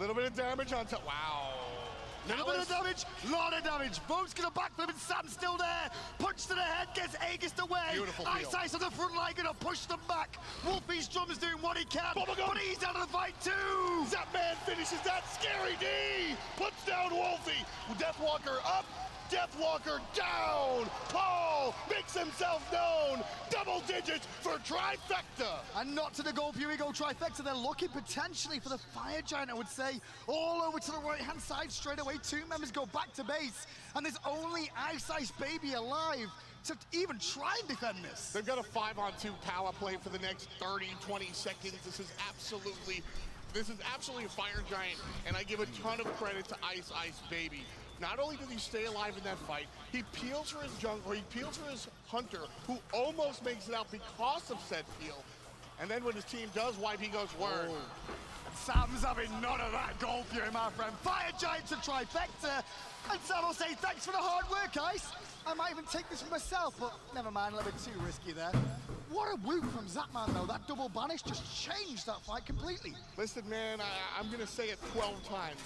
Little bit of damage on top. Wow. Little bit of damage, lot of damage. Vote's gonna backflip and Sam's still there. Punch to the head, gets Aegis away. Beautiful Ice Ice on the front line, gonna push them back. Wolfie's drum's doing what he can, but he's out of the fight too. Zapman finishes that. Scary D puts down Wolfie. Deathwalker up. Deathwalker down! Paul makes himself known! Double digits for Trifecta! And not to the Gold Fury go Trifecta, they're looking potentially for the Fire Giant, I would say. All over to the right-hand side straight away. 2 members go back to base, and there's only Ice Ice Baby alive to even try and defend this. They've got a 5-on-2 power play for the next 30, 20 seconds. This is absolutely a Fire Giant, and I give a ton of credit to Ice Ice Baby. Not only does he stay alive in that fight, he peels for his jungler, he peels for his hunter, who almost makes it out because of said peel. And then when his team does wipe, he goes word. And Sam's having none of that Gold Fury, my friend. Fire Giant to Trifecta. And Sam will say, thanks for the hard work, Ice. I might even take this for myself, but never mind, a little bit too risky there. What a whoop from Zapman, though. That double banish just changed that fight completely. Listen, man, I'm going to say it 12 times.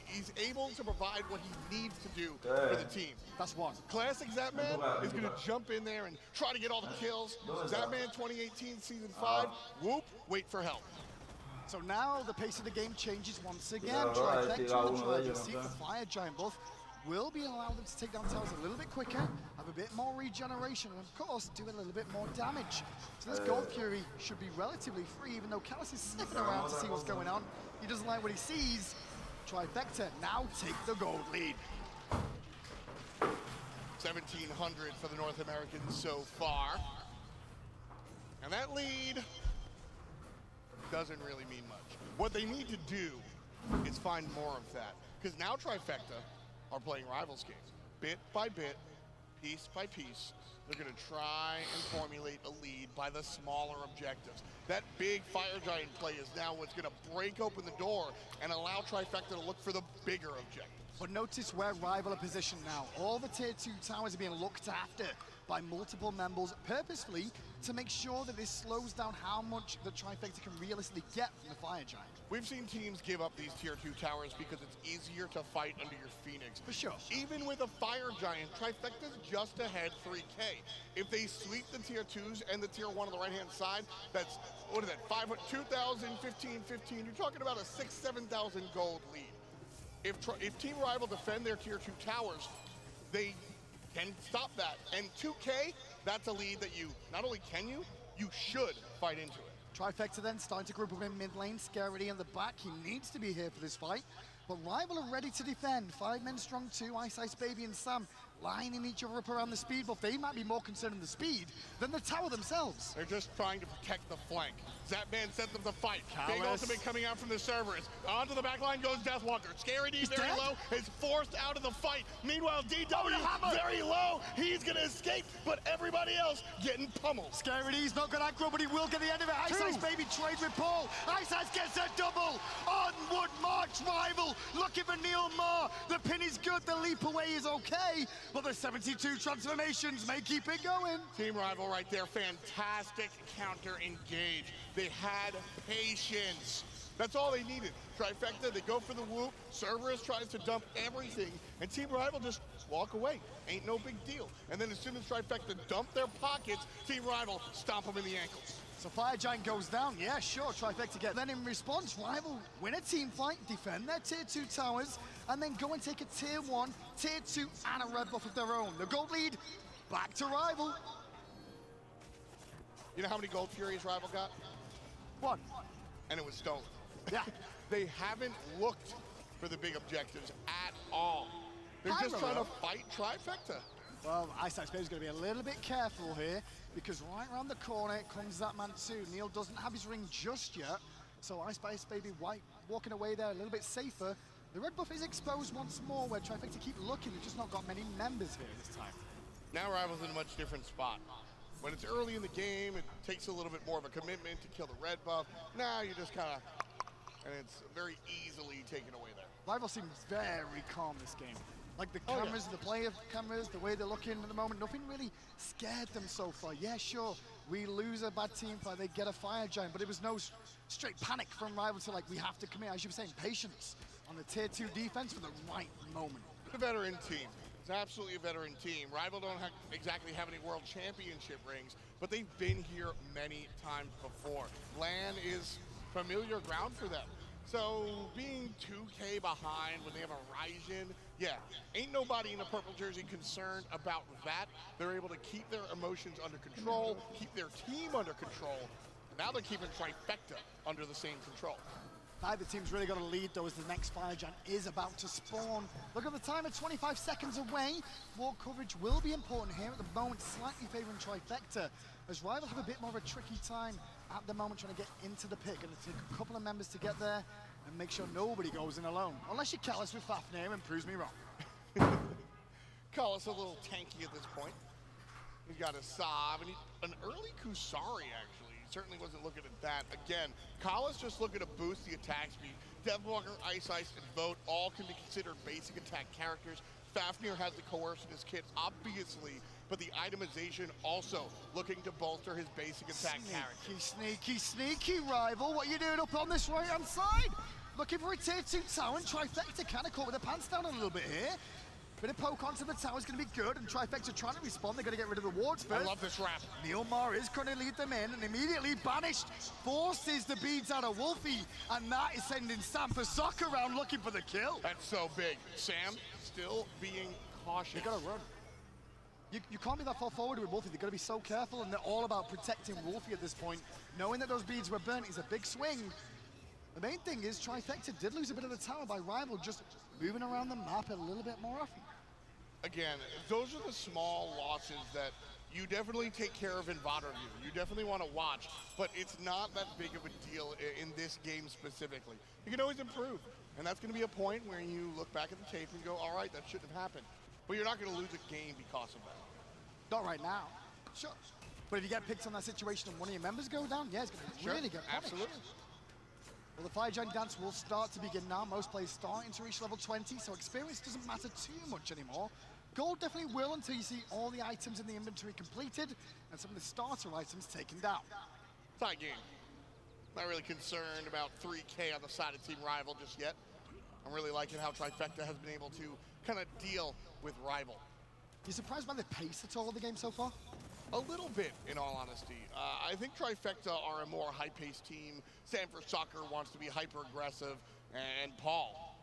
He's able to provide what he needs to do for the team. That's one. Classic Zapman is going to jump in there and try to get all the kills. Zapman 2018 Season 5, whoop, wait for help. So now the pace of the game changes once again. Trifecta and the Dragon see the Fire Giant buff will be allowing them to take down towers a little bit quicker, have a bit more regeneration, and of course, do a little bit more damage. So this Gold Fury should be relatively free, even though Callus is sniffing around to see what's going on. He doesn't like what he sees. Trifecta now take the gold lead. 1,700 for the North Americans so far. And that lead doesn't really mean much. What they need to do is find more of that, because now Trifecta are playing Rivals games. Bit by bit, piece by piece, they're going to try and formulate a lead by the smaller objectives. That big Fire Giant play is now what's going to break open the door and allow Trifecta to look for the bigger objectives. But notice where Rival are positioned now. All the tier 2 towers are being looked after by multiple members purposefully to make sure that this slows down how much the Trifecta can realistically get from the Fire Giant. We've seen teams give up these tier 2 towers because it's easier to fight under your Phoenix. For sure. Even with a Fire Giant, Trifecta's just ahead 3K. If they sweep the tier 2s and the tier 1 on the right-hand side, that's, what is that, 2,000, 15, you're talking about a 6,000, 7,000 gold lead. If Team Rival defend their tier 2 towers, they can stop that. And 2K, that's a lead that you, not only can you should fight into it. Trifecta then starting to group up in mid lane, Scaredy in the back. He needs to be here for this fight. But Rival are ready to defend. 5 men strong too, Ice Ice Baby and Sam lining each other up around the speed buff. They might be more concerned in the speed than the tower themselves. They're just trying to protect the flank. Zapman sent them to fight. Callus. Big ultimate coming out from the servers. Onto the back line goes Deathwalker. Scary D very low, is forced out of the fight. Meanwhile, DW very low. He's gonna escape, but everybody else getting pummeled. Scary D's not gonna aggro, but he will get the end of it. Ice Ice Baby trade with Paul. Ice Ice gets a double. Onward march Rival. Looking for Neil Moore. The pin is good, the leap away is okay, but the 72 transformations may keep it going. Team Rival right there, fantastic counter engage. They had patience. That's all they needed. Trifecta, they go for the whoop. Cerberus tries to dump everything, and Team Rival just walk away. Ain't no big deal. And then as soon as Trifecta dump their pockets, Team Rival stomp them in the ankles. So Fire Giant goes down, yeah, sure, Trifecta get. Then in response, Rival win a team fight, defend their tier 2 towers, and then go and take a tier 1, tier 2, and a red buff of their own. The gold lead, back to Rival. You know how many gold Furies Rival got? 1. And it was stolen. Yeah. They haven't looked for the big objectives at all. They're just trying to fight Trifecta. Well, Ice Ice Baby's going to be a little bit careful here, because right around the corner comes that man too. Neil doesn't have his ring just yet, so Ice Ice Baby walking away there a little bit safer. The red buff is exposed once more, where Trifecta keep looking. They've just not got many members here this time. Now Rival's in a much different spot. When it's early in the game, it takes a little bit more of a commitment to kill the red buff. Now you just kind of, and it's very easily taken away there. Rival seems very calm this game. Like the cameras, the play of cameras, the way they're looking at the moment, nothing really scared them so far. Yeah, sure, we lose a bad team fight, they get a Fire Giant, but it was no straight panic from Rival to like, we have to commit, as you were saying, patience on the tier 2 defense for the right moment. The veteran team. It's absolutely a veteran team. Rival don't exactly have any world championship rings, but they've been here many times before. LAN is familiar ground for them. So being 2K behind when they have a Ryzen, yeah, ain't nobody in a purple jersey concerned about that. They're able to keep their emotions under control, keep their team under control. And now they're keeping Trifecta under the same control. Neither team's really got a lead, though, as the next Fire Giant is about to spawn. Look at the time, at 25 seconds away. Wall coverage will be important here at the moment, slightly favoring Trifecta, as Rival have a bit more of a tricky time at the moment trying to get into the pick. Going to take a couple of members to get there and make sure nobody goes in alone. Unless you're Callus with Fafnir and proves me wrong. Callus a little tanky at this point. He's got a Saab and an early Kusari, actually. Certainly wasn't looking at that. Again, Callus just looking to boost the attack speed. Deathwalker, Ice, and Vote all can be considered basic attack characters. Fafnir has the Coerce in his kit, obviously, but the itemization also looking to bolster his basic attack character. Sneaky Rival. What are you doing up on this right-hand side? Looking for a tier 2 tower, and Trifecta kind of caught with their pants down a little bit here. Bit of poke onto the tower is going to be good, and Trifecta trying to respond. They're going to get rid of the wards first. I love this wrap. Neilmar is going to lead them in, and immediately banished, forces the beads out of Wolfie, and that is sending Sam for soccer around looking for the kill. That's so big. Sam still being cautious. They got to run. You can't be that far forward with Wolfie. They've got to be so careful, and they're all about protecting Wolfie at this point. Knowing that those beads were burnt is a big swing. The main thing is Trifecta did lose a bit of the tower by Rival, just moving around the map a little bit more often. Again, those are the small losses that you definitely take care of in VOD review. You definitely want to watch, but it's not that big of a deal in this game specifically. You can always improve, and that's going to be a point where you look back at the tape and go, all right, that shouldn't have happened. But you're not going to lose a game because of that. Not right now. Sure. But if you get picked on that situation and one of your members go down, yeah, it's going to really get punished. Absolutely. Well, the Fire Giant dance will start to begin now. Most players starting to reach level 20, so experience doesn't matter too much anymore. Gold definitely will until you see all the items in the inventory completed and some of the starter items taken down. Tie game. Not really concerned about 3K on the side of Team Rival just yet. I'm really liking how Trifecta has been able to kind of deal with Rival. You surprised by the pace at all of the game so far? A little bit, in all honesty. I think Trifecta are a more high-paced team. Sanford Soccer wants to be hyper-aggressive, and Paul.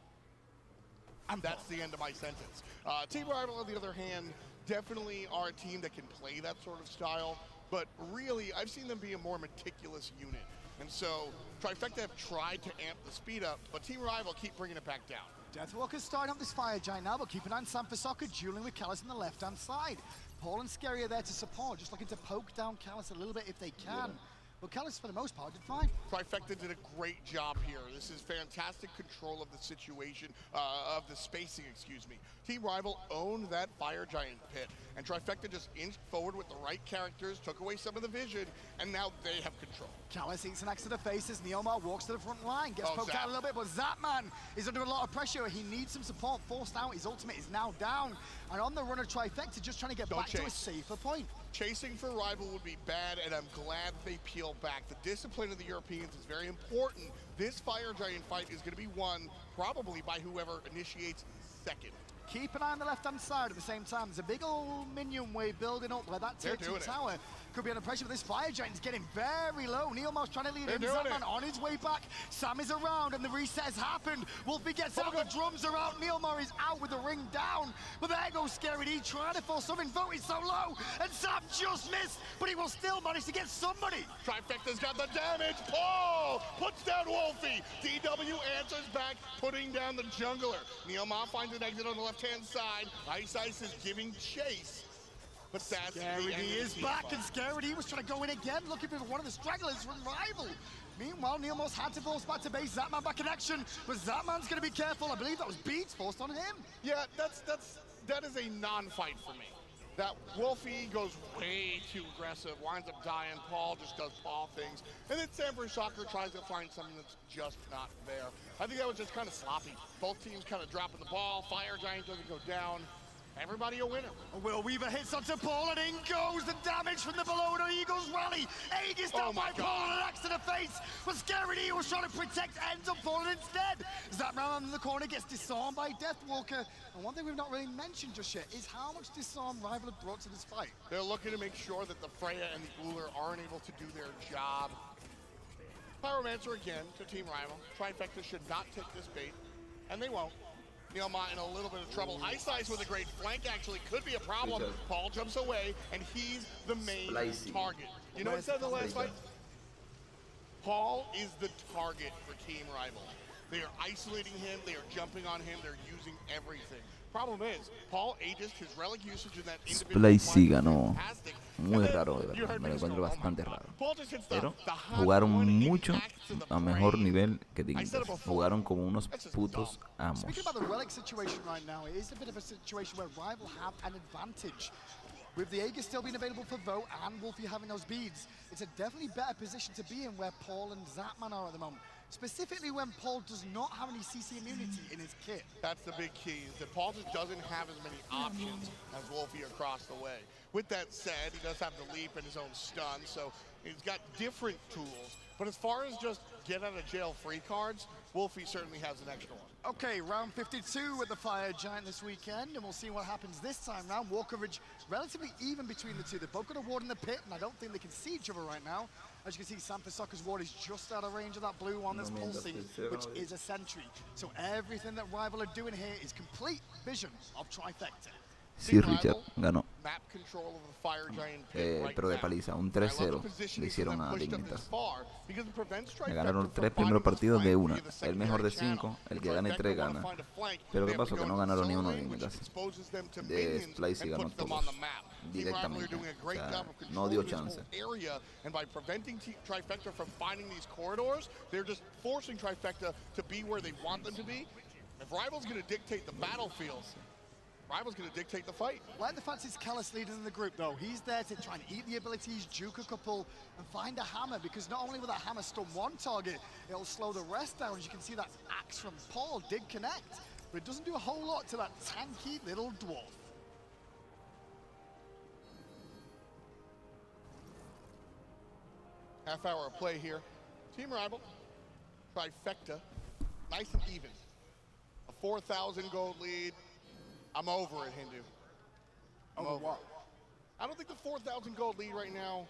That's the end of my sentence. Team Rival, on the other hand, definitely are a team that can play that sort of style, but really, I've seen them be a more meticulous unit. And so, Trifecta have tried to amp the speed up, but Team Rival keep bringing it back down. Deathwalker's starting up this Fire Giant now, but keep an eye on Sanford Soccer, dueling with Callus on the left-hand side. Paul and Scary are there to support, just looking to poke down Callus a little bit if they can. But Callus, for the most part, did fine. Trifecta did a great job here. This is fantastic control of the situation, of the spacing, excuse me. Team Rival owned that Fire Giant pit, and Trifecta just inched forward with the right characters, took away some of the vision, and now they have control. Callus eats an axe to the face as Neilmar walks to the front line, gets poked out a little bit, but Zapman is under a lot of pressure. He needs some support, forced out. His ultimate is now down, and on the run of Trifecta, just trying to get back to a safer point. Chasing for Rival would be bad, and I'm glad they peel back. The discipline of the Europeans is very important. This Fire Giant fight is going to be won probably by whoever initiates second. Keep an eye on the left-hand side at the same time. There's a big old minion wave building up where that tier 2 tower could be under pressure, but this Fire Giant is getting very low. Neilmar's trying to lead him. Zapman on his way back. Sam is around, and the reset has happened. Wolfie gets out, the drums are out. Neilmar is out with the ring down, but there goes Scary D trying to force something. Vote is so low, and Sam just missed, but he will still manage to get somebody. Trifecta's got the damage. Paul puts down Wolfie. DW answers back, putting down the jungler. Neilmar finds an exit on the left-hand side. Ice is giving chase. But that's Scary D is back, and Scary D was trying to go in again, looking for one of the stragglers from Rival. Meanwhile, Neilmar's had to force back to base. Zapman back in action, but Zapman's going to be careful. I believe that was beats forced on him. Yeah, that is a non-fight for me. That Wolfie goes way too aggressive, winds up dying. Paul just does Paul things. And then Sanford Soccer tries to find something that's just not there. I think that was just kind of sloppy. Both teams kind of dropping the ball. Fire Giant doesn't go down. Everybody a winner. Will Weaver hits onto Paul, and in goes the damage from the Bologna Eagles rally. Aegis down by Paul, and an axe to the face. But Scary was trying to protect, ends up falling instead. Zapman in the corner gets disarmed by Deathwalker. And one thing we've not really mentioned just yet is how much disarm Rival have brought to this fight. They're looking to make sure that the Freya and the Uller aren't able to do their job. Pyromancer again to Team Rival. Trifecta should not take this bait, and they won't. Neilma in a little bit of trouble. Ice with a great flank actually could be a problem. Paul jumps away, and he's the main target. You know what it said in the last fight? Paul is the target for Team Rival. They are isolating him, they are jumping on him, they're using everything. Problem is, Paul Aegis, his relic usage in that Splyce ganó. Muy raro, de verdad. Me lo encuentro bastante raro. Pero jugaron mucho a mejor nivel que dignos. Jugaron como unos putos amos. Speaking about the relic situation right now, it is a bit of a situation where Rival have an advantage. With the Aegis still being available for Vote and Wolfie having those beads, it's a definitely better position to be in where Paul and Zapman are at the moment. Specifically when Paul does not have any CC immunity in his kit. That's the big key, is that Paul just doesn't have as many options as Wolfie across the way. With that said, he does have the leap and his own stun, so he's got different tools. But as far as just get out of jail free cards, Wolfie certainly has an extra one. Okay, round 52 with the Fire Giant this weekend, and we'll see what happens this time round. War coverage relatively even between the two. They've both got a ward in the pit, and I don't think they can see each other right now. As you can see, San Francisco's ward is just out of range of that blue one that's pulsing, which is a sentry. So everything that Rival are doing here is complete vision of Trifecta. Sí, Richard ganó. Pero de paliza, un 3-0 le hicieron a Dignitas. Le ganaron los 3 primeros partidos de una. El mejor de 5, el que gane 3 gana. Pero ¿qué pasó? Que no ganaron ni uno de Dignitas. De Splyce ganó todos directamente. O sea, no dio chance. And by preventing Trifecta from finding these corridors, they're just forcing Trifecta to be where they want them to be. If Rival's going to dictate the battlefield, Rival's going to dictate the fight. Like the fact it's Callus leading in the group, though. He's there to try and eat the abilities, juke a couple, and find a hammer, because not only will that hammer stun one target, it'll slow the rest down. As you can see, that axe from Paul did connect, but it doesn't do a whole lot to that tanky little dwarf. Half hour of play here. Team Rival, Trifecta, nice and even. A 4,000 gold lead. I'm over it, Hindu. Over what? I don't think the 4,000 gold lead right now,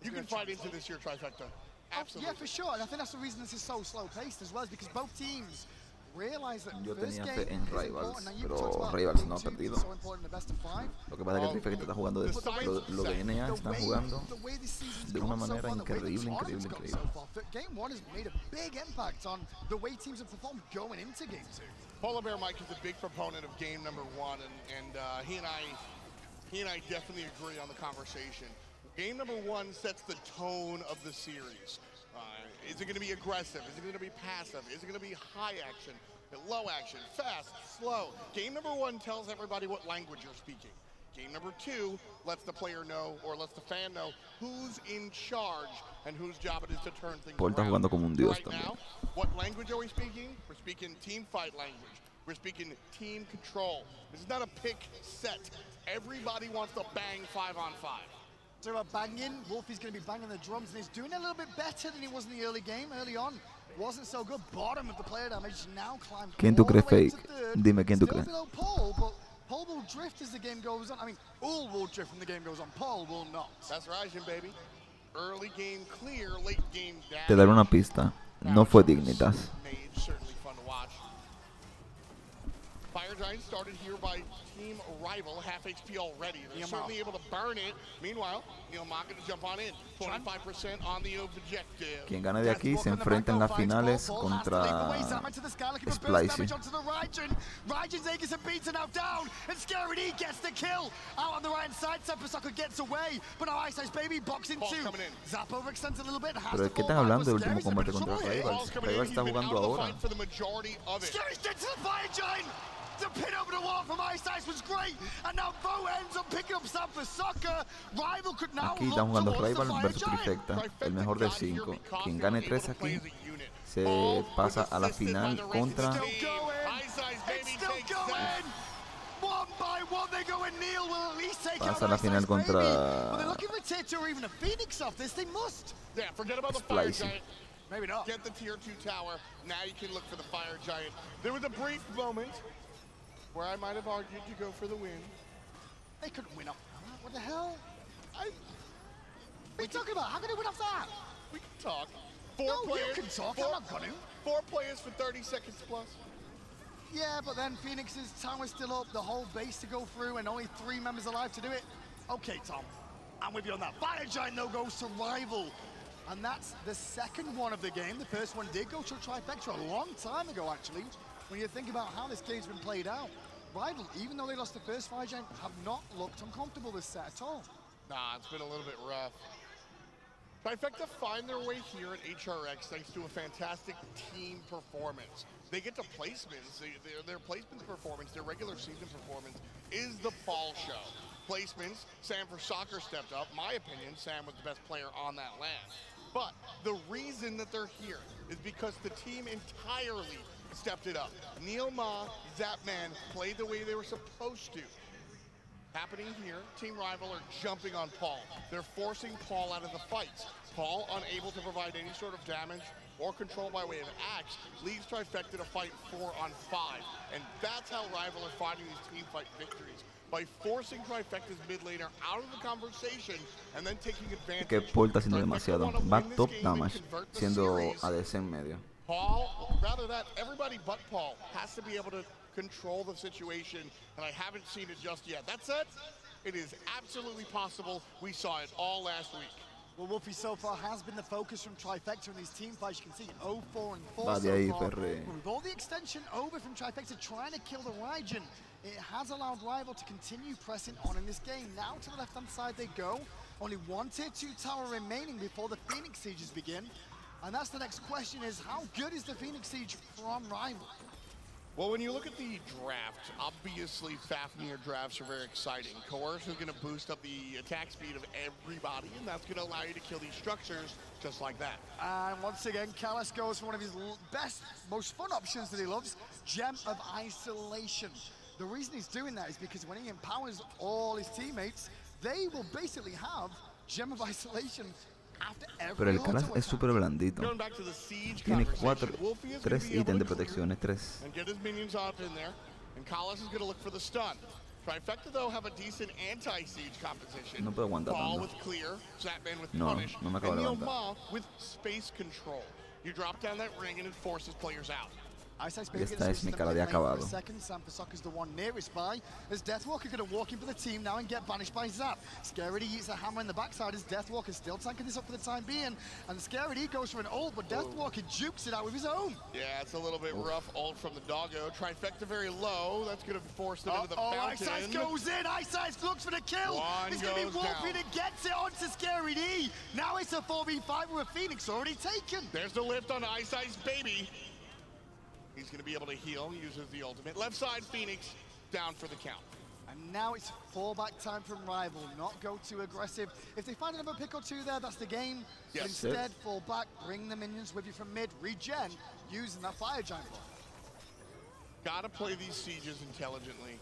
you can fight into this year, Trifecta. Absolutely. Yeah, for sure. And I think that's the reason this is so slow-paced as well, is because both teams realize that yo tenía fe en Rivals, pero Rivals no ha perdido. Lo que pasa es que Trifecta está jugando lo de NA están jugando de una manera increíble, increíble, increíble. Game 1 has made a big impact on the way teams have performed going into Game 2. Polar Bear Mike is a big proponent of game number 1, and he and I definitely agree on the conversation. Game number 1 sets the tone of the series. Is it going to be aggressive? Is it going to be passive? Is it going to be high action, low action, fast, slow? Game number 1 tells everybody what language you're speaking. Game number 2 lets the player know, or lets the fan know, who's in charge and whose job it is to turn things Paul está jugando como un dios right también. Now, what language are we speaking? We're speaking team fight language. We're speaking team control. This is not a pick set. Everybody wants to bang 5-on-5. So about banging, Wolfie's going to be banging the drums, and he's doing a little bit better than he was in the early game. Early on, wasn't so good. Bottom of the player damage, now climbed. ¿Quién tú crees fake? Dime quién tú crees. Paul, but Paul will drift as the game goes on. I mean, all will drift when the game goes on. Paul will not. That's right, baby. Early game clear, late game down. Te daré una pista. No fue Dignitas. Certainly fun to watch. Fire Giant started here by Team Rival, half HP already. They're certainly able to burn it. Meanwhile, Neilma going to jump on in. 25% on the objective. Quien gane de aquí se enfrenta en las finales contra Splyce. Rajan's Aegis and beaten now down, and Scary D gets the kill. Out on the right side, Sepasaka gets away, but now Ice Ice Baby boxing two. Zap overextends a little bit. Pero ¿de qué están hablando del último combate contra Rivals? Rivals está jugando ahora. Scary's dead to the Fire Giant. The pin over the wall from Ice Ice was great, and now Bo ends up picking up San Francisco. Rival could now aquí están jugando Rival versus Trifecta, el mejor de 5. Quien gane 3 aquí se pasa a la final contra Llego and Neil will at least take pasa out la final contra But they're looking for tier 2 or even a Phoenix off this. They must. Yeah, forget about the Fire Splyce. Giant. Maybe not. Get the tier 2 tower. Now you can look for the Fire Giant. There was a brief moment where I might have argued to go for the win. They couldn't win off that. What the hell? What are you talking about? How can they win off that? We can talk. No, you can talk. I'm not going to. 4 players for 30 seconds plus. Yeah, but then Phoenix's tower's still up, the whole base to go through, and only 3 members alive to do it. Okay, Tom, I'm with you on that. Fire Giant, though, goes to Rival. And that's the second one of the game. The first one did go to a trifecta a long time ago, actually. When you think about how this game's been played out. Rival, even though they lost the first Fire Giant, have not looked uncomfortable this set at all. Nah, it's been a little bit rough. Trifecta find their way here at HRX thanks to a fantastic team performance. They get to placements. Their placements performance, their regular season performance is the fall show. Placements, Sam for Soccer stepped up. My opinion, Sam was the best player on that LAN. But the reason that they're here is because the team entirely stepped it up. Neil Ma, Zapman played the way they were supposed to. Happening here, Team Rival are jumping on Paul. They're forcing Paul out of the fights. Paul, unable to provide any sort of damage or control by way of axe, leaves Trifecta to fight 4 on 5. And that's how Rival are finding these team fight victories. By forcing Trifecta's mid laner out of the conversation and then taking advantage. Que Paul está haciendo demasiado. Va top damage, siendo ADC en medio. Paul, rather that, everybody but Paul has to be able to control the situation, and I haven't seen it just yet. That said, it is absolutely possible. We saw it all last week. Well, Wolfie so far has been the focus from Trifecta in these team fights. You can see 0-4 and 4 Va de so ahí, far. Ferre. With all the extension over from Trifecta trying to kill the Raijin, it has allowed Rival to continue pressing on in this game. Now to the left-hand side they go. Only 1 tier 2 tower remaining before the Phoenix Sieges begin. And that's the next question is, how good is the Phoenix Siege from Rival? Well, when you look at the draft, obviously Fafnir drafts are very exciting. Coerce is going to boost up the attack speed of everybody, and that's going to allow you to kill these structures just like that. And once again, CANALES goes for one of his best, most fun options that he loves, Gem of Isolation. The reason he's doing that is because when he empowers all his teammates, they will basically have Gem of Isolation. Pero el CANALES es súper blandito. Tiene 3 ítems de protecciones, 3. And get his minions up in there. And CANALES is going to look for the stun. Trifecta, though, have a decent anti-siege composition. No puedo aguantar Paul tanto. with clear, Zapman with No, punish, no me acabo and de Neil levantar. Ma with space control. You drop down that ring and it forces players out. Y esta es mi cara de acabado. Sam is the one nearest by. As Deathwalker going to walk in for the team now and get banished by Zap. Scaredy eats a hammer in the backside as Deathwalker still tanking this up for the time being. And Scaredy goes for an ult, but Deathwalker jukes it out with his own. Yeah, it's a little bit rough ult from the doggo. Trifecta very low. That's going to force them into the fountain. Ice goes in. Ice looks for the kill. It's going to be Wolfie that gets it onto Scaredy. Now it's a 4v5 with a Phoenix already taken. There's the lift on Ice baby. He's going to be able to heal, uses the ultimate. Left side, Phoenix, down for the count. And now it's fallback time from Rival, not go too aggressive. If they find another pick or 2 there, that's the game. Yes. But instead, fall back, bring the minions with you from mid, regen, using that Fire Giant block. Gotta play these sieges intelligently.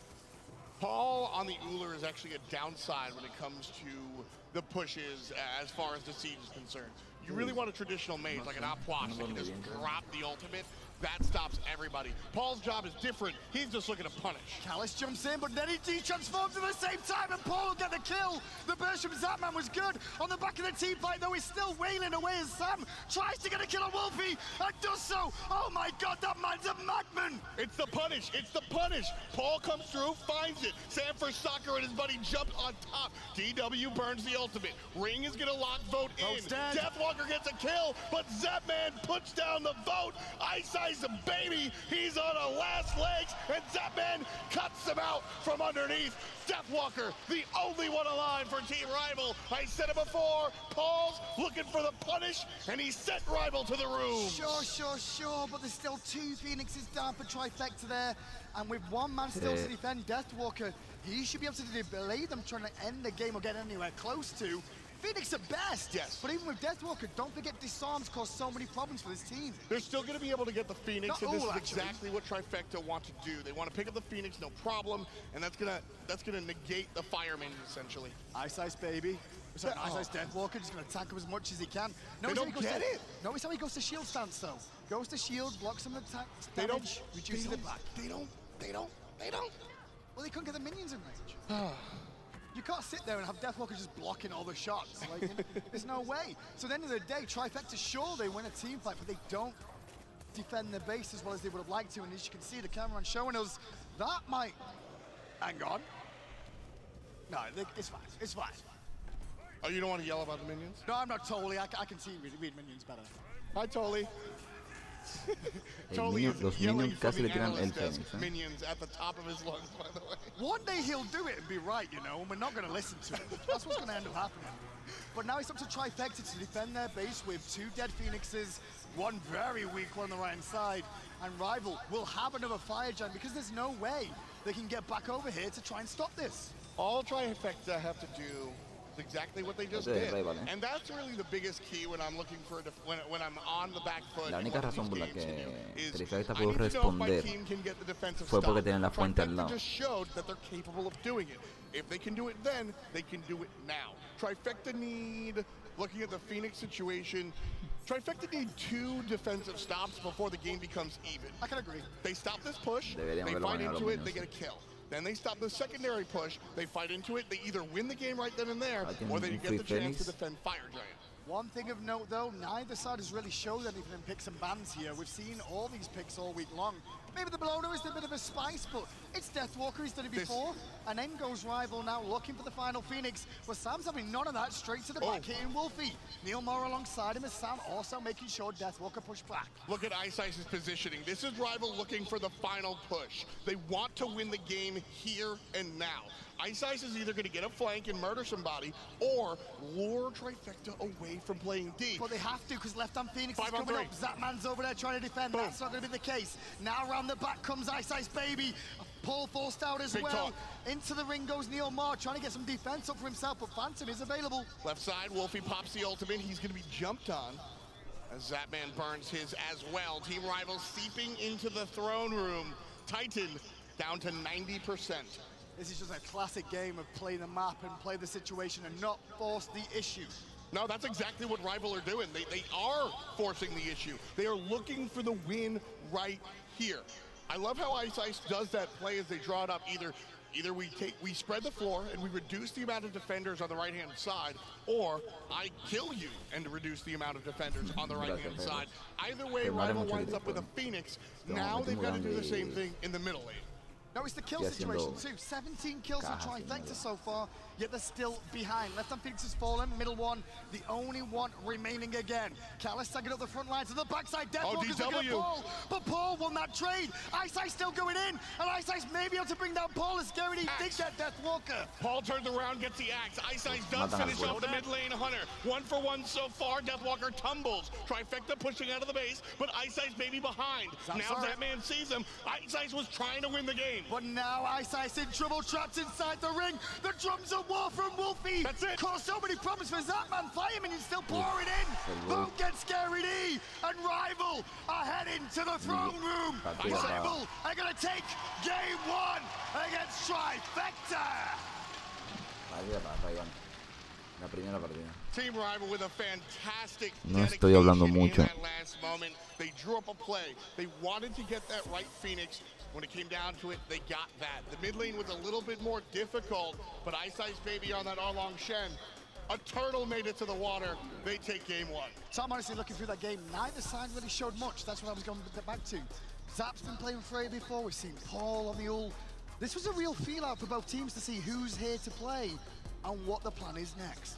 Paul on the Uller is actually a downside when it comes to the pushes as far as the siege is concerned. You really want a traditional mage, like an AQUI, that can just drop the ultimate. That stops everybody. Paul's job is different. He's just looking to punish. CANALES jumps in, but then he transforms at the same time, and Paul will get the kill. The burst from Zapman was good. On the back of the team fight, though, he's still wailing away as Sam tries to get a kill on Wolfie and does so. Oh my God, that man's a madman. It's the punish. It's the punish. Paul comes through, finds it. Sam for Soccer and his buddy jump on top. DW burns the ultimate. Ring is going to lock Vote in. Dead. Deathwalker gets a kill, but Zapman puts down the Vote. Ice a baby. He's on a last legs, and Zapman cuts him out from underneath. Deathwalker, the only one alive for Team Rival. I said it before. Paul's looking for the punish, and he sent Rival to the room. Sure, but there's still 2 Phoenixes down for Trifecta there. And with 1 man still to defend Deathwalker, he should be able to delay them trying to end the game or get anywhere close to. Phoenix at best. Yes. But even with Deathwalker, don't forget disarms cause so many problems for this team. They're still going to be able to get the Phoenix, Not and this all, is actually. exactly what Trifecta want to do. They want to pick up the Phoenix, no problem, and that's gonna negate the Fireman essentially. Ice baby. Sorry, Ice Deathwalker just going to attack him as much as he can. They don't get it. Notice how he goes to shield stance though. Goes to shield, blocks some attack They damage, don't reduces it back. They don't. Well, they couldn't get the minions in range. You can't sit there and have Deathwalker just blocking all the shots. Like, there's no way. So at the end of the day, Trifecta, sure, they win a team fight, but they don't defend their base as well as they would have liked to. And as you can see, the cameraman showing us that might... Hang on. No, it's fine. It's fine. Oh, you don't want to yell about the minions? No, I'm not totally. I can see read minions better. Hi, Tolly. Los minions casi le tiran el Fénix. Minions at the top of his lungs, by the way. One day he'll do it and be right, you know, and we're not going to listen to him. That's what's going to end up happening. But now it's up to Trifecta to defend their base with 2 dead Phoenixes, 1 very weak one on the right-hand side, and Rival will have another Fire Giant because there's no way they can get back over here to try and stop this. All Trifecta have to do is exactly what they just did. And that's really the biggest key when I'm looking for when I'm on the back foot. La única razón por la que Trifecta pudo responder fue porque tienen la fuente al lado. Just showed that they're capable of doing it. If they can do it then, they can do it now. Trifecta need, looking at the Phoenix situation, Trifecta need 2 defensive stops before the game becomes even. I can agree. They stop this push, they fight into it, they get a kill. Then they stop the secondary push, they fight into it, they either win the game right then and there, or they get the chance to defend Fire Giant. One thing of note though, neither side has really showed anything in picks and bans here. We've seen all these picks all week long. Maybe the Bloater is a bit of a spice, but it's Deathwalker, he's done it before. And then goes Rival now looking for the final Phoenix, but Sam's having none of that, straight to the back, hitting Wolfie. Neil Moore alongside him as Sam also making sure Deathwalker push back. Look at Ice's positioning. This is Rival looking for the final push. They want to win the game here and now. Ice is either going to get a flank and murder somebody, or lure Trifecta away from playing D. Well, they have to, because left-hand Phoenix is coming up. Zapman's over there trying to defend. Boom. That's not going to be the case. Now around the back comes Ice baby. Paul forced out as well. Into the ring goes Neil Moore, trying to get some defense up for himself, but Phantom is available. Left side, Wolfie pops the ultimate. He's going to be jumped on as Zapman burns his as well. Team Rival seeping into the throne room. Titan down to 90%. This is just a classic game of play the map and play the situation and not force the issue. No, that's exactly what Rival are doing. They are forcing the issue. They are looking for the win right here. I love how Ice does that play as they draw it up. Either we spread the floor and we reduce the amount of defenders on the right-hand side, or I kill you and reduce the amount of defenders on the right-hand side. Either way, Rival winds up with a Phoenix. Now they've got to do the same thing in the middle lane. No, it's the kill situation too. 17 kills for Trifecta so far, yet they're still behind. Left-hand Phoenix has fallen, middle one, the only one remaining again. Callus tagging up the front line to the backside. Deathwalker's looking at Paul, but Paul won that trade. Ice still going in, and Ice may be able to bring down Paul as scary he thinks that Deathwalker. Paul turns around, gets the axe. Ice does finish off the mid lane Hunter. 1 for 1 so far. Deathwalker tumbles. Trifecta pushing out of the base, but Ice maybe behind. Now that man sees him. Ice was trying to win the game. But now Ice in trouble, trapped inside the ring. The drums of war from Wolfie. That's it. Caused so many problems for Zapman. Fireman is still pouring in. Don't get scary D. And Rival are heading to the throne room. Rival are going to take game 1 against Trifecta. La primera partida. Team Rival with a fantastic no estoy hablando mucho. Last moment. They drew up a play. They wanted to get that right Phoenix. When it came down to it, they got that. The mid lane was a little bit more difficult, but Ice baby on that Arlong Shen. A turtle made it to the water. They take game 1. So I'm honestly looking through that game. Neither side really showed much. That's what I was going back to. Zap's been playing Frey before. We've seen Paul on the ult. This was a real feel out for both teams to see who's here to play and what the plan is next.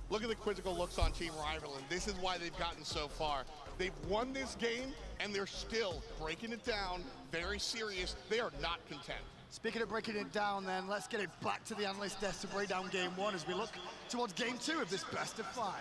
Look at the quizzical looks on Team Rival, and this is why they've gotten so far. They've won this game, and they're still breaking it down, very serious. They are not content. Speaking of breaking it down, then, let's get it back to the analyst desk to break down game 1 as we look towards game 2 of this best of 5.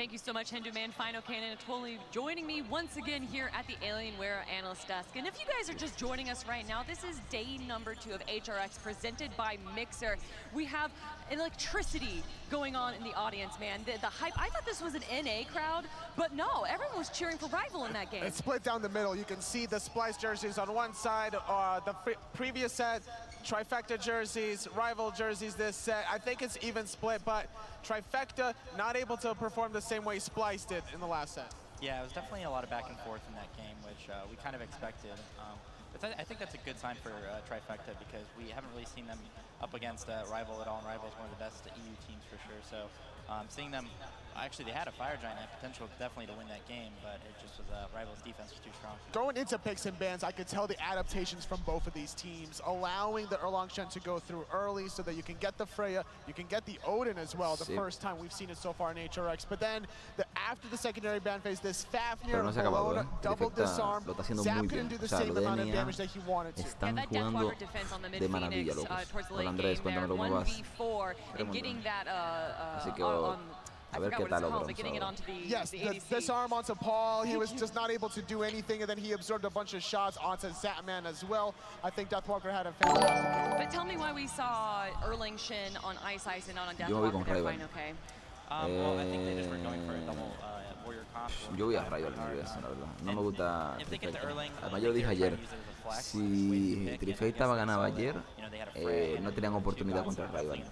Thank you so much, Hindu Man, Final Cannon, totally joining me once again here at the Alienware Analyst Desk. And if you guys are just joining us right now, this is day number 2 of HRX presented by Mixer. We have electricity going on in the audience, man. The hype, I thought this was an NA crowd, but no, everyone was cheering for Rival in that game. It's split down the middle. You can see the Splyce jerseys on one side, the previous set, Trifecta jerseys, Rival jerseys this set. I think it's even split, but Trifecta not able to perform the same way Splyce did in the last set. Yeah, it was definitely a lot of back and forth in that game, which we kind of expected. But I think that's a good sign for Trifecta because we haven't really seen them up against Rival at all, and Rival is one of the best EU teams for sure. So seeing them, actually they had a Fire Giant potential definitely to win that game, but it just was Rival's defense was too strong. Going into picks and bans, I could tell the adaptations from both of these teams, allowing the Erlangchen to go through early so that you can get the Freya, you can get the Odin as well, the first time we've seen it so far in HRX. But then after the secondary ban phase, this Fafnir alone, double disarm, Zap couldn't do the same amount of damage that he wanted to. Yeah, that Deathwalker defense on the mid Phoenix towards the late game there, 1v4, and getting that I forgot what it's called, but getting it onto the ADC. The disarm onto Paul, he was just not able to do anything, and then he absorbed a bunch of shots onto Zapman as well. I think Deathwalker had a fantastic game. But tell me why we saw Erlangchen on Ice and not on Deathwalker there, fine, okay? Well, I think they just were going for a double warrior comp. Yo voy a Rival, la verdad. No me gusta Trifecta. Además, yo lo dije ayer. Si Trifecta ganaba ayer, no tenían oportunidad contra Rival.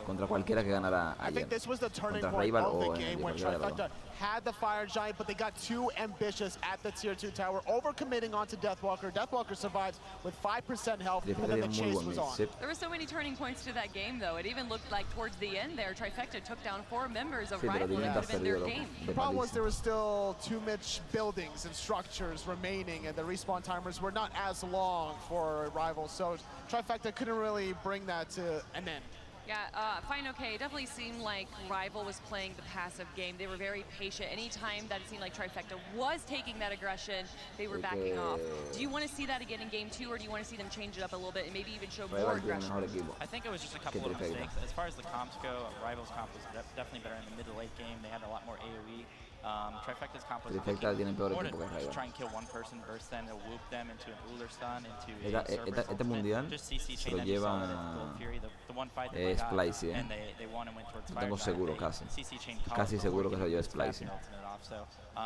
Contra cualquiera que ganara ayer. Contra Rival o en Trifecta had the Fire Giant, but they got too ambitious at the tier 2 tower, overcommitting onto Deathwalker. Deathwalker survives with 5% health, and then the chase was on. There were so many turning points to that game, though. It even looked like towards the end there, Trifecta took down 4 members of Rival. It would have been their game. The problem was there was still too much buildings and structures remaining, and the respawn timers were not as long for Rival, so Trifecta couldn't really bring that to an end. Yeah, fine, okay. It definitely seemed like Rival was playing the passive game. They were very patient. Anytime that it seemed like Trifecta was taking that aggression, they were backing off. Do you want to see that again in game 2, or do you want to see them change it up a little bit and maybe even show more aggression? I think it was just a couple of mistakes. As far as the comps go, Rival's comp was definitely better in the mid to late game. They had a lot more AoE. Trifecta's comp was more to try and kill one person, burst them, to whoop them into an Uller stun, into a este mundial se lo lleva Splyce, no tengo seguro casi seguro que se lo lleva Splyce.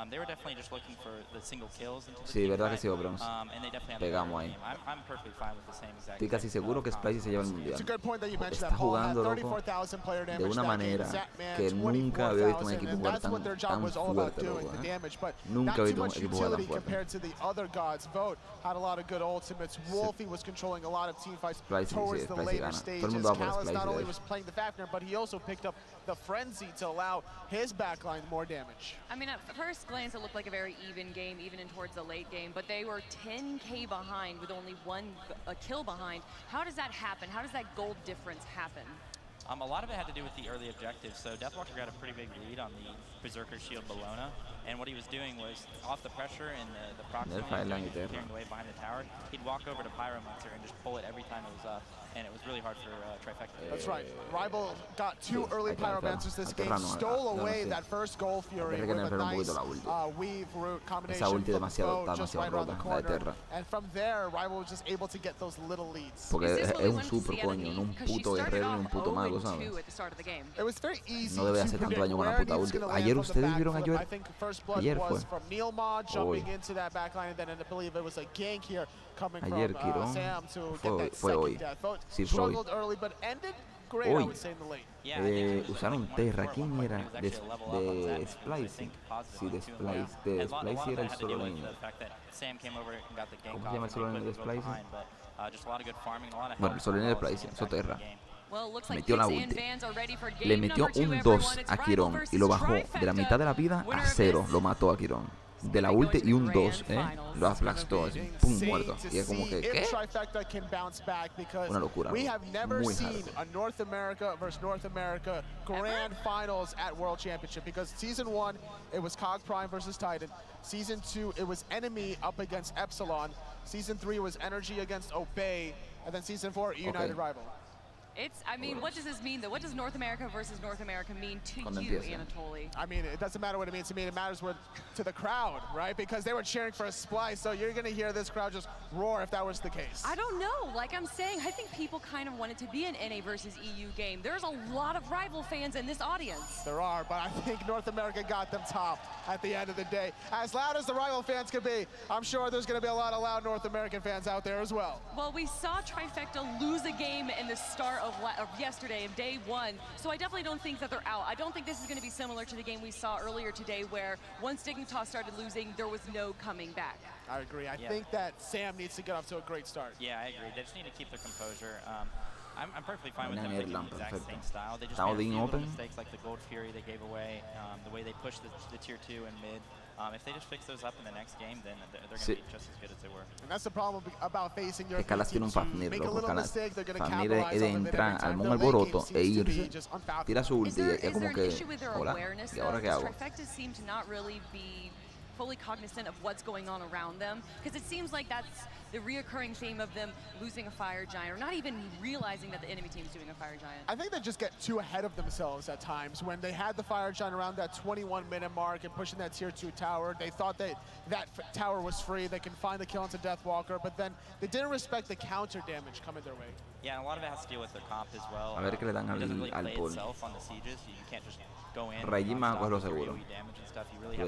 They were definitely just looking for the single kills into the sí, verdad que sí, Bronze. Pegamos ahí. Estoy casi seguro que Splyce se lleva el mundial. Está jugando, loco, de una manera que nunca había visto un equipo jugar tan fuerte, loco, Nunca había visto un equipo jugar tan fuerte. Splyce sí, Splyce gana. Todo el mundo va por Splyce. The frenzy to allow his backline more damage. I mean, at first glance, it looked like a very even game, even in towards the late game, but they were 10K behind with only a kill behind. How does that happen? How does that gold difference happen? A lot of it had to do with the early objectives. So Deathwalker got a pretty big lead on the Berserker Shield Bologna, and what he was doing was, off the pressure and the proximity clearing away behind the tower, he'd walk over to Pyromancer and just pull it every time it was up, and it was really hard for Trifecta. That's right. Rival got 2 early Pyromancers this game, stole away that first Gold Fury with a nice weave root combination from bow just right around the corner. And from there, Rival was just able to get those little leads. Porque es un super coño, no un puto guerrero ni un puto mago, ¿sabes? It was very easy no debe hacer tanto daño con la puta ulti. Ayer ustedes vieron a Joel. Ayer fue. Ayer Quirón fue hoy. Sí, fue hoy. Hoy usaron Terra. ¿Quién era? De Splyce. Sí, de Splyce. De Splyce era el solo lane. ¿Cómo se llama el solo lane de Splyce? Bueno, el solo lane de Splyce, eso Terra. Metió la ulti, le metió un 2 a Quirón y lo bajó de la mitad de la vida a 0, lo mató a Quirón. De la ulti y un 2, lo aplastó, así, pum, muerto. Y es como que, ¿qué? Una locura, muy hardcore. North America versus North America Grand Finals at World Championship, because Season 1, it was COG Prime versus Titan. Season 2, it was Enemy up against Epsilon. Season 3 was Energy against Obey. And then Season 4, United Rival. I mean, what does this mean, though? What does North America versus North America mean to you, Anatoly? I mean, it doesn't matter what it means to me. It matters to the crowd, right? Because they were cheering for a Splyce, so you're going to hear this crowd just roar if that was the case. I don't know. Like I'm saying, I think people kind of want it to be an NA versus EU game. There's a lot of rival fans in this audience. There are, but I think North America got them top at the end of the day. As loud as the rival fans could be, I'm sure there's going to be a lot of loud North American fans out there as well. Well, we saw Trifecta lose a game in the start of yesterday, of day one, so I definitely don't think that they're out. I don't think this is going to be similar to the game we saw earlier today, where once Dignitas started losing, there was no coming back. I agree. I think that Sam needs to get off to a great start. Yeah, I agree. They just need to keep their composure. I'm perfectly fine with them playing the exact same style. They just made a few little mistakes, like the Gold Fury they gave away, the way they pushed the tier 2 and mid. If they just fix those up in the next game, then they're going to be just as good as they were. And that's the problem about facing your Calas tiene un Fafnir, make a loco. little mistake, they're going to Fafnir capitalize de on it entrar al modo alboroto e irse, tira su ulti y es como que, hola, ¿y ahora qué hago? Trifecta seem to not really be fully cognizant of what's going on around them, because it seems like that's the reoccurring theme of them losing a Fire Giant, or not even realizing that the enemy team's doing a Fire Giant. I think they just get too ahead of themselves at times. When they had the Fire Giant around that 21-minute mark and pushing that tier 2 tower, they thought that tower was free, they can find the kill into Deathwalker, but then they didn't respect the counter damage coming their way. Yeah, and a lot of it has to deal with their comp as well. A ver qué le dan it doesn't really al play Paul. itself on the sieges. You can't just go in. Rayim va a cogerlo seguro.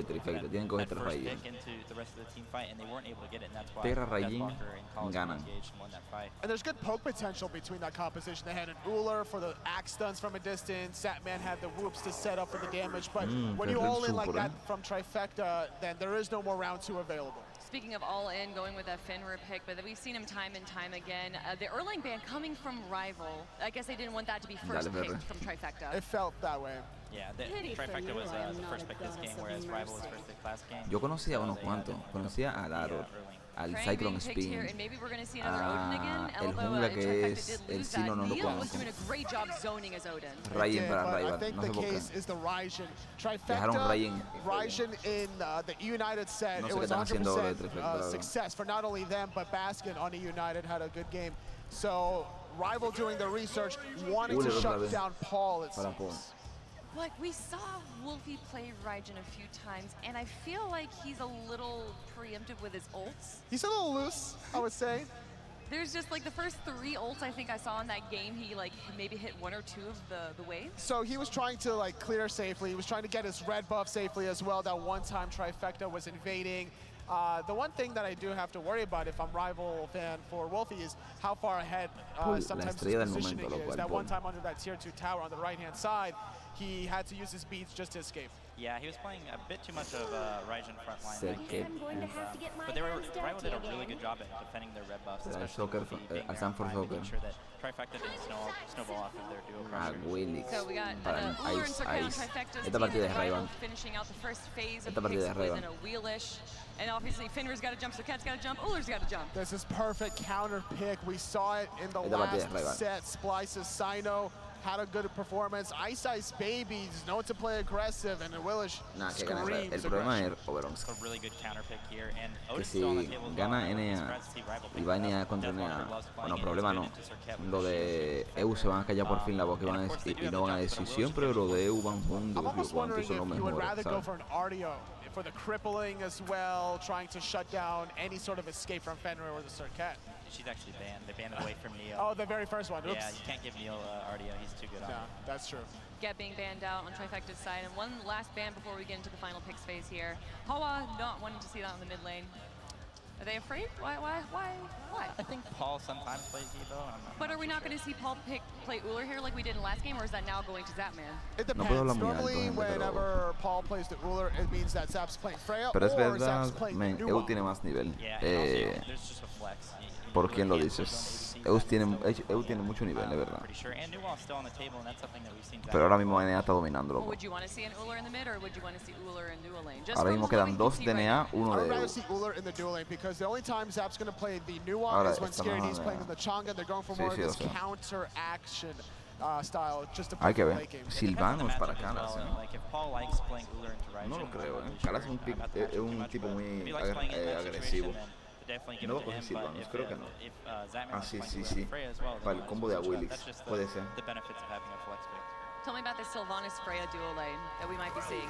Trifecta tienen que coger tres Rayim. Terra Rayim ganan. And there's good poke potential between that composition. They had an Uller for the axe stuns from a distance. Satman had the whoops to set up for the damage. But when you all in like that from Trifecta, then there is no more round 2 available. Speaking of all in, going with a Fenrir pick, but we've seen him time and time again. The Erlang ban coming from Rival. I guess they didn't want that to be first picked from Trifecta. It felt that way. Yeah, Trifecta was the first pick this game, whereas Rival was first pick last game. Yo conocía a unos cuantos. Conocía a Daro, al Cyclone Spin, el jungla que es el Sino, no lo conozco. Ryan para Rival, no sé por qué. Dejaron Ryan in the United set, no it was 100% success for not only them, but Baskin on the United had a good game. So Rival doing the research, wanting to shut down Paul, it seems. Like, we saw Wolfie play Raijin a few times, and I feel like he's a little preemptive with his ults. He's a little loose, I would say. There's just like the first 3 ults I think I saw in that game, he like maybe hit 1 or 2 of the waves. So he was trying to like clear safely. He was trying to get his red buff safely as well. That one time Trifecta was invading. The one thing that I do have to worry about if I'm Rival fan for Wolfie is how far ahead sometimes his positioning is. That one time under that tier 2 tower on the right-hand side, he had to use his beats just to escape. Yeah, he was playing a bit too much of Raijin frontline that game. But Rival did a really good job at defending their red buffs, especially making sure that Trifecta didn't snowball off of their duo crushers. So we got Uller and Circuit on Trifecta's team, finishing out the first phase of the picks within a wheelish. And obviously Fenrir's got to jump, Circuit's got to jump, Uller's got to jump. This is perfect counter pick. We saw it in the last set. Splyce's Sino had a good performance. Ice Babies know to play aggressive, and Willish screams el problema es a really good counter pick here, and que si gana NA y va NA contra NA, bueno, problema no. Lo de EU se van a callar por fin la voz y no van a decir siempre lo de EU van juntos y cuántos son los mejores, ¿sabes? For the crippling as well, trying to shut down any sort of escape from Fenrir or the Circuit. She's actually banned. They banned away from Neo. Oh, the very first one. Oops. Yeah, you can't give Neo RDO. He's too good on it. That's true. Get being banned out on Trifecta's side. And one last ban before we get into the final picks phase here. Hawa not wanting to see that on the mid lane. Are they afraid? Why? I think Paul sometimes plays Evo. But are we not going to see Paul play Uller here like we did in last game, or is that now going to Zapman? It depends. Normally, whenever Paul plays the Uller, it means that Zap's playing Freya or Zap's playing Nuwa. EU tiene más nivel. Yeah, there's just a flex. ¿Por quién lo dices? EU tiene mucho nivel, de verdad. Pero ahora mismo NA está dominando, loco. Ahora mismo quedan 2 de NA, 1 de EU. Hay que ver. Silvanos para Canas, no lo creo, Canas es un tipo muy agresivo. definitely give No it to him, Silvanos, but creo que no. if Zatman Sí, wants sí, to sí. Freya as well, Para el combo de Awilix, that's just puede ser. the benefits of having a flex pick. Tell me about the Sylvanas-Freya duo lane that we might be seeing.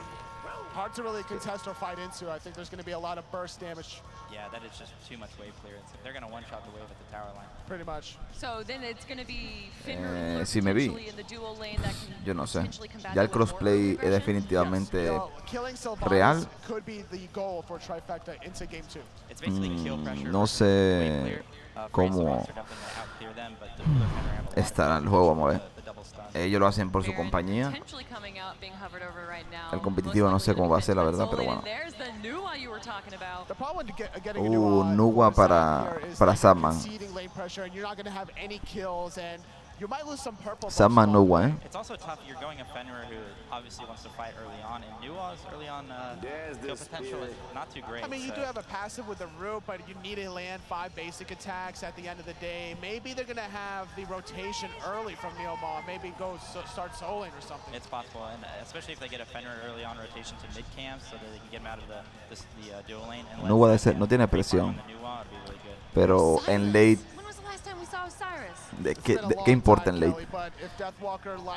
Hard to really contest or fight into. I think there's going to be a lot of burst damage. Yeah, that is just too much wave clearance. They're going to one-shot the wave at the tower line. Pretty much. So then it's going to be Finner Sí me vi. in the duo lane that can Yo no sé. potentially combat Ya el with more crossplay es aggression. definitivamente Killing real. Sylvanas could be the goal for Trifecta into game 2. It's basically kill pressure. No sé cómo estará el juego, vamos a ver. Ellos lo hacen por su compañía. El competitivo no sé cómo va a ser, la verdad, pero bueno. Nuwa para Sadman. Sadman Nuwa, It's also tough. You're going a Fenrir who obviously wants to fight early on, and Nuwa's early on kill potential is not too great. I mean, you do have a passive with the root, but you need to land 5 basic attacks at the end of the day. Maybe they're going to have the rotation early from Neomar. Maybe go start soloing or something. It's possible, and especially if they get a Fenrir early on rotation to mid camp so that they can get him out of the dual lane. And Nuwa no tiene presión, pero en late, ¿qué importa en late?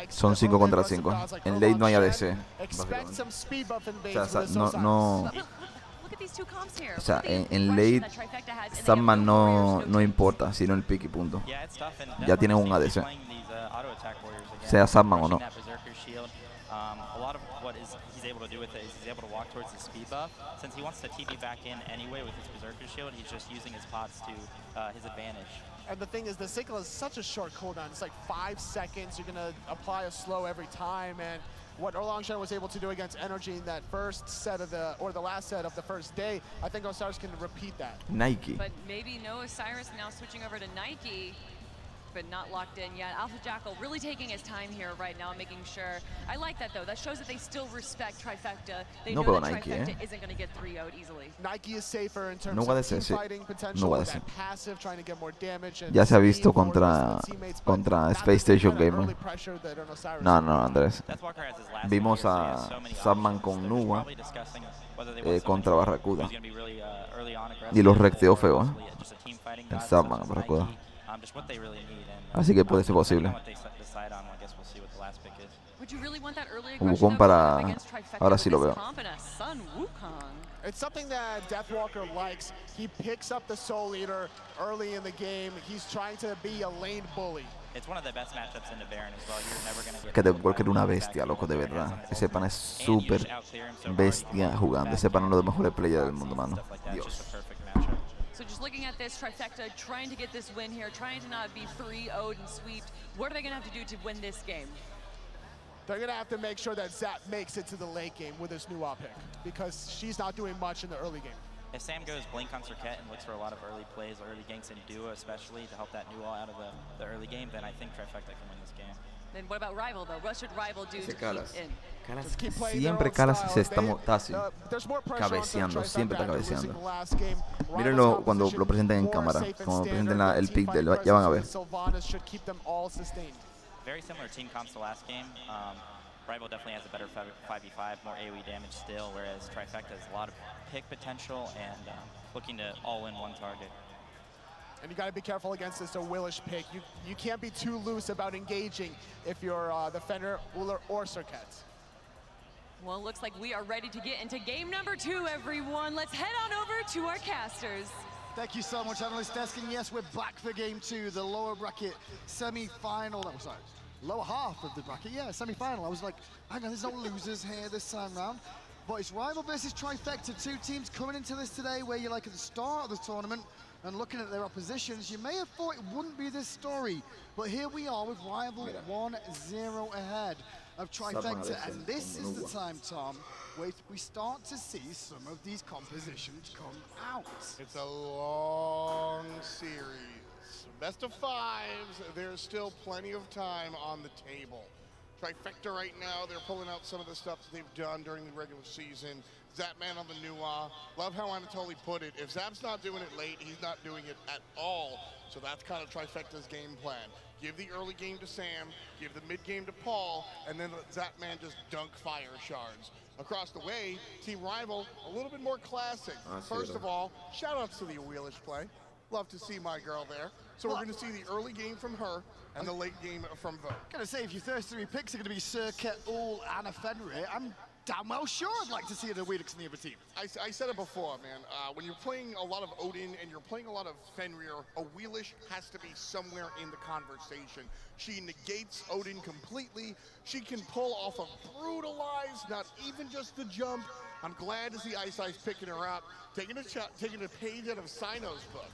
Son 5 contra 5. En late no hay ADC. O sea, en late Sadman no importa, sino el pick y punto. Ya tienen un ADC, sea Sadman o no. A lot of what he's able to do with it is he's able to walk towards the speed buff. Since he wants to TP back in anyway with his Berserker Shield, he's just using his pots to his advantage. And the thing is, the cycle is such a short cooldown. It's like 5 seconds. You're going to apply a slow every time. And what Erlongshen was able to do against Energy in that first set of the last set of the first day, I think Osiris can repeat that. Nike. But maybe no Osiris now switching over to Nike, but not locked in yet. Alpha Jackal really taking his time here right now, making sure. I like that though. That shows that they still respect Trifecta. They know that Nike, Trifecta isn't going to get 3-0'd easily. Nike is safer in terms of team fighting potential. That passive, trying to get more damage. Ya se ha visto contra Space Station Gamer. No, Andrés. Vimos a Sadman con Nuwa contra Barracuda y los recteó feo, el Sadman Barracuda. Así que puede ser posible. Wukong para... Ahora sí lo veo. It's something that Deathwalker likes. He picks up the Soul Eater early in the game. He's trying to be a lane bully. It's one of the best matchups in the Baron as well. You're never going to get... Que Deathwalker era una bestia, loco, de verdad. Ese pana es súper bestia jugando. Ese pana es uno de los mejores players del mundo, mano. Dios. So just looking at this, Trifecta trying to get this win here, trying to not be 3-0'd and swept. What are they going to have to do to win this game? They're going to have to make sure that Zap makes it to the late game with this new pick, because she's not doing much in the early game. If Sam goes Blink on Circuit and looks for a lot of early plays, early ganks in duo especially to help that new out of the early game, then I think Trifecta can win this game. Then what about Rival though? What should Rival do to keep in? Siempre Calas se está así, cabeceando, siempre está cabeceando. Mírenlo cuando lo presenten en cámara, cuando presenten el pick de él, ya van a ver. Very similar team comps to last game. Rival definitely has a better 5v5, more AoE damage still, whereas Trifecta has a lot of pick potential and looking to all in one target. And you got to be careful against this Willish pick. You can't be too loose about engaging if you're the Fenrir, Uller, or Circuit. Well, it looks like we are ready to get into game number 2, everyone. Let's head on over to our casters. Thank you so much, Analyst Desk. And yes, we're back for game 2, the lower bracket semi-final. That was like lower half of the bracket. Yeah, semi-final. I was like, hang on, there's no losers here this time round. But it's Rival versus Trifecta, 2 teams coming into this today where you're like at the start of the tournament and looking at their oppositions. You may have thought it wouldn't be this story, but here we are with Rival 1-0 ahead of Trifecta, and this is the time, Tom, where we start to see some of these compositions come out. It's a long series. Best of 5s, there's still plenty of time on the table. Trifecta right now, they're pulling out some of the stuff that they've done during the regular season. Zapman on the Nuwa. Love how Anatoly put it. If Zap's not doing it late, he's not doing it at all. So that's kind of Trifecta's game plan. Give the early game to Sam, give the mid game to Paul, and then let Zapman just dunk fire shards. Across the way, Team Rival, a little bit more classic. First of all, shout outs to the wheelish play. Love to see my girl there. So we're going to see the early game from her and the late game from Vogue. Gonna say, if your first 3 picks are going to be Circuit, Ul, and a Fenrir, I'm damn well sure I'd like to see the Wheelix in the other team. I said it before, man. When you're playing a lot of Odin and you're playing a lot of Fenrir, a wheelish has to be somewhere in the conversation. She negates Odin completely. She can pull off a brutalize, not even just the jump. I'm glad to see Ice picking her up, taking a page out of Sino's book.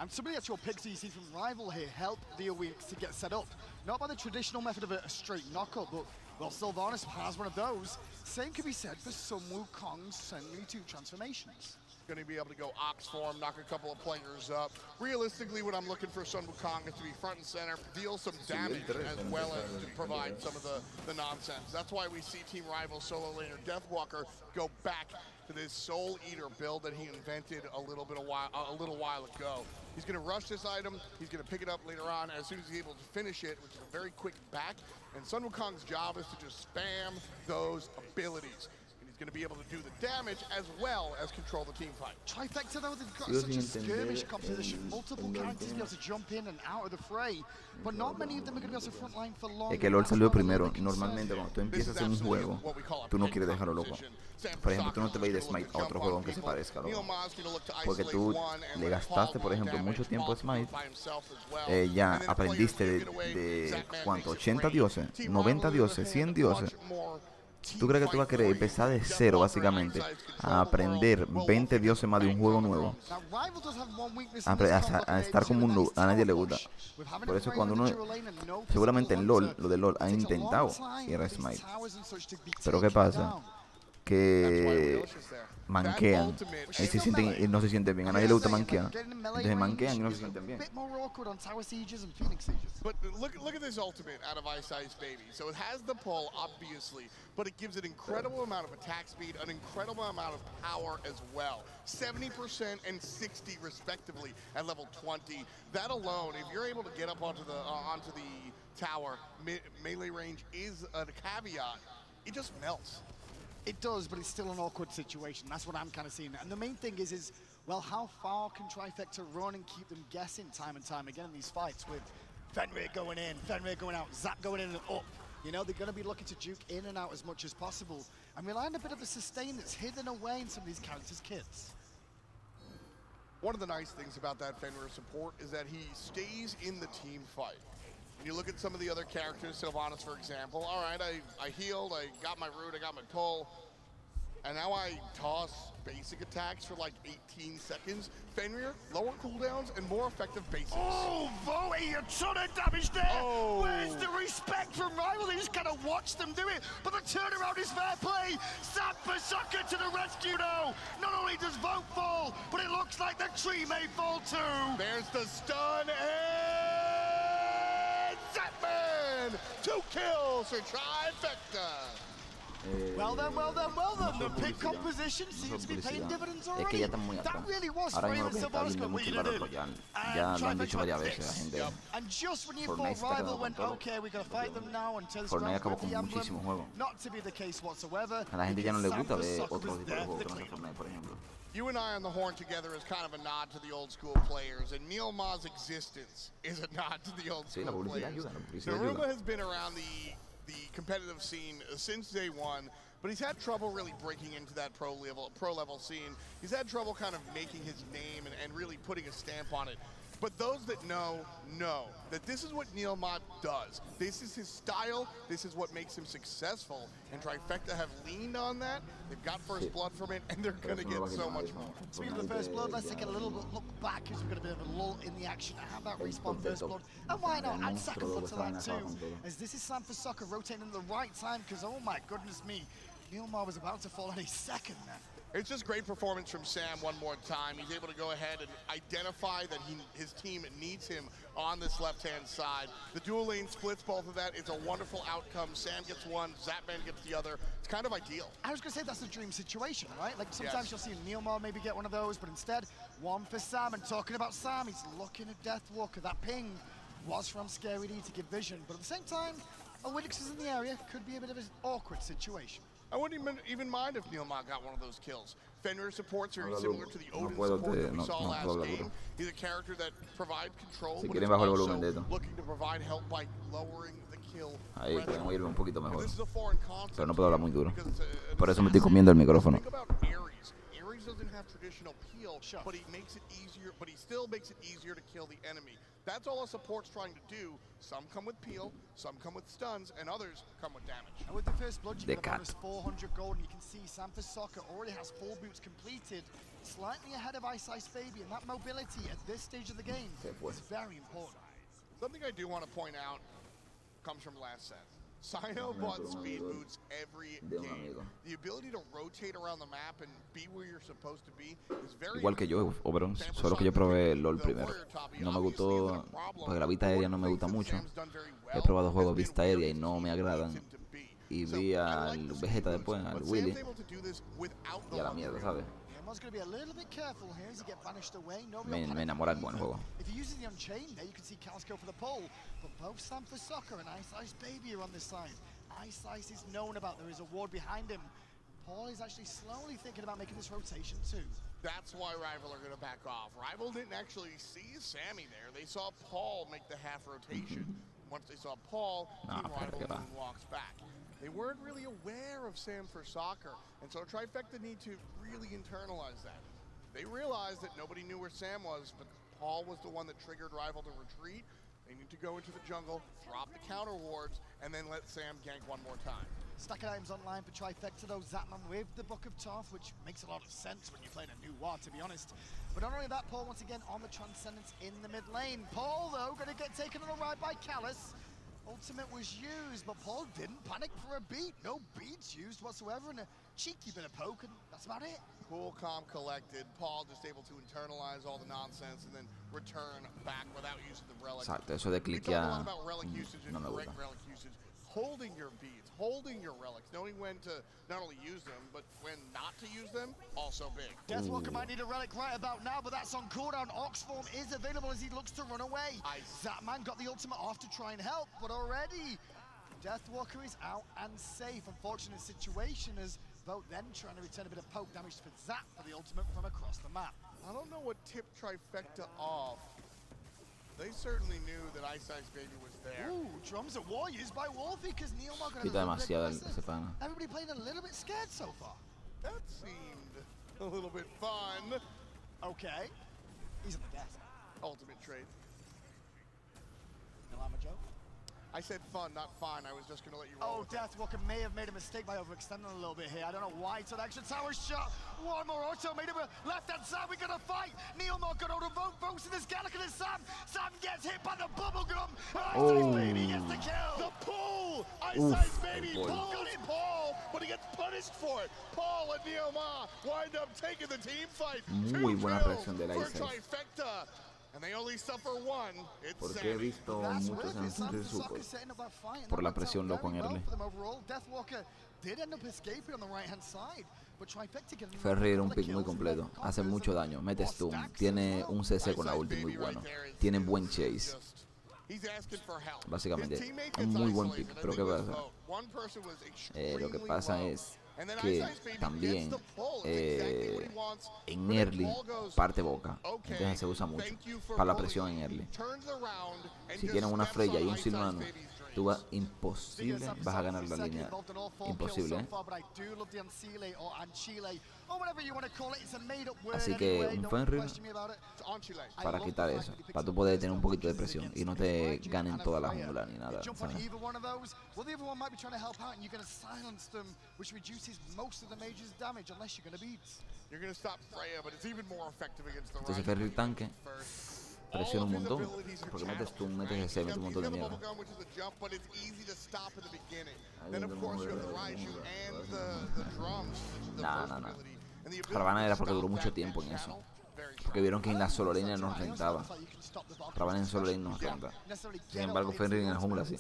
And some of the actual picks that you see from Rival here help the Wheelix to get set up. Not by the traditional method of a straight knockup, but well, Sylvanas has one of those. Same can be said for some Wukong's Senri 2 transformations. Going to be able to go Ox form, knock a couple of players up. Realistically, what I'm looking for Sun Wukong is to be front and center, deal some damage, as well as to provide some of the nonsense. That's why we see Team Rival solo laner Deathwalker go back to this Soul Eater build that he invented a little while ago. He's going to rush this item. He's going to pick it up later on as soon as he's able to finish it, which is a very quick back. And Sun Wukong's job is to just spam those abilities. And he's going to be able to do the damage as well as control the team fight. Trifecta, though, they've got such a skirmish composition. Multiple characters to be able to jump in and out of the fray, but not many of them are going to be able to frontline for long. Es que LOL salió primero. Normalmente cuando tú empiezas a hacer un juego, tú no quieres dejarlo loco. Por ejemplo, tú no te vas a ir de Smite a otro juego aunque se parezca loco. Porque tú le gastaste, por ejemplo, mucho tiempo a Smite. Ya aprendiste de ¿cuánto? 80 dioses, 90 dioses, 100 dioses. ¿Tú crees que tú vas a querer empezar de cero, básicamente, a aprender 20 dioses más de un juego nuevo? A estar como un noob, a nadie le gusta. Por eso cuando uno, seguramente en LOL, lo de LOL ha intentado ir a Smite. Pero ¿qué pasa? Que manquean y se sienten, y no se sienten bien. A nadie le gusta manquear. Entonces manquean y no se sienten bien. But look at this ultimate out of Ice Baby. So it has the pull, obviously, but it gives an incredible amount of attack speed, an incredible amount of power as well. 70% and 60 respectively at level 20. That alone, if you're able to get up onto the tower, melee range is a caveat. It just melts. It does, but it's still an awkward situation. That's what I'm kind of seeing. And the main thing is well, how far can Trifecta run and keep them guessing time and time again in these fights with Fenrir going in, Fenrir going out, Zap going in and up. You know, they're going to be looking to juke in and out as much as possible. And rely on a bit of the sustain that's hidden away in some of these characters' kits. One of the nice things about that Fenrir support is that he stays in the team fight. When you look at some of the other characters, Sylvanas, for example, all right, I healed, I got my root, I got my pull, and now I toss basic attacks for like 18 seconds. Fenrir, lower cooldowns and more effective basics. Oh, Voe, a ton of damage there. Oh. Where's the respect from Rival? They just kind of watch them do it, but the turnaround is fair play. Zap for Soccer to the rescue now. Not only does Vote fall, but it looks like the tree may fall too. There's the stun and Zapman! 2 kills for Trifecta. Well then, the pick composition seems to be paying dividends already. That really was Frame and Sylvanas going, what are you going to do? And just when you thought Rival went, okay, we're going to fight them now and tell us the emblem, not to be the case whatsoever. You and I on the horn together is kind of a nod to the old school players, and Neil Ma's existence is a nod to the old school players. Naruba has been around the competitive scene since day one, but he's had trouble really breaking into that pro level scene. He's had trouble kind of making his name and really putting a stamp on it. But those that know that this is what Neil Ma does. This is his style. This is what makes him successful. And Trifecta have leaned on that. They've got first blood from it, and they're going to get so much more. Speaking of the first blood, let's take a little look back because we've got a bit of a lull in the action to have that respawn first blood. And why not add second blood to that too? As this is Sam for Soccer rotating in the right time because, oh my goodness me, Neil Ma was about to fall any second then. It's just great performance from Sam one more time. He's able to go ahead and identify that his team needs him on this left-hand side. The dual lane splits both of that. It's a wonderful outcome. Sam gets one, Zapman gets the other. It's kind of ideal. I was going to say that's the dream situation, right? Like sometimes you'll see Neil Ma maybe get one of those, but instead, one for Sam. And talking about Sam, he's looking at Deathwalker. That ping was from Scary D to give vision, but at the same time, a Wheelix is in the area. Could be a bit of an awkward situation. I wouldn't even mind if Neilmog got one of those kills. Fenrir support's very similar to the Odin support that we saw last game. He's a character that provides control, Si but quieren is bajo el also volumen de esto. looking to provide help by lowering the kill. Ahí pueden oírme un poquito mejor. This is a foreign concept, Pero no puedo hablar muy duro. because it's Por eso me estoy comiendo el micrófono. Think about Ares. Ares doesn't have traditional peel, but he makes it easier. But he still makes it easier to kill the enemy. That's all a support's trying to do. Some come with peel, some come with stuns, and others come with damage. And with the first blood, you The get a bonus 400 gold, and you can see Sam for Soccer already has 4 boots completed, slightly ahead of Ice Baby, and that mobility at this stage of the game is very important. Something I do want to point out comes from last set. Sino bought speed boots every game. The ability to rotate around the map and be where you're supposed to be is very Igual que yo, Oberon, solo que yo probé el LOL primero. No me gustó, porque la vista aérea no me gusta mucho. He probado juegos vista aérea y no me agradan. Y vi al Vegeta después, al Willy, y a la mierda, ¿sabes? Me enamora el buen juego. If you use the Unchained there, you can see Cal's go for the pole, but both Sam for Soccer and Ice Baby are on this side. Ice is known about, there is a ward behind him. Paul is actually slowly thinking about making this rotation too. That's why Rival are going to back off. Rival didn't actually see Sammy there. They saw Paul make the half rotation. Once they saw Paul, Team Rival walks back. They weren't really aware of Sam for Soccer, and so Trifecta need to really internalize that. They realized that nobody knew where Sam was, but Paul was the one that triggered Rival to retreat. They need to go into the jungle, drop the counter wards, and then let Sam gank one more time. Stacking items online for Trifecta though, Zapman with the Book of Toth, which makes a lot of sense when you're playing a new WAR, to be honest. But not only that, Paul once again on the Transcendence in the mid lane. Paul though, gonna get taken on a ride by Callus. Ultimate was used, but Paul didn't panic for a beat. No beats used whatsoever, and a cheeky bit of poke, and that's about it. Cool, calm, collected. Paul just able to internalize all the nonsense and then return back without using the relic. Exacto, eso de cliquear no me gusta. Holding your beads, holding your relics, knowing when to not only use them, but when not to use them, also big. Deathwalker might need a relic right about now, but that's on cooldown. Oxform is available as he looks to run away. Zapman got the ultimate off to try and help, but already Deathwalker is out and safe. Unfortunate situation as Vote then trying to return a bit of poke damage for Zap for the ultimate from across the map. I don't know what tipped Trifecta off. They certainly knew that Ice Baby was there. Ooh, drums at war used by Wolfie because Neilmog got everybody playing a little bit scared so far. That seemed a little bit fun. Okay. He's on the desk. Ultimate trade. Milama joke? I said fun, not fine. I was just going to let you roll. Oh, Deathwalker may have made a mistake by overextending a little bit here. I don't know why. So the extra tower shot. One more auto made him a left-hand side. We're going to fight. Neilmog got out of vote. Votes in this Gallican and Sam. Sam gets hit by the bubblegum. Ice Baby gets the kill. The pull. Ice Baby pulled Paul, but he gets punished for it. Paul and Neilmog wind up taking the team fight. Muy buena presión de la Ice. Trifecta. And they only suffer one. Porque he visto muchos en Sucos por la presión loco en early. Ferry era un pick muy completo, hace mucho daño, mete stun, tiene un CC con la ulti muy bueno, tiene buen chase. Básicamente, un muy buen pick, pero ¿qué pasa? Lo que pasa es que también en early parte boca, entonces se usa mucho para la presión en early. Si tienen una Freya y un Silvano, tú vas imposible, vas a ganar la línea, imposible, ¿eh? Así que un Fenrir para quitar eso, para tú poder tener un poquito de presión y no te ganen toda la jungla ni nada, ¿sabes? Entonces Fenrir tanque presiona un montón, porque metes stun, metes CC, metes un montón de mierda. No. Ravana era porque duró mucho tiempo en eso. Porque vieron que en la solo lane nos rentaba. Ravana en solo lane nos renta. Sin embargo, Fenrir en la jungla sí.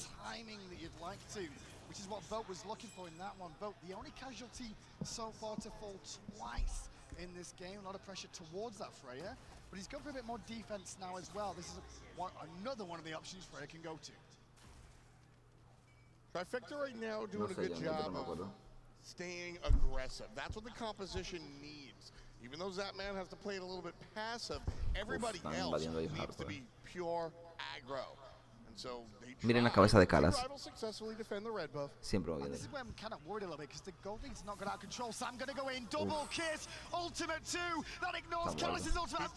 Which is what Vote was looking for in that one. Vote, the only casualty so far to fall twice in this game. A lot of pressure towards that Freya, but he's going for a bit more defense now as well. This is another one of the options Freya can go to. Trifecta right now doing a good job of staying aggressive. That's what the composition needs. Even though Zapman has to play it a little bit passive, everybody else needs to be pure aggro. And so miren la cabeza de Calas. Siempre va. This is where I'm kind of worried a little bit because the gold lead's not going out of control. Sam going to go in, double kiss, ultimate 2. That ignores Calas' ultimate.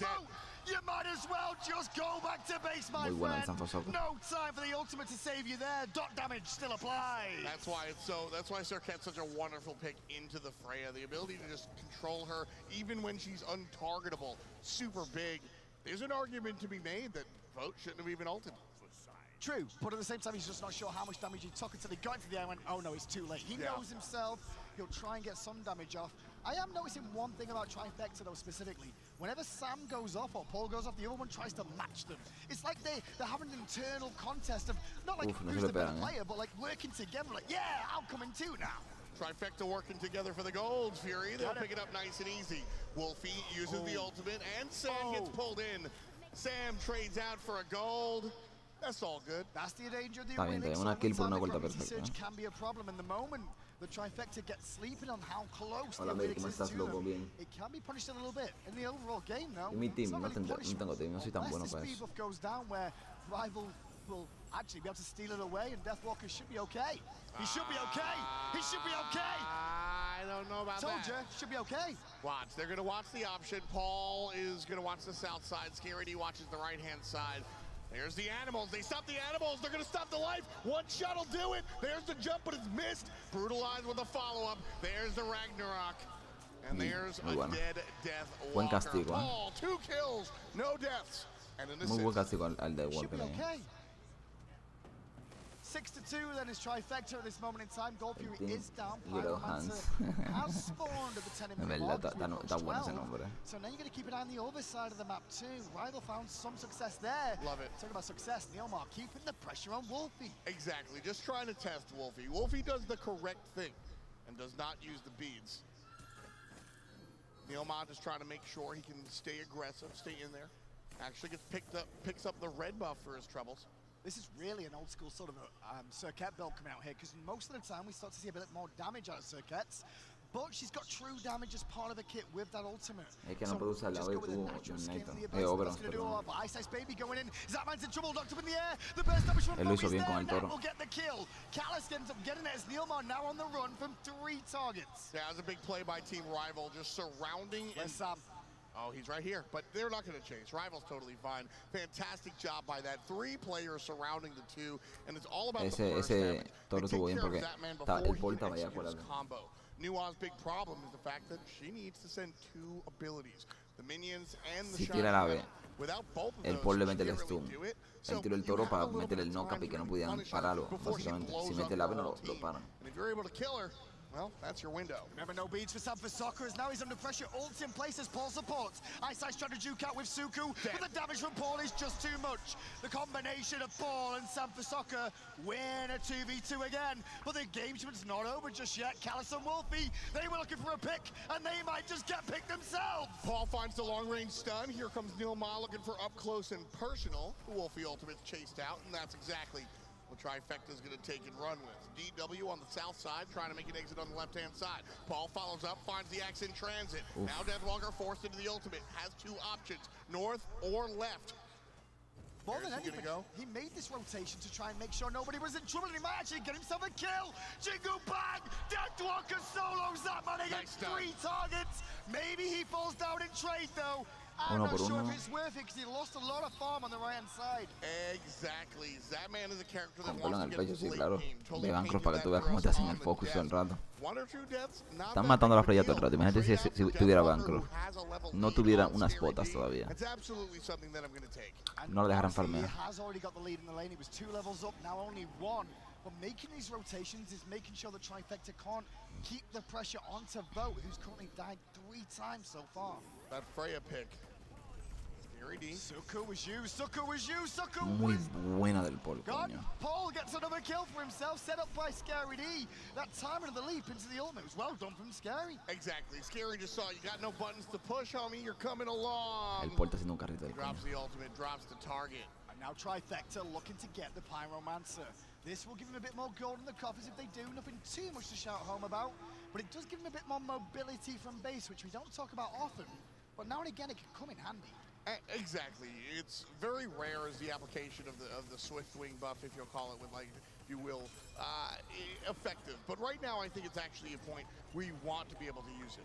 You might as well just go back to base, my friend. No time for the ultimate to save you there. Dot damage still applies. That's why Serket's such a wonderful pick into the Freya. The ability to just control her even when she's untargetable, super big. There's an argument to be made that Vote shouldn't have even ulted. True, but at the same time, he's just not sure how much damage he took until he got into the air and went, oh no, it's too late. He knows himself. He'll try and get some damage off. I am noticing one thing about Trifecta, though, specifically. Whenever Sam goes off or Paul goes off, the other one tries to match them. It's like they're having an internal contest of not like who's the better player, but like working together. Like, yeah, I'll come in too now. Trifecta working together for the gold, Fury. They'll pick it up nice and easy. Wolfie uses the ultimate, and Sam gets pulled in. Sam trades out for a gold. That's all good. That's the danger of the winning. Una kill por una vuelta perfecta. Can be a problem in the moment. The Trifecta gets sleeping on how close the Elixir is to them. It can be punished a little bit in the overall game, though. Mi team, no tengo team, no soy tan bueno para eso. Unless the speed buff goes down, where Rival will actually be able to steal it away, and Deathwalker should be okay. He should be okay. He should be okay. I don't know about that. Told you, should be okay. Watch. They're going to watch the option. Paul is going to watch the south side. Scary D watches the right-hand side. There's the animals. They stop the animals. They're going to stop the life. One shot will do it. There's the jump, but it's missed. Brutalized with a follow-up. There's the Ragnarok. And there's a dead Deathwalker. Buen castigo, Paul, 2 kills, no deaths. And an assist. Muy buen castigo al Deathwalker. Okay. 6-2 then is Trifecta at this moment in time. Gold Fury is down. Pyromancer has spawned at the 10-minute mark. So now you're going to keep an eye on the other side of the map too. Rival found some success there. Love it. Talking about success, Neomar keeping the pressure on Wolfie. Exactly, just trying to test Wolfie. Wolfie does the correct thing and does not use the beads. Neomar just trying to make sure he can stay aggressive, stay in there. Actually gets picks up the red buff for his troubles. This is really an old school sort of Serket build coming out here, because most of the time we start to see a bit more damage out of Serkets, but she's got true damage as part of the kit with that ultimate. Es que no puede usar la Ice Ice Baby going in. Zapman's in trouble, knocked up in the air. The best damage from Bobby's there, and that will get the kill. Calas ends up getting it as Neomar now on the run from 3 targets. Yeah, it was a big play by Team Rival, just surrounding. Oh, he's right here, but they're not going to chase. Rival's totally fine. Fantastic job by that. 3 players surrounding the 2, and it's all about the first damage. Toro tuvo bien porque el Paul estaba allá afuera. Nua's big problem is the fact that she needs to send 2 abilities. The minions and the si tira la B, el Paul le mete el stun. Él tiró el Toro para meter el knock-up y que no pudieran pararlo, básicamente. Si mete la B no lo paran. And if you're able to kill her, well, that's your window. Remember, no beads for Sam for Soccer, as now he's under pressure. Ults in place as Paul supports. Ice trying to juke out with Suku, but the damage from Paul is just too much. The combination of Paul and Sam for Soccer win a 2v2 again, but the engagement's not over just yet. Calas and Wolfie, they were looking for a pick, and they might just get picked themselves. Paul finds the long-range stun. Here comes Neomar looking for up close and personal. The Wolfie ultimate's chased out, and that's exactly what Trifecta's going to take and run with. DW on the south side, trying to make an exit on the left-hand side. Paul follows up, finds the X in transit. Oof. Now Deathwalker forced into the ultimate. Has 2 options, north or left. More than anything, he made this rotation to try and make sure nobody was in trouble, and he might actually get himself a kill. Jingle bang! Deathwalker solos that man against 3 targets. Maybe he falls down in trade, though. I'm not sure if it's worth it because he lost a lot of farm on the right-hand side. Exactly. That is a character that wants to get the late game. De Bancroft para que tú veas cómo te hacen el focus todo el rato. Están matando a la Freya todo el rato. Imagínate si tuviera Bancroft. No tuviera unas botas todavía. No lo dejaran farmear. But making these rotations is making sure that Trifecta can't keep the pressure onto Vote, who's currently died 3 times so far. That Freya pick. Scary D. Suku was you, Suku was you, Suku Muy buena del Paul, coño. Paul gets another kill for himself, set up by Scary D. That timing of the leap into the ultimate was well done from Scary. Exactly. Scary just saw you got no buttons to push, homie. You're coming along. El Paul está haciendo un carrito del drops the ultimate, drops the target. And now Trifecta looking to get the Pyromancer. This will give him a bit more gold in the coffers if they do. Nothing too much to shout home about. but it does give him a bit more mobility from base, which we don't talk about often, but now and again it can come in handy. Exactly. It's very rare as the application of the Swift Wing buff, if you'll call it with, like, if you will, effective. But right now, I think it's actually a point where you want to be able to use it.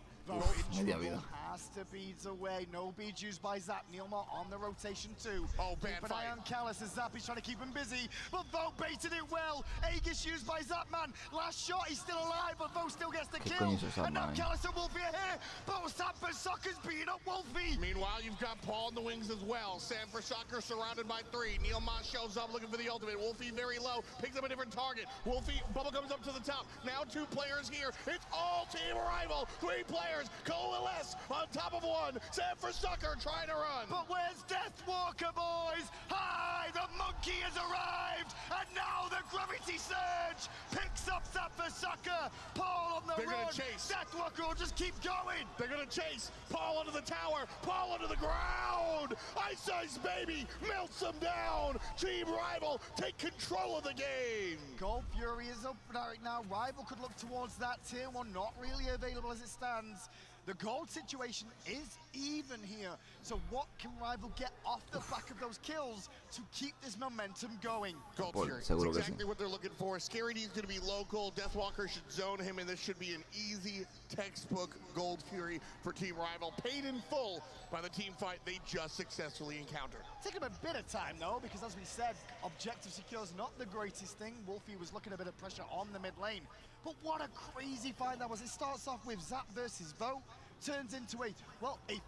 Has to beads away. No beads used by Zap. Neilmar on the rotation too. Oh, bad keep an fight. eye on Callus as Zap is trying to keep him busy. But Vote baited it well. Aegis used by Zap, man. Last shot, he's still alive, but Vote still gets the kill. And now Callus and Wolfie are here. But Sam for Soccer's beating up Wolfie. Meanwhile, you've got Paul in the wings as well. Sam for Soccer surrounded by 3. Neilmar shows up looking for the ultimate. Wolfie very low, picks up a different target. Wolfie, Bubble comes up to the top. Now 2 players here. It's all Team Rival. 3 players coalesce on top of 1. Sam for Sucker trying to run. But where's Deathwalker, boys? Hi, the monkey has arrived. And now the gravity surge picks up Sam for Sucker. Paul on the run. They're gonna chase. Deathwalker will just keep going. They're gonna chase. Paul under the tower. Paul under the ground. Ice Baby melts them down. Team Rival take control of the game. Gold Fury is up right now. Rival could look towards that tier 1, not really available as it stands. The gold situation is even here. So what can Rival get off the back of those kills to keep this momentum going? Gold Fury, that's exactly what they're looking for. Scary D is going to be local. Deathwalker should zone him, and this should be an easy textbook Gold Fury for Team Rival, paid in full by the team fight they just successfully encountered. Taking a bit of time, though, because as we said, objective secure is not the greatest thing. Wolfie was looking a bit of pressure on the mid lane. But what a crazy fight that was. It starts off with Zap versus Vote, turns into a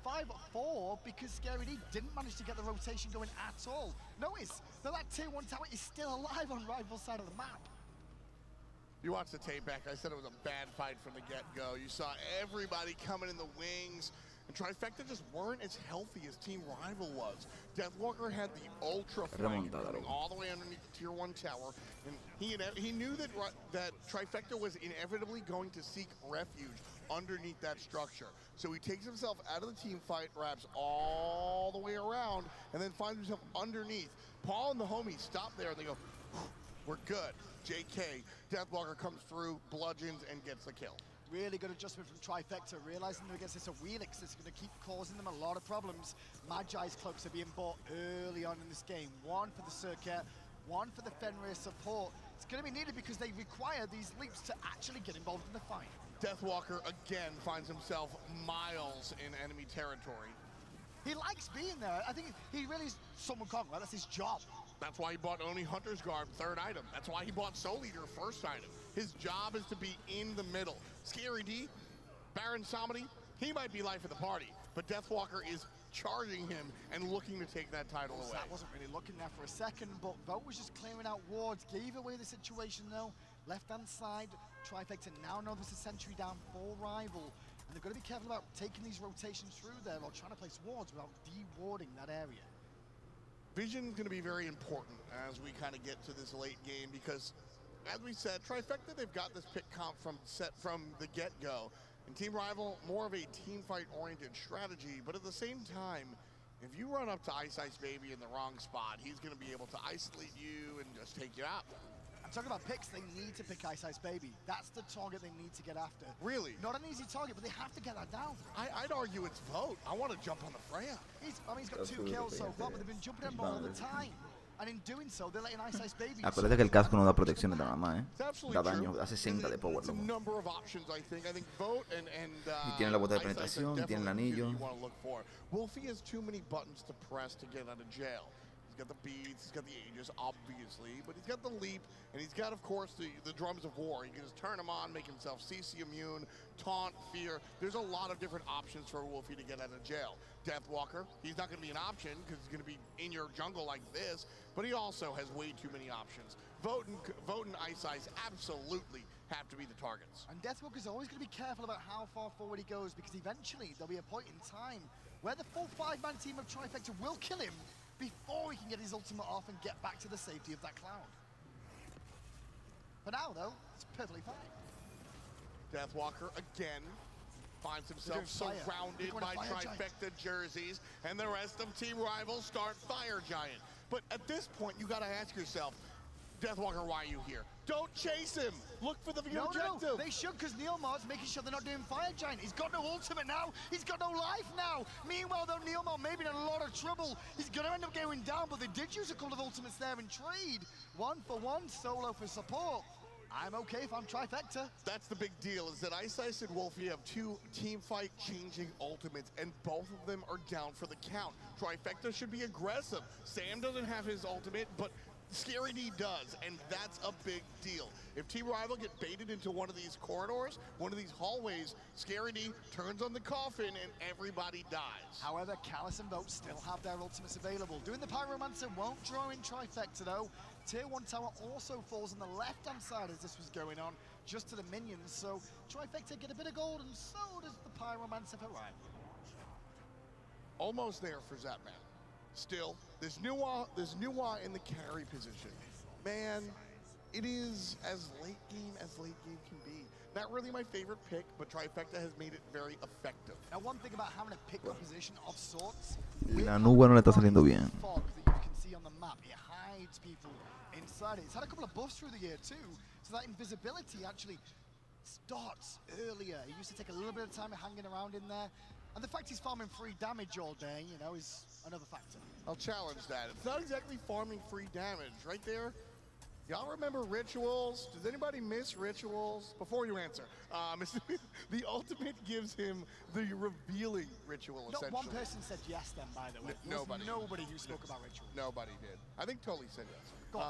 5-4 because Scary D didn't manage to get the rotation going at all. Notice that tier 1 tower is still alive on Rival's side of the map. You watched the tape back, I said it was a bad fight from the get-go. You saw everybody coming in the wings, and Trifecta just weren't as healthy as Team Rival was. Deathwalker had the ultra flank coming all the way underneath the tier 1 tower, and he knew that Trifecta was inevitably going to seek refuge underneath that structure. So he takes himself out of the team fight, wraps all the way around, and then finds himself underneath. Paul and the homies stop there, and they go, we're good. JK, Deathwalker comes through, bludgeons, and gets the kill. Really good adjustment from Trifecta, realizing that against this Wheelix is going to keep causing them a lot of problems. Magi's cloaks are being bought early on in this game. 1 for the circuit, 1 for the Fenrir support. It's going to be needed because they require these leaps to actually get involved in the fight. Deathwalker again finds himself miles in enemy territory. He likes being there. I think he really is someone conqueror. That's his job. That's why he bought Oni Hunter's Garb, 3rd item. That's why he bought Soul Eater, 1st item. His job is to be in the middle. Scary D, Baron Samedi, he might be life of the party, but Deathwalker is charging him and looking to take that title away. That wasn't really looking there for a second, but Vote was just clearing out wards, gave away the situation though. Left-hand side, Trifecta now know there's a sentry down for Rival, and they've got to be careful about taking these rotations through there or trying to place wards without de-warding that area. Vision's going to be very important as we kind of get to this late game because, as we said, Trifecta, they've got this pick comp set from the get-go. And Team Rival, more of a team fight-oriented strategy, but at the same time, if you run up to Ice Baby in the wrong spot, he's going to be able to isolate you and just take you out. Talking about picks, they need to pick Ice Baby. That's the target they need to get after. Really? Not an easy target, but they have to get that down. I'd argue it's Vote. I want to jump on the Freya. He's got 2 kills so far, but they've been jumping him all the time. And in doing so, they're letting Ice Baby. Acuérdate que el casco no da protecciones nada más, Da daño, da 60 de power. A number of options, I think. I think Vote and y tiene la bota de penetración, tiene el anillo. Wolfie has too many buttons to press to get out of jail. He's got the beads, he's got the Aegis, obviously, but he's got the leap, and he's got, of course, the drums of war. He can just turn them on, make himself CC immune, taunt, fear. There's a lot of different options for Wolfie to get out of jail. Deathwalker, he's not going to be an option because he's going to be in your jungle like this, but he also has way too many options. Vote and Ice absolutely have to be the targets. And Deathwalker's always going to be careful about how far forward he goes because eventually there'll be a point in time where the full 5-man team of Trifecta will kill him before he can get his ultimate off and get back to the safety of that cloud. For now, though, it's perfectly fine. Deathwalker, again, finds himself surrounded by Trifecta jerseys, and the rest of Team Rival start Fire Giant. But at this point, you got to ask yourself, Deathwalker, why are you here? Don't chase him. Look for the objective. No, they should, because Neilmar's making sure they're not doing Fire Giant. He's got no ultimate now. He's got no life now. Meanwhile, though, Neilmar may be in a lot of trouble. He's going to end up going down, but they did use a couple of ultimates there in trade. 1 for 1, solo for support. I'm okay if I'm Trifecta. That's the big deal, is that Ice and Wolfie have 2 team fight changing ultimates, and both of them are down for the count. Trifecta should be aggressive. Sam doesn't have his ultimate, but Scary D does, and that's a big deal. If Team Rival get baited into one of these corridors, one of these hallways, Scary D turns on the coffin and everybody dies. However, Callus and Vote still have their ultimates available. Doing the Pyromancer won't draw in Trifecta though. Tier 1 tower also falls on the left-hand side as this was going on, just to the minions, so Trifecta get a bit of gold, and so does the Pyromancer for Rival. Almost there for Zapman. Still, there's Nuwa in the carry position. Man, it is as late game can be. Not really my favorite pick, but Trifecta has made it very effective. Now, one thing about having a pick position of sorts, la Nuwa no le está saliendo bien. Fog that you can see on the map, it hides people inside it. It's had a couple of buffs through the year too, so that invisibility actually starts earlier. It used to take a little bit of time hanging around in there. And the fact he's farming free damage all day, you know, is another factor. I'll challenge that. It's not exactly farming free damage. Right there, y'all remember rituals? Does anybody miss rituals? Before you answer, the ultimate gives him the revealing ritual, essentially. Not one person said yes then, by the way. Nobody who spoke about ritual. Nobody did. I think Tolly said yes.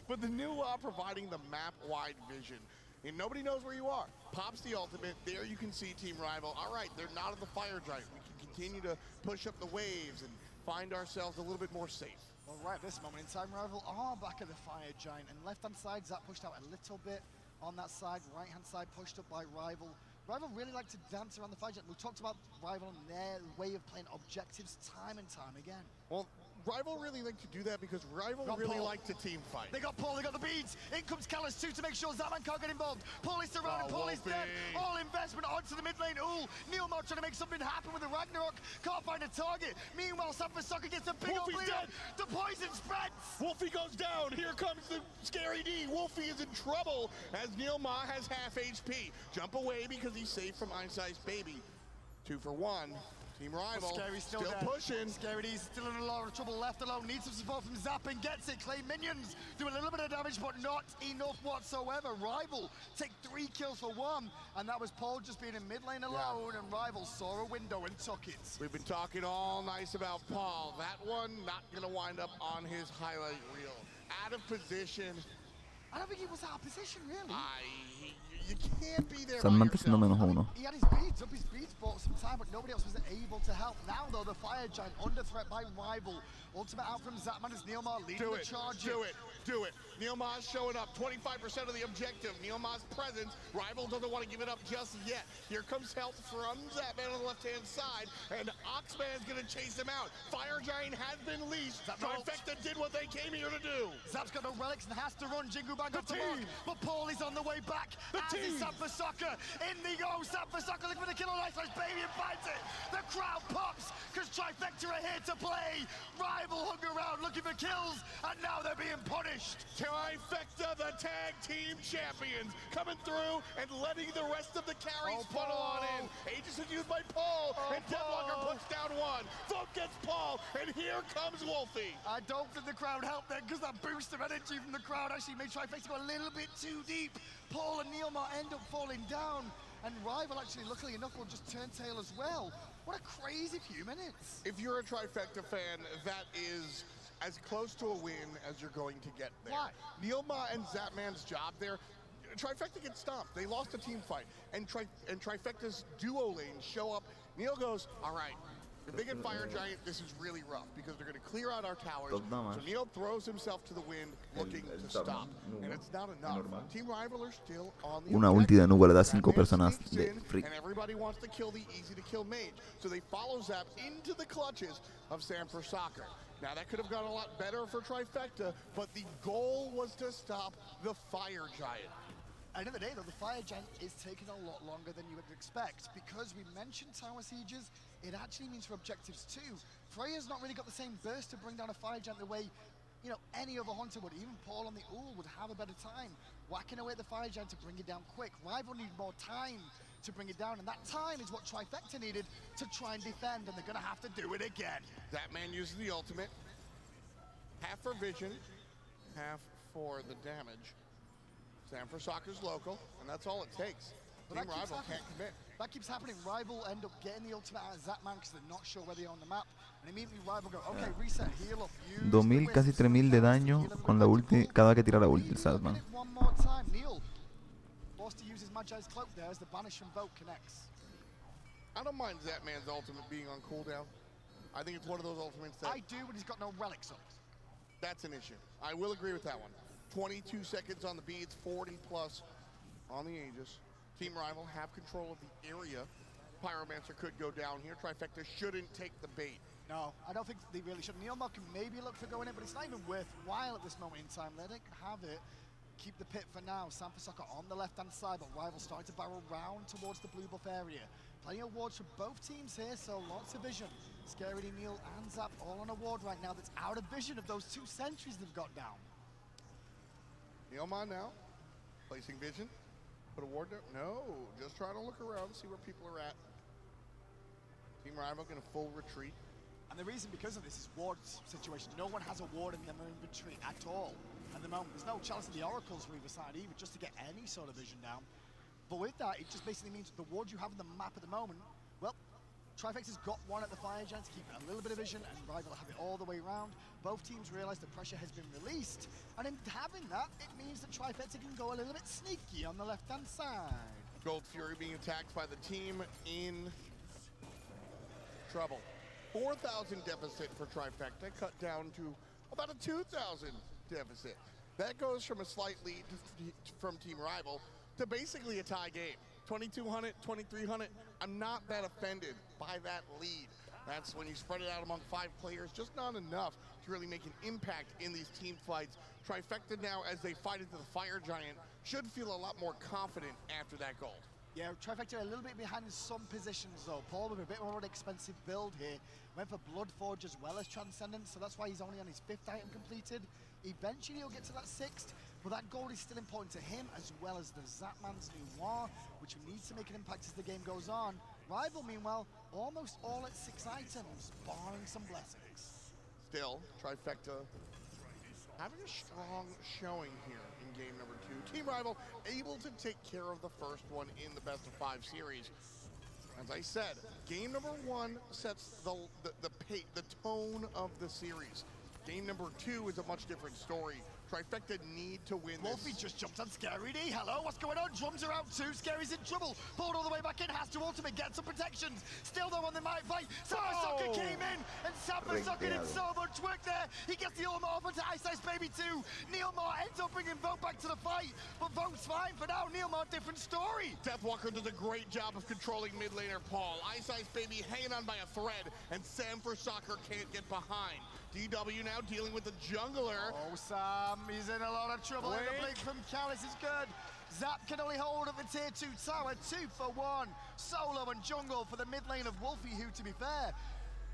But the new providing the map-wide vision. And nobody knows where you are. Pops the ultimate. There you can see Team Rival. All right, they're not at the Fire Giant. We can continue to push up the waves and find ourselves a little bit more safe. Well, right at this moment in time, Rival are back at the Fire Giant. And left-hand side, Zap pushed out a little bit on that side. Right-hand side pushed up by Rival. Rival really like to dance around the Fire Giant. We talked about Rival and their way of playing objectives time and time again. Well, Rival really like to do that because Rival really like to team fight. They got Paul, they got the beads. In comes Callus too to make sure Zapman can't get involved. Paul is surrounded, Paul is dead. All investment onto the mid lane. Ooh, Neilmar trying to make something happen with the Ragnarok. Can't find a target. Meanwhile, Soccer gets a big old bleed. The poison spreads. Wolfie goes down. Here comes the Scary D. Wolfie is in trouble as Neilmar has half HP. Jump away because he's safe from Ice Baby. 2 for 1. Team Rival still pushing. Scary D's still in a lot of trouble, left alone. Needs some support from Zap and gets it. Clay minions do a little bit of damage, but not enough whatsoever. Rival take 3 kills for 1, and that was Paul just being in mid lane alone, and Rival saw a window and took it. We've been talking all nice about Paul. That one not gonna wind up on his highlight reel. Out of position. I don't think he was out of position, really. You can't be there Están manteniendo menos 1. He had his beads bought some time, but nobody else was able to help. Now, though, the Fire Giant under threat by Rival. Ultimate out from Zapman as Neilmar leading the charge. Do it. Neilmar's showing up. 25% of the objective. Neilmar's presence. Rival doesn't want to give it up just yet. Here comes help from Zapman on the left-hand side, and Oxman's going to chase him out. Fire Giant has been leashed. Trifecta did what they came here to do. Zap's got no relics and has to run. Jingu Bang off the mark, but Paul is on the way back. Soccer in the go. Soccer looking for the kill on Ice Baby and finds it. The crowd pops because Trifecta are here to play. Rival hung around looking for kills, and now they're being punished. Trifecta, the tag team champions, coming through and letting the rest of the carries funnel on in. Aegis is used by Paul, and Deathwalker puts down 1. Vote gets Paul, and here comes Wolfie. I don't think the crowd helped there because that boost of energy from the crowd actually made Trifecta go a little bit too deep. Paul and Neilmar end up falling down, and Rival actually, luckily enough, will just turn tail as well. What a crazy few minutes. If you're a Trifecta fan, that is as close to a win as you're going to get there. Why? Neilmar and Zapman's job there, Trifecta gets stomped. They lost a team fight, and Trifecta's duo lanes show up. Neil goes, all right, if they get Fire Giant, this is really rough because they're going to clear out our towers. So Neil throws himself to the wind, looking to stop. And it's not enough. Team Rival are still on the Una ulti de Nuwa le da 5 personas de free. And everybody wants to kill the easy-to-kill mage. So they follow Zap into the clutches of Sam for Soccer. Now, that could have gone a lot better for Trifecta, but the goal was to stop the Fire Giant. At the end of the day, though, the Fire Giant is taking a lot longer than you would expect because we mentioned tower sieges. It actually means for objectives too. Freya's not really got the same burst to bring down a Fire Giant the way you know, any other hunter would, even Paul on the Ul would have a better time whacking away at the Fire Giant to bring it down quick. Rival need more time to bring it down, and that time is what Trifecta needed to try and defend, and they're gonna have to do it again. That man uses the ultimate. Half for vision, half for the damage. DESEAN's local, and that's all it takes. Team Rival can't commit. That keeps happening. Rival end up getting the ultimate out of Zapman because they're not sure where they are on the map. And immediately Rival go, okay, reset, heal up, use 2000, casi 3000 de daño con la ulti, cada vez que tira la ulti, el Zapman. One more time, Neil forced to use his Magi's Cloak there as the Banish and Vote connects. I don't mind Zapman's ultimate being on cooldown. I think it's one of those ultimates that... I do, but he's got no relics up. That's an issue. I will agree with that one. 22 seconds on the beads, 40 plus on the Aegis. Team Rival have control of the area. Pyromancer could go down here. Trifecta shouldn't take the bait. No, I don't think they really should. Neilmar can maybe look for going in, but it's not even worthwhile at this moment in time. Let it have it. Keep the pit for now. Sanfasaka on the left-hand side, but Rival starting to barrel round towards the blue buff area. Plenty of wards for both teams here, so lots of vision. Scary Neil and Zap all on a ward right now that's out of vision of those two sentries they've got down. Neilmar now, placing vision. Put a ward down? No, just trying to look around, see where people are at. Team Rival going to full retreat. And the reason because of this is ward situation. No one has a ward in their inventory at all at the moment. There's no chance of the oracles for either side either, just to get any sort of vision down. But with that, it just basically means the ward you have on the map at the moment, well, Trifecta's got one at the Fire Giant to keep a little bit of vision, and Rival have it all the way around. Both teams realize the pressure has been released, and in having that, it means that Trifecta can go a little bit sneaky on the left-hand side. Gold Fury being attacked by the team in trouble. 4,000 deficit for Trifecta, cut down to about a 2,000 deficit. That goes from a slight lead from Team Rival to basically a tie game. 2,200, 2,300, I'm not that offended by that lead. That's when you spread it out among 5 players, just not enough to really make an impact in these team fights. Trifecta now, as they fight into the Fire Giant, should feel a lot more confident after that gold. Yeah, Trifecta a little bit behind in some positions though. Paul with a bit more of an expensive build here. Went for Bloodforge as well as Transcendence, so that's why he's only on his 5th item completed. Eventually he'll get to that 6th, but that gold is still important to him as well as the Zapman's new War, which needs to make an impact as the game goes on. Rival, meanwhile, almost all at 6 items, barring some blessings. Still, Trifecta having a strong showing here in game number 2. Team Rival able to take care of the first one in the best of 5 series. As I said, game number 1 sets the tone of the series. Game number 2 is a much different story. Trifecta need to win Wolfie this. just jumped on Scary D. Hello, what's going on? Drums are out too. Scary's in trouble. Pulled all the way back in. Has to ultimate. Get some protections. Still though on the might fight. Sanfasaka came in. And Sanfasaka did so much work there. He gets the ultimate offer to Ice Ice Baby too. Neilmar ends up bringing Vote back to the fight. But Vote's fine for now. Neilmar, different story. Deathwalker does a great job of controlling mid laner Paul. Ice Ice Baby hanging on by a thread. And Sanfasaka can't get behind. DW now dealing with the jungler. Oh, Sam, he's in a lot of trouble. And the blink from CANALES is good. Zap can only hold up the tier 2 tower. 2 for 1. Solo and jungle for the mid lane of Wolfie, who, to be fair,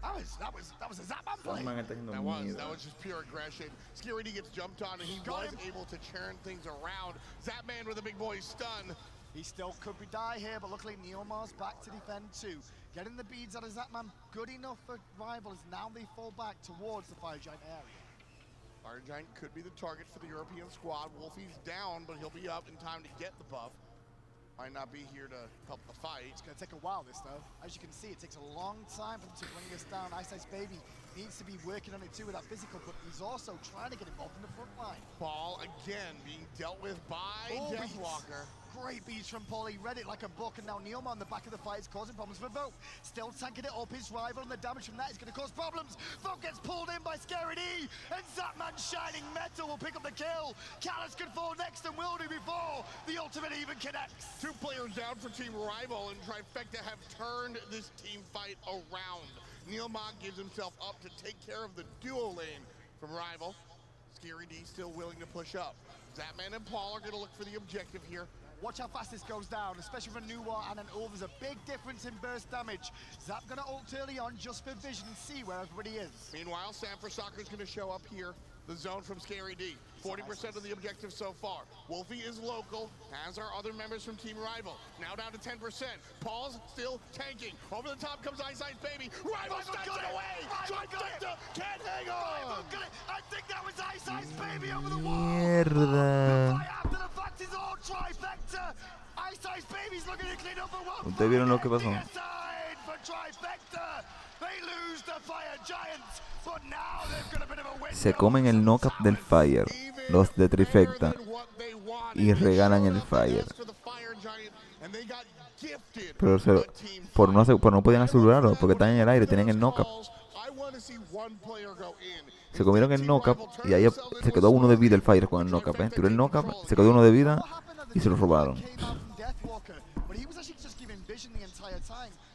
that was a Zapman play. That was just pure aggression. Scary D gets jumped on, and he was able to churn things around. Zapman with a big boy stun. He still could be die here, but luckily Neilmar's back to defend too. Getting the beads out of Zapman, good enough for Rivals. Now they fall back towards the Fire Giant area. Fire Giant could be the target for the European squad. Wolfie's down, but he'll be up in time to get the buff. Might not be here to help the fight. It's going to take a while, this though. As you can see, it takes a long time for them to bring this down. Ice Ice Baby needs to be working on it too with that physical, but he's also trying to get involved in the front line. Paul again being dealt with by Deathwalker. Great beats from Paul. He read it like a book, and now Neilmar on the back of the fight is causing problems for Vote. Still tanking it up. His rival, and the damage from that is going to cause problems. Vote gets pulled in by Scary D, and Zapman Shining Metal will pick up the kill. CANALES could fall next and will do before the ultimate even connects. 2 players down for Team Rival, and Trifecta have turned this team fight around. Neilmar gives himself up to take care of the duo lane from Rival. Scary D still willing to push up. Zapman and Paul are going to look for the objective here. Watch how fast this goes down, especially for Nuwa and an Ul. There's a big difference in burst damage. Zap gonna ult early on just for vision and see where everybody is. Meanwhile, Sanford Soccer's gonna show up here. The zone from Scary D. 40% of the objective so far. Wolfie is local, as are other members from Team Rival. Now down to 10%. Paul's still tanking. Over the top comes Ice Ice Baby. Rival snatched it away! Trifecta can't hang on! I think that was Ice Ice Baby over the wall! Mierda. After the fact is all Trifecta. Ice Ice Baby's looking to clean up the wall. ¿Ustedes vieron lo que pasó? For Trifecta. They lose the Fire Giants, but now they've got a bit of a window. Se comen el knockup del Fire, los de Trifecta, y regalan el Fire. Pero por no podían asegurarlo, porque están en el aire, tienen el knockup. Se comieron el knockup y ahí se quedó uno de vida el Fire con el knockup. Tiró el knockup, se quedó uno de vida y se lo robaron.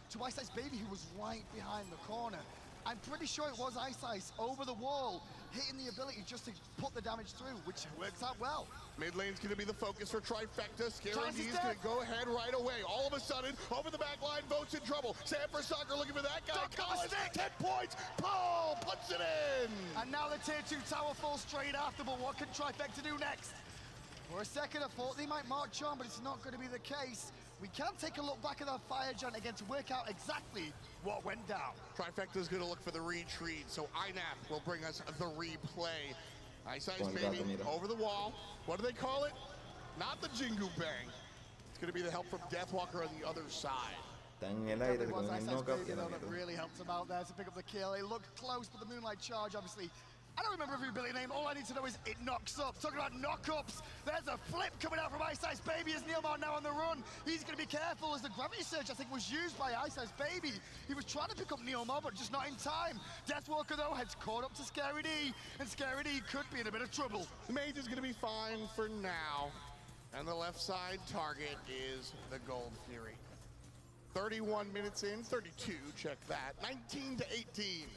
To Ice Ice Baby, who was right behind the corner. I'm pretty sure it was Ice Ice over the wall, hitting the ability just to put the damage through, which works out well. Mid lane's going to be the focus for Trifecta. Scary D's going to go ahead right away. All of a sudden, over the back line, Vote's in trouble. Sanford Soccer looking for that guy. Collins, 10 points. Paul puts it in. And now the tier 2 tower falls straight after, but what can Trifecta do next? For a second, I thought they might march on, but it's not going to be the case. We can take a look back at that Fire Giant again to work out exactly what went down. Trifecta's going to look for the retreat, so INAP will bring us the replay. Ice Ice Baby over the wall. What do they call it? Not the Jingu Bang. It's going to be the help from Deathwalker on the other side. It was Ice Ice Baby though that really helped him out there to pick up the kill. He looked close, but the Moonlight Charge obviously. I don't remember every ability name. All I need to know is it knocks up. Talking about knock-ups. There's a flip coming out from Ice Ice Baby as Neilmar now on the run. He's going to be careful as the gravity surge, I think, was used by Ice Ice Baby. He was trying to pick up Neilmar, but just not in time. Deathwalker, though, heads caught up to Scary D, and Scary D could be in a bit of trouble. The mage is going to be fine for now. And the left side target is the Gold Fury. 31 minutes in, 32, check that. 19 to 18.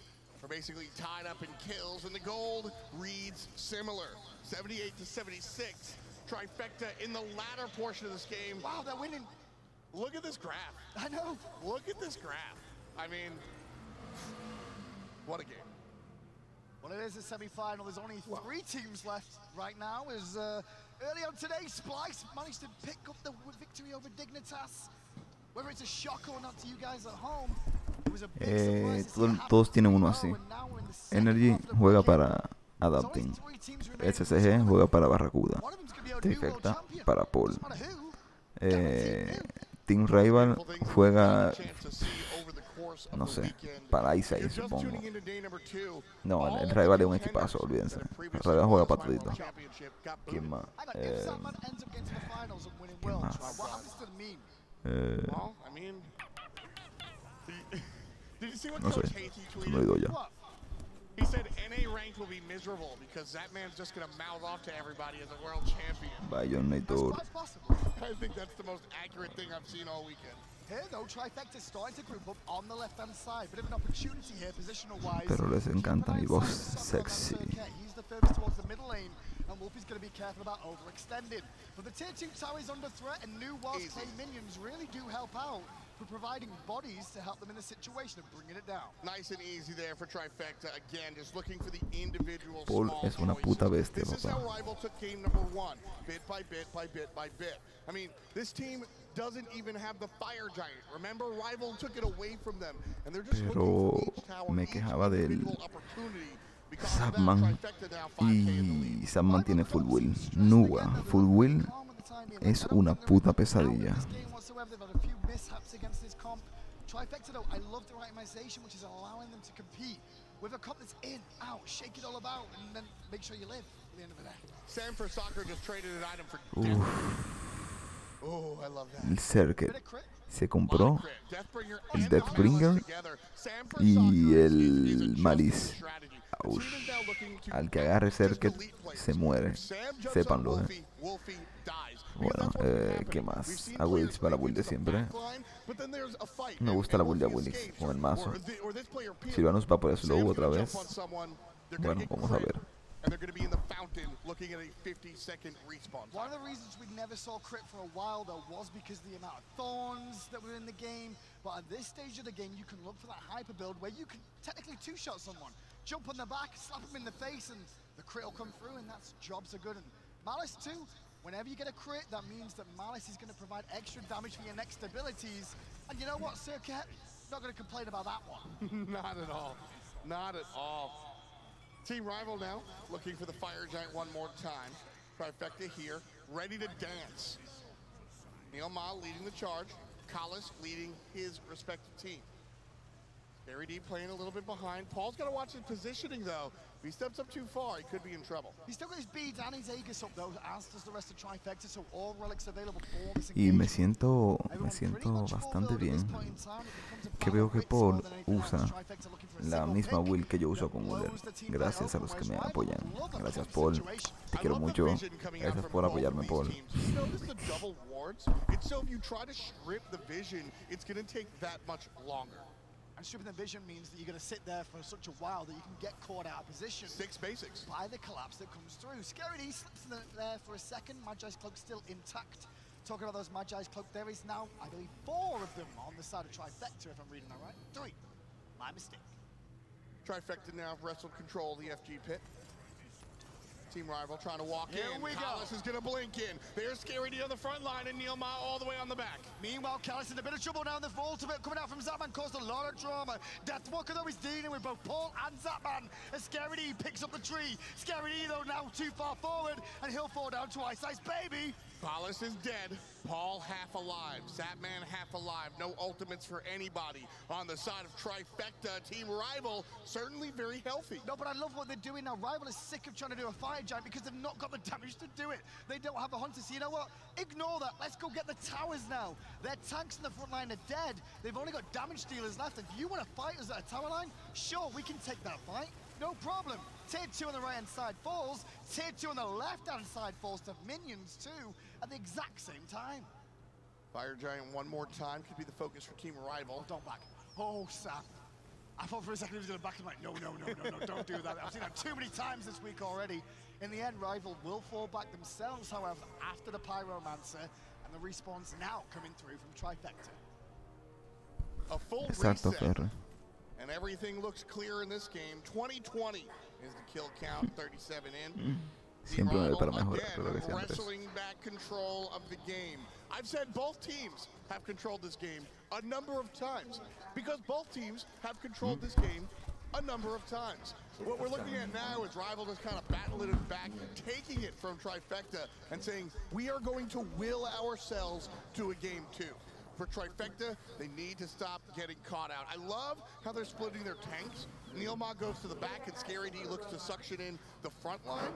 We're basically tied up in kills, and the gold reads similar. 78 to 76. Trifecta in the latter portion of this game. Wow, they're winning. Look at this graph. I know. Look at this graph. I mean, what a game. Well, it is a semi-final. There's only 3 teams left right now. As early on today, Splyce managed to pick up the victory over Dignitas. Whether it's a shock or not to you guys at home, todos tienen uno así. Energy juega para Adapting. SCG juega para Barracuda. Trifecta para Paul. Team Rival juega, no sé, para Isai, supongo. No, el Rival es un equipazo, olvídense. El Rival juega para todito. ¿Quién más? ¿Quién más? No sé, se me olvidó ya. He said NA ranked will be miserable because that man's just going to mouth off to everybody as a world champion. Bayonator. I think that's the most accurate thing I've seen all weekend. Here though, Trifecta is starting to group up on the left-hand side. Bit of an opportunity here, positional-wise. Pero les encanta mi voz sexy. He's the furthest towards the middle lane, and Wolfie's going to be careful about overextending. But the tier 2 tower is under threat, and new Wars clay minions really do help out for providing bodies to help them in the situation of bringing it down. Nice and easy there for Trifecta. Again, just looking for the individual Paul small es una puta bestia, This is how Rival took game number 1, bit by bit by bit by bit. I mean, this team doesn't even have the Fire Giant. Remember, Rival took it away from them, and they're just Pero me quejaba del Sapman, y Sapman tiene full will. Nuwa, full will es una puta pesadilla. Trifecta though, I love the itemization, which is allowing them to compete with a comp that's in, out, shake it all about, and then make sure you live at the end of the day. Sanford Soccer just traded an item for Oh, I love that. El Circuit se compró el Deathbringer y el Malice. Aush. Al que agarre Circuit se muere. Sépanlo, Bueno, ¿qué más? AQUI para build de siempre. Me gusta la build de AQUI con el mazo. Sylvanus va por slow otra vez. Bueno, vamos a ver. and they're going to be in the fountain looking at a 50-second respawn time. One of the reasons we never saw crit for a while, though, was because of the amount of thorns that were in the game. But at this stage of the game, you can look for that hyper build where you can technically two-shot someone. Jump on the back, slap them in the face, and the crit will come through, and that's jobs are good. And Malice, too, whenever you get a crit, that means that Malice is going to provide extra damage for your next abilities. And you know what, Circuit? Not going to complain about that one. Not at all. Not at all. Team Rival now looking for the Fire Giant one more time. Trifecta here, ready to dance. Neil Ma leading the charge. Collis leading his respective team. Gary D playing a little bit behind. Paul's got to watch his positioning, though. If he steps up too far, he could be in trouble. He's still got his beads and his Aegis up, though, as does the rest of Trifecta, so all relics available for this Y me siento bastante bien. Que veo que Paul usa la misma build que yo uso con Uller. Gracias a los que me apoyan. Gracias, Paul. Te quiero mucho. Gracias por apoyarme, Paul. And stripping the vision means that you're going to sit there for such a while that you can get caught out of position. 6 basics. By the collapse that comes through. Scary D slips in there for a second. Magi's Cloak still intact. Talking about those Magi's Cloak, there is now, I believe, 4 of them on the side of Trifecta, if I'm reading that right. 3. My mistake. Trifecta now have wrestled control of the FG pit. Team Rival trying to walk in. Callis is going to blink in. There's Scary D on the front line and Neil Ma all the way on the back. Meanwhile, Callis in a bit of trouble now in the ultimate coming out from Zapman caused a lot of drama. Deathwalker, though, is dealing with both Paul and Zapman as Scary D picks up the tree. Scary D, though, now too far forward, and he'll fall down to Ice Ice Baby. Collis is dead. Paul half alive. Zapman half alive. No ultimates for anybody. On the side of Trifecta, Team Rival certainly very healthy. No, but I love what they're doing now. Rival is sick of trying to do a Fire Giant because they've not got the damage to do it. They don't have a Hunter, so you know what? Ignore that. Let's go get the towers now. Their tanks in the front line are dead. They've only got damage dealers left. If you want to fight us at a tower line, sure, we can take that fight. No problem. Tier 2 on the right-hand side falls. Tier 2 on the left-hand side falls to minions, too, at the exact same time. Fire Giant one more time could be the focus for Team Rival. Oh, don't back. Oh, Sam. I thought for a second he was going to back him like, no, don't do that. I've seen that too many times this week already. In the end, Rival will fall back themselves, however, after the Pyromancer, and the respawns now coming through from Trifecta. A full reset. And everything looks clear in this game. 2020 is the kill count, 37 in. Siempre me para mejorar, creo que siempre. Wrestling back control of the game. I've said both teams have controlled this game a number of times because both teams have controlled this game a number of times. What we're looking at now is Rival just kind of battling it back, taking it from Trifecta and saying, we are going to will ourselves to a game 2. For Trifecta, they need to stop getting caught out. I love how they're splitting their tanks. Neil Ma goes to the back and Scary D looks to suction in the front line.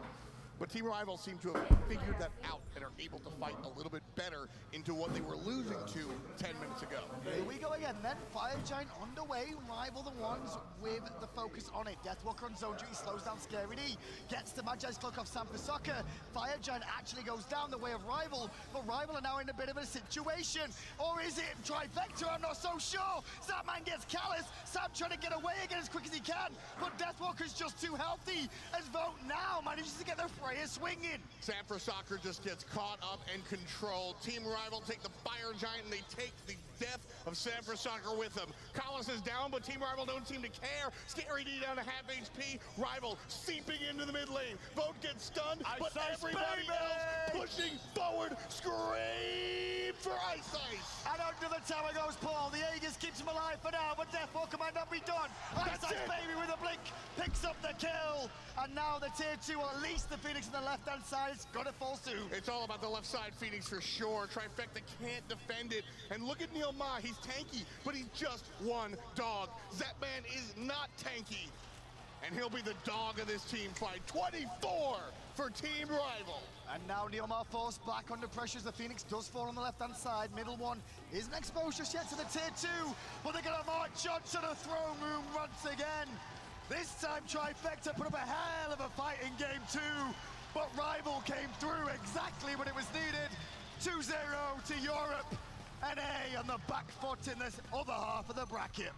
But Team Rival seem to have figured that out and are able to fight a little bit better into what they were losing to 10 minutes ago. Here we go again, then Fire Giant underway. Rival the ones with the focus on it. Deathwalker on zone duty slows down Scary D. Gets the Magi's Cloak off Sam for Soccer. Fire Giant actually goes down the way of Rival, but Rival are now in a bit of a situation. Or is it Trifecta? I'm not so sure. Zapman gets Callis. Sam trying to get away again as quick as he can, but Deathwalker's just too healthy as Vote now manages to get the Freya swinging. Sam for Soccer just gets caught up and controlled. Team Rival take the Fire Giant and they take the death of Sam for Soccer with them. Collis is down, but Team Rival don't seem to care. Scary D down to half HP. Rival seeping into the mid lane. Vote gets stunned, but everybody else pushing forward. Scream for Ice Ice. And under the tower goes Paul. The Aegis keeps him alive for now, but Deathwalker might not be done. Ice Ice Baby with a blink picks up the kill. And now the tier 2, or at least the Phoenix on the left-hand side, is gonna fall soon. It's all about the left side Phoenix for sure. Trifecta can't defend it. And look at Neil Ma, he's tanky, but he's just one dog. Zapman is not tanky. And he'll be the dog of this team fight. 24 for Team Rival. And now Neil Ma forced back under pressure as the Phoenix does fall on the left-hand side. Middle one isn't exposed just yet to the tier 2, but they're gonna march on to the throne room once again. This time Trifecta put up a hell of a fight in game 2, but Rival came through exactly when it was needed. 2-0 to Europe, and A on the back foot in this other half of the bracket.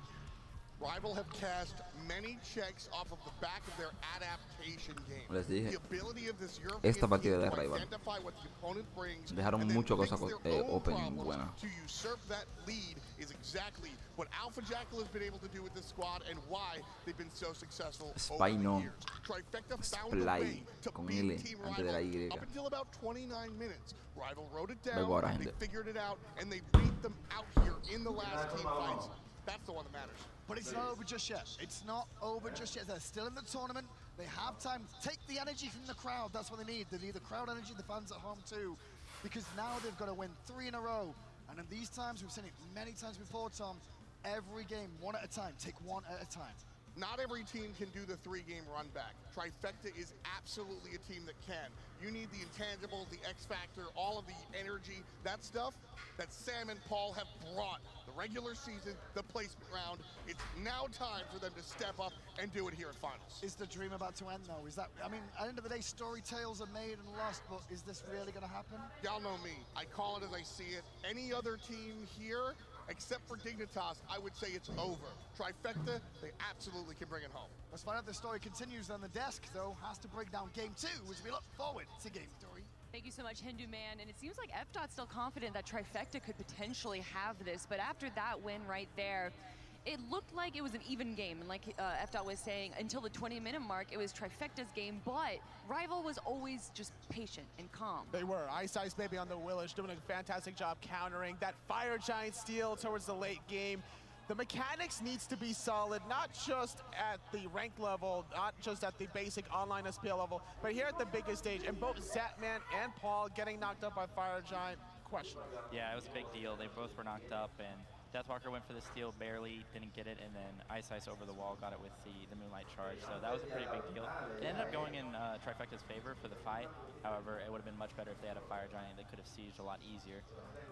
Rival have cast many checks off of the back of their adaptation game. Les dije, The ability of this European esta partida team de to Rival identify what the opponent brings dejaron and then mucho fix cosas their own open problems buenas. to usurp that lead is exactly what Alpha Jackal has been able to do with this squad and why they've been so successful over the years. Trifecta found a way to beat Team Rival up until about 29 minutes. Rival wrote it down, they figured it out, and they beat them out here in the last team fights. That's the one that matters. But it's not over just yet. It's not over just yet. They're still in the tournament. They have time. Take the energy from the crowd. That's what they need. They need the crowd energy, the fans at home too. Because now they've got to win 3 in a row. And in these times, we've seen it many times before, Tom, every game, one at a time. Take one at a time. Not every team can do the 3-game run back. Trifecta is absolutely a team that can. You need the intangibles, the X factor, all of the energy, that stuff that Sam and Paul have brought. The regular season, the placement round. It's now time for them to step up and do it here at finals. Is the dream about to end though? Is that, I mean, at the end of the day, story tales are made and lost, but is this really gonna happen? Y'all know me. I call it as I see it. Any other team here, except for Dignitas, I would say it's over. Trifecta, they absolutely can bring it home. Let's find out the story continues on the desk, though. Has to break down game 2 as we look forward to game 3. Thank you so much, Hindu Man. And it seems like FDOT's still confident that Trifecta could potentially have this, but after that win right there, it looked like it was an even game. And like FDOT was saying, until the 20-minute mark, it was Trifecta's game, but Rival was always just patient and calm. They were. Ice Baby on the Willish doing a fantastic job countering that Fire Giant steal towards the late game. The mechanics needs to be solid, not just at the rank level, not just at the basic online SPL level, but here at the biggest stage. And both Zatman and Paul getting knocked up by Fire Giant, questionable. Yeah, it was a big deal. They both were knocked up, and Deathwalker went for the steal, barely didn't get it, and then Ice over the wall got it with the Moonlight Charge. So that was a pretty big deal. It ended up going in Trifecta's favor for the fight. However, it would have been much better if they had a Fire Giant. They could have sieged a lot easier.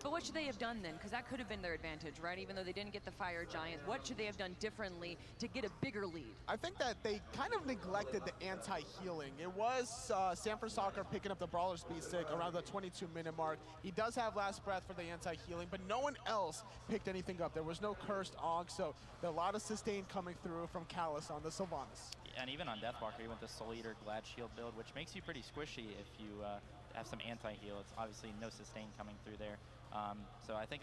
But what should they have done then? Because that could have been their advantage, right? Even though they didn't get the Fire Giant, what should they have done differently to get a bigger lead? I think that they kind of neglected the anti-healing. It was Sanford Soccer picking up the Brawler Speed Stick around the 22-minute mark. He does have last breath for the anti-healing, but no one else picked anything up. There was no cursed Aug, so there a lot of sustain coming through from Callus on the Sylvanas. And even on Deathwalker, he went the Soul Eater Glad Shield build, which makes you pretty squishy if you have some anti-heal. It's obviously no sustain coming through there. So I think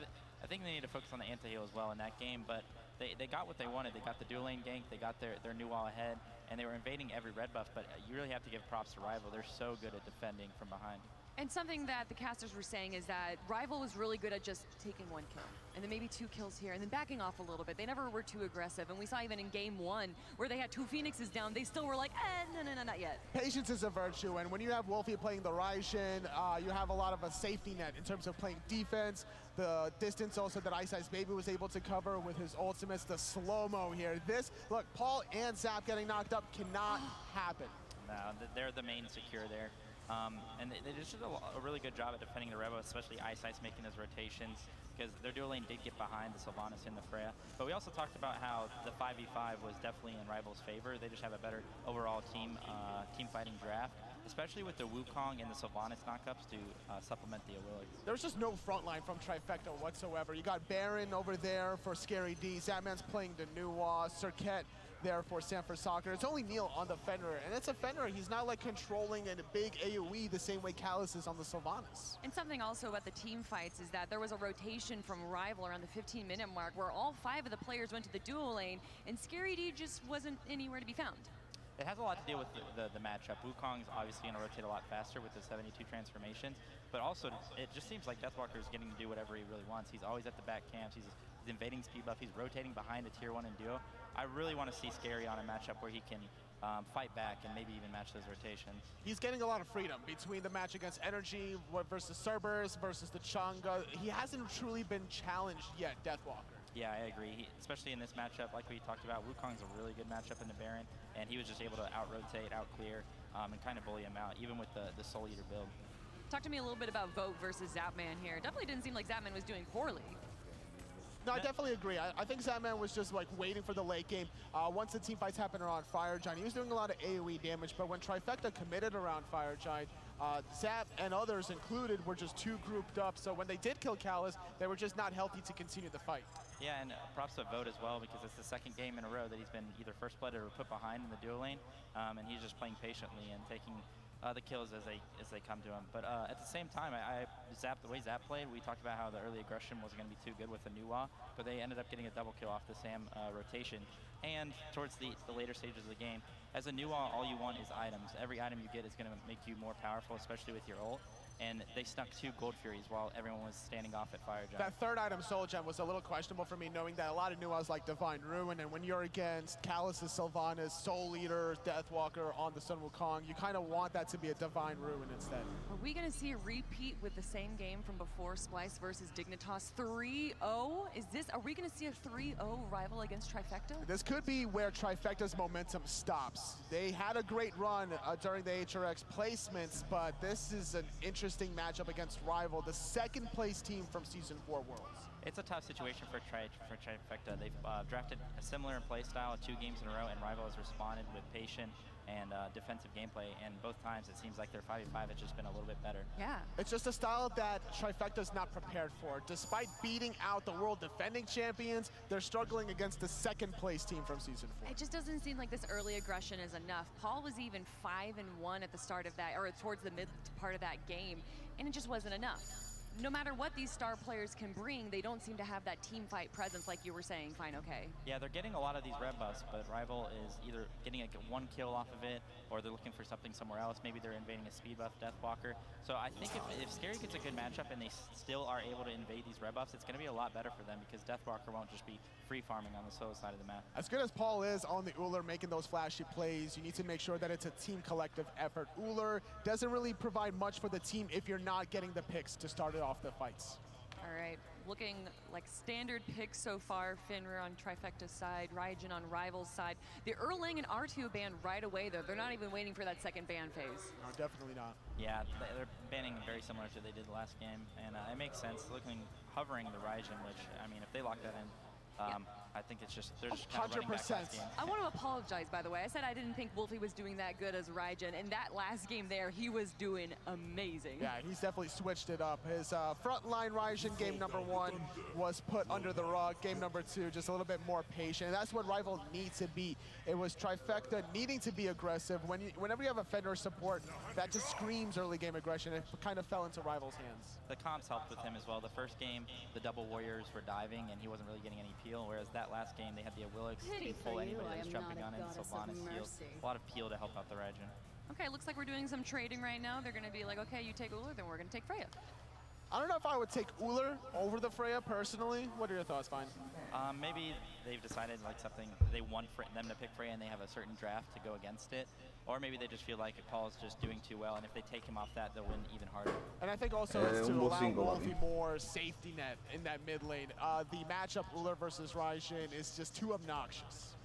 they need to focus on the anti-heal as well in that game, but they got what they wanted. They got the dual lane gank, they got their new wall ahead, and they were invading every red buff, but you really have to give props to Rival. They're so good at defending from behind. And something that the casters were saying is that Rival was really good at just taking 1 kill, and then maybe 2 kills here, and then backing off a little bit. They never were too aggressive, and we saw even in game 1, where they had 2 Phoenixes down, they still were like, no, not yet. Patience is a virtue, and when you have Wolfie playing the Raijin, you have a lot of a safety net in terms of playing defense. The distance also that Ice Baby was able to cover with his ultimates, the slow-mo here. This, look, Paul and Zap getting knocked up cannot happen. No, they're the main secure there. And they just did a really good job at defending the Revo, especially Ice making those rotations, because their dual lane did get behind the Sylvanas in the Freya. But we also talked about how the 5v5 was definitely in Rival's favor. They just have a better overall team fighting draft, especially with the Wukong and the Sylvanas knockups to supplement the Awilics. There's just no front line from Trifecta whatsoever. You got Baron over there for Scary D. Zatman's playing the Nuwa. Circuit there for Sanford Soccer. It's only Neil on the Fenrir, and it's a Fenrir. He's not like controlling a big AoE the same way Callus is on the Sylvanas. And something also about the team fights is that there was a rotation from Rival around the 15-minute mark where all 5 of the players went to the dual lane, and Scary D just wasn't anywhere to be found. It has a lot to do with the matchup. Wukong's obviously going to rotate a lot faster with the 72 transformations, but also it just seems like Deathwalker is getting to do whatever he really wants. He's always at the back camps. He's invading speed buff. He's rotating behind a tier 1 and duo. I really want to see Scary on a matchup where he can fight back and maybe even match those rotations. He's getting a lot of freedom between the match against Energy versus Cerberus versus the Chang'e. He hasn't truly been challenged yet, Deathwalker. Yeah, I agree. Especially in this matchup, like we talked about, Wukong's a really good matchup in the Baron, and he was just able to out-rotate, out-clear, and kind of bully him out, even with the Soul Eater build. Talk to me a little bit about Vote versus Zapman here. Definitely didn't seem like Zapman was doing poorly. No, I definitely agree. I think Zatman was just like waiting for the late game. Once the team fights happened around Fire Giant, he was doing a lot of AoE damage, but when Trifecta committed around Fire Giant, Zap and others included were just too grouped up, so when they did kill CANALES, they were just not healthy to continue the fight. Yeah, and props to Vote as well, because it's the second game in a row that he's been either first blooded or put behind in the duo lane, and he's just playing patiently and taking the kills as they come to him. But at the same time, the way Zap played, we talked about how the early aggression wasn't going to be too good with the Nuwa, but they ended up getting a double kill off the Sam rotation. And towards the later stages of the game, as a Nuwa, all you want is items. Every item you get is going to make you more powerful, especially with your ult. And they snuck 2 Gold Furies while everyone was standing off at Fire Giant. That third item, Soul Gem, was a little questionable for me, knowing that a lot of Nuwas like Divine Ruin, and when you're against CANALES, Sylvanas, Soul Eater, Deathwalker on the Sun Wukong, you kind of want that to be a Divine Ruin instead. Are we going to see a repeat with the same game from before, Splyce versus Dignitas 3-0? Are we going to see a 3-0 rival against Trifecta? This could be where Trifecta's momentum stops. They had a great run during the HRX placements, but this is an interesting matchup against Rival, the second place team from Season 4 Worlds. It's a tough situation for Trifecta. They've drafted a similar play style 2 games in a row, and Rival has responded with patient and defensive gameplay, and both times it seems like their 5v5 has just been a little bit better. Yeah. It's just a style that Trifecta's not prepared for. Despite beating out the world defending champions, they're struggling against the second place team from Season 4. It just doesn't seem like this early aggression is enough. Paul was even 5-1 at the start of that, or towards the mid part of that game, and it just wasn't enough. No matter what these star players can bring, they don't seem to have that team fight presence like you were saying, Fine OK. Yeah, they're getting a lot of these red buffs, but Rival is either getting like 1 kill off of it, or they're looking for something somewhere else. Maybe they're invading a speed buff Deathwalker. So I think if Scary gets a good matchup and they still are able to invade these red buffs, it's going to be a lot better for them, because Deathwalker won't just be free farming on the solo side of the map. As good as Paul is on the Uller making those flashy plays, you need to make sure that it's a team collective effort. Uller doesn't really provide much for the team if you're not getting the picks to start it off the fights. All right, looking like standard picks so far. Finra on Trifecta's side, Raijin on Rival's side. The Erlang and R2 banned right away, though. They're not even waiting for that second ban phase. No, definitely not. Yeah, they're banning very similar to they did the last game, and it makes sense. Hovering the Raijin, which, I mean, if they lock that in, I think it's just, they're just kind of running back last game. I want to apologize, by the way. I said I didn't think Wolfie was doing that good as Raijin, and that last game there, he was doing amazing. Yeah, he's definitely switched it up. His frontline Raijin game number 1 was put under the rug. Game number 2, just a little bit more patient. And that's what Rival needs to be. It was Trifecta needing to be aggressive. Whenever you have a Fender support, that just screams early game aggression. It kind of fell into Rival's hands. The comps helped with him as well. The first game, the double warriors were diving, and he wasn't really getting any peel, whereas that last game, they had the Awilix to pull anybody that was jumping on it, Sylvanas healed. A lot of peel to help out the Raijin. Okay, looks like we're doing some trading right now. They're going to be like, okay, you take Uller, then we're going to take Freya. I don't know if I would take Uller over the Freya personally. What are your thoughts, Fine? Maybe they've decided like something, they want them to pick Freya and they have a certain draft to go against it. Or maybe they just feel like Paul's just doing too well, and if they take him off that, they'll win even harder. And I think also it's to allow Wolfie more safety net in that mid lane. The matchup Uller versus Raijin is just too obnoxious.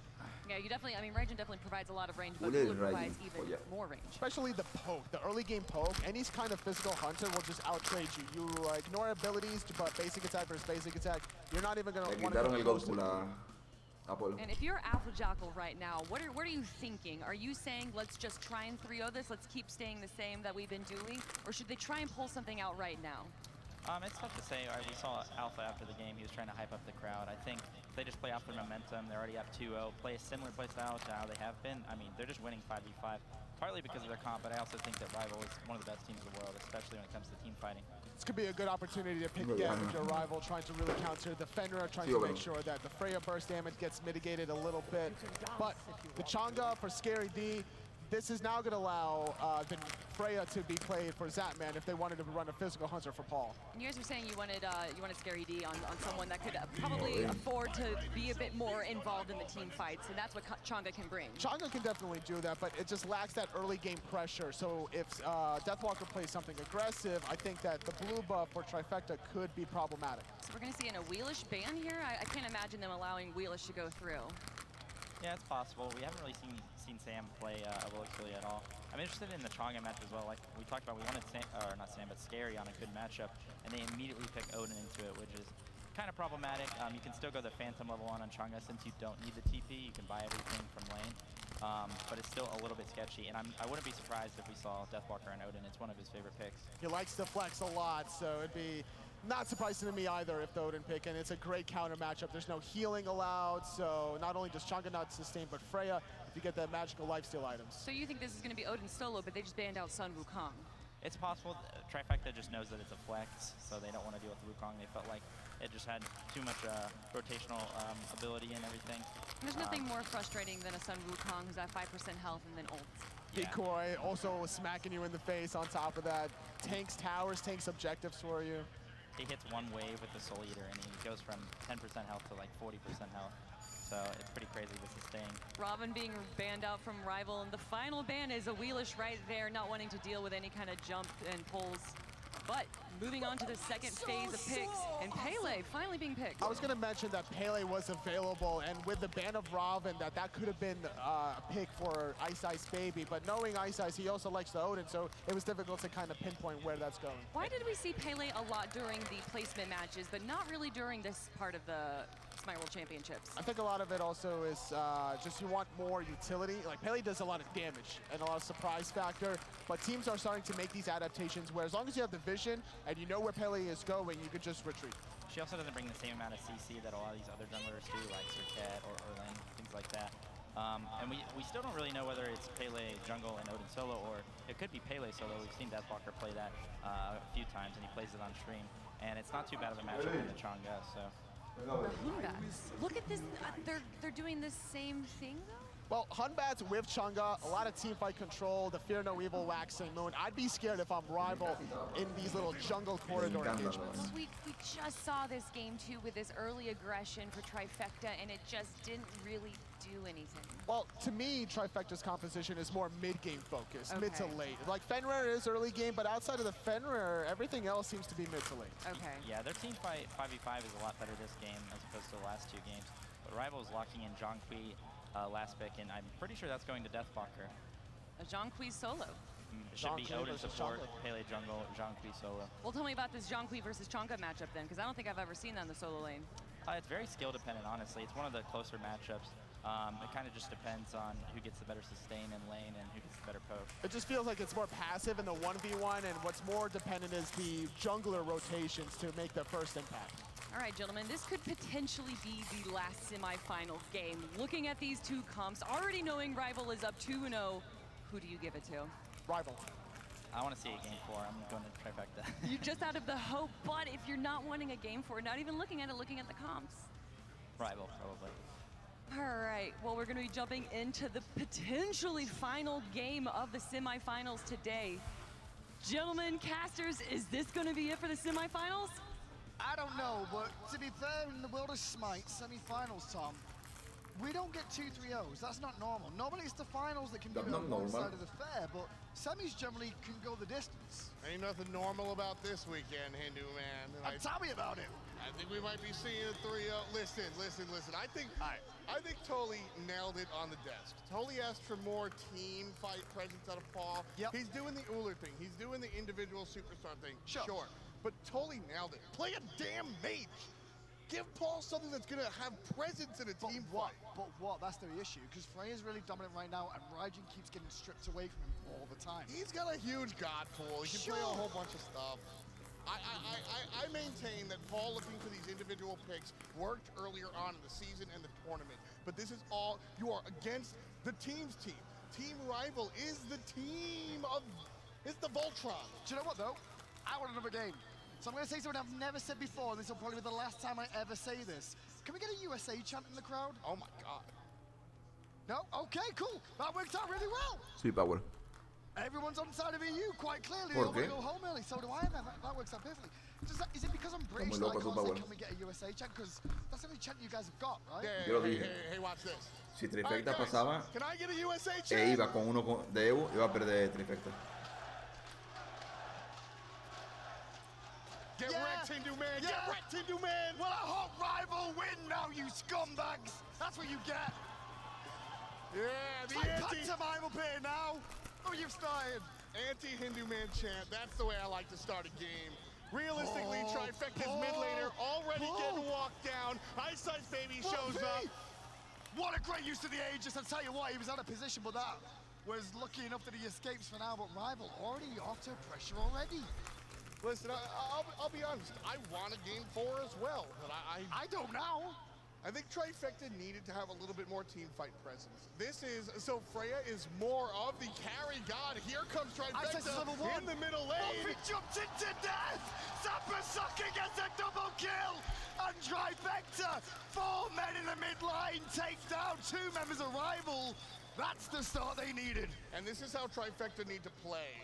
Yeah, you definitely, I mean, Raijin definitely provides a lot of range, but Uller provides even more range. Especially the poke, the early game poke. Any kind of physical hunter will just out-trade you. You ignore abilities, but basic attack versus basic attack, you're not even going to want to go close to. And if you're Alpha Jackal right now, what are you thinking? Are you saying, let's just try and 3-0 this, let's keep staying the same that we've been doing? Or should they try and pull something out right now? It's tough to say. We saw Alpha after the game. He was trying to hype up the crowd. I think if they just play off their momentum, they're already up 2-0, play a similar play style to how they have been. I mean, they're just winning 5v5, partly because of their comp, but I also think that Rival is one of the best teams in the world, especially when it comes to team fighting. This could be a good opportunity to pick damage your Rival, trying to really counter the Fenrir, trying to make sure that the Freya burst damage gets mitigated a little bit. But the Chang'e for Scary D, this is now going to allow the Freya to be played for Zatman if they wanted to run a physical hunter for Paul. And you guys were saying you wanted Scary D on someone that could probably afford to be a bit more involved in the team fights, and that's what Chang'e can bring. Chang'e can definitely do that, but it just lacks that early game pressure. So if Deathwalker plays something aggressive, I think that the blue buff for Trifecta could be problematic. So we're going to see an Awilish ban here? I can't imagine them allowing Awilish to go through. Yeah, it's possible. We haven't really seen Sam play Awilix really at all. I'm interested in the Chang'e match as well. Like we talked about, we wanted Scary on a good matchup, and they immediately pick Odin into it, which is kind of problematic. You can still go the Phantom level 1 on Chang'e since you don't need the TP. You can buy everything from lane. But it's still a little bit sketchy, and I wouldn't be surprised if we saw Deathwalker and Odin. It's one of his favorite picks. He likes to flex a lot, so it'd be not surprising to me either if the Odin pick, and it's a great counter matchup. There's no healing allowed, so not only does Chang'e not sustain, but Freya, if you get the magical lifesteal items. So you think this is going to be Odin solo, but they just banned out Sun Wukong? It's possible. Trifecta just knows that it's a flex, so they don't want to deal with Wukong. They felt like it just had too much rotational ability and everything. There's nothing more frustrating than a Sun Wukong who's at 5% health and then ult. Decoy also smacking you in the face on top of that. Tanks towers, tanks objectives for you. He hits one wave with the Soul Eater, and he goes from 10% health to like 40% health. So it's pretty crazy to sustain. Robin being banned out from Rival, and the final ban is a Wheelish right there, not wanting to deal with any kind of jump and pulls. But moving on to the second phase of picks, and Pele finally being picked. I was going to mention that Pele was available, and with the ban of Robin, that could have been a pick for Ice Ice Baby. But knowing Ice Ice, he also likes the Odin, so it was difficult to kind of pinpoint where that's going. Why did we see Pele a lot during the placement matches, but not really during this part of the Smite World Championships? I think a lot of it also is just you want more utility. Like Pele does a lot of damage and a lot of surprise factor, but teams are starting to make these adaptations where as long as you have the vision and you know where Pele is going, you could just retreat. She also doesn't bring the same amount of CC that a lot of these other junglers do, like Serket or Lin, things like that. And we still don't really know whether it's Pele jungle and Odin solo, or it could be Pele solo. We've seen Deathwalker play that a few times, and he plays it on stream. And it's not too bad of a matchup in the Chang'e, so. Look at this, they're doing the same thing though? Well, Hunbats with Chang'e, a lot of teamfight control, the Fear No Evil Waxing Moon. I'd be scared if I'm Rival in these little jungle corridor engagements. We just saw this game too with this early aggression for Trifecta, and it just didn't really do anything. Well, to me, Trifecta's composition is more mid-game focused, mid to late. Like Fenrir is early game, but outside of the Fenrir, everything else seems to be mid to late. Okay. Yeah, their team fight 5v5 is a lot better this game as opposed to the last two games. But Rival is locking in Zhonghui last pick, and I'm pretty sure that's going to Deathwalker. A Zhonghui solo. It should be Odin support, Pele jungle, Zhonghui solo. Well, tell me about this Zhonghui versus Chang'e matchup then, because I don't think I've ever seen that in the solo lane. It's very skill dependent, honestly. It's one of the closer matchups. It kind of just depends on who gets the better sustain in lane and who gets the better poke. It just feels like it's more passive in the 1v1, and what's more dependent is the jungler rotations to make the first impact. All right, gentlemen, this could potentially be the last semifinals game. Looking at these two comps, already knowing Rival is up 2-0, who do you give it to? Rival. I want to see a game 4. I'm going to Trifecta. You're just out of the hope, but if you're not wanting a game 4, not even looking at it, looking at the comps. Rival, probably. All right, well, we're going to be jumping into the potentially final game of the semifinals today. Gentlemen, casters, is this going to be it for the semifinals? I don't know, but to be fair, in the world of Smite semi-finals, Tom, we don't get 2-3-0s. That's not normal. Normally it's the finals that can be on one side of the fair, but semis generally can go the distance. Ain't nothing normal about this weekend, Hindu man. Tell me about it. I think we might be seeing a 3-0. Listen. I think Toli nailed it on the desk. Toli asked for more team fight presence out of Paul. Yep. He's doing the Uller thing. He's doing the individual superstar thing. Sure. But Toli nailed it. Play a damn mage. Give Paul something that's going to have presence in a team fight. But what? That's the issue, because Freya's really dominant right now, and Raijin keeps getting stripped away from him all the time. He's got a huge god pool. He can play a whole bunch of stuff. I maintain that Paul looking for these individual picks worked earlier on in the season and the tournament. But this is all, you are against the team's team. Team Rival is the team of, it's the Voltron. Do you know what, though? I want another game. So I'm going to say something I've never said before, and this will probably be the last time I ever say this. Can we get a USA chant in the crowd? Oh my God. No? Okay, cool. That worked out really well. Sweet power. Everyone's on the side of EU, quite clearly. ¿Por They qué? go home early, so do I, man. That works out perfectly. Is it because I'm British that I can't say, can we get a USA chant? Because that's the only chant you guys have got, right? Hey, watch this. Si Trifecta pasaba Can I get a USA e chant? iba con uno de Evo, iba a perder Trifecta. Get wrecked, Hindu man. Get wrecked, Hindu man. Well, I hope Rival win now, you scumbags. That's what you get. Yeah, It's the like anti pantomime up here now. Oh, you've started. Anti-Hindu man chant. That's the way I like to start a game. Realistically, Trifecta's mid laner already getting walked down. Ice Baby shows up. What a great use of the Aegis. I'll tell you what, he was out of position, but that was lucky enough that he escapes for now, but Rival already auto pressure already. Listen, I'll be honest, I want a game 4 as well, but I don't know. I think Trifecta needed to have a little bit more team fight presence. This is, so Freya is more of the carry god. Here comes Trifecta in the middle lane. He jumps into death. Sapasaka gets a double kill. And Trifecta, 4 men in the mid lane, takes down 2 members of Rival. That's the start they needed. And this is how Trifecta need to play.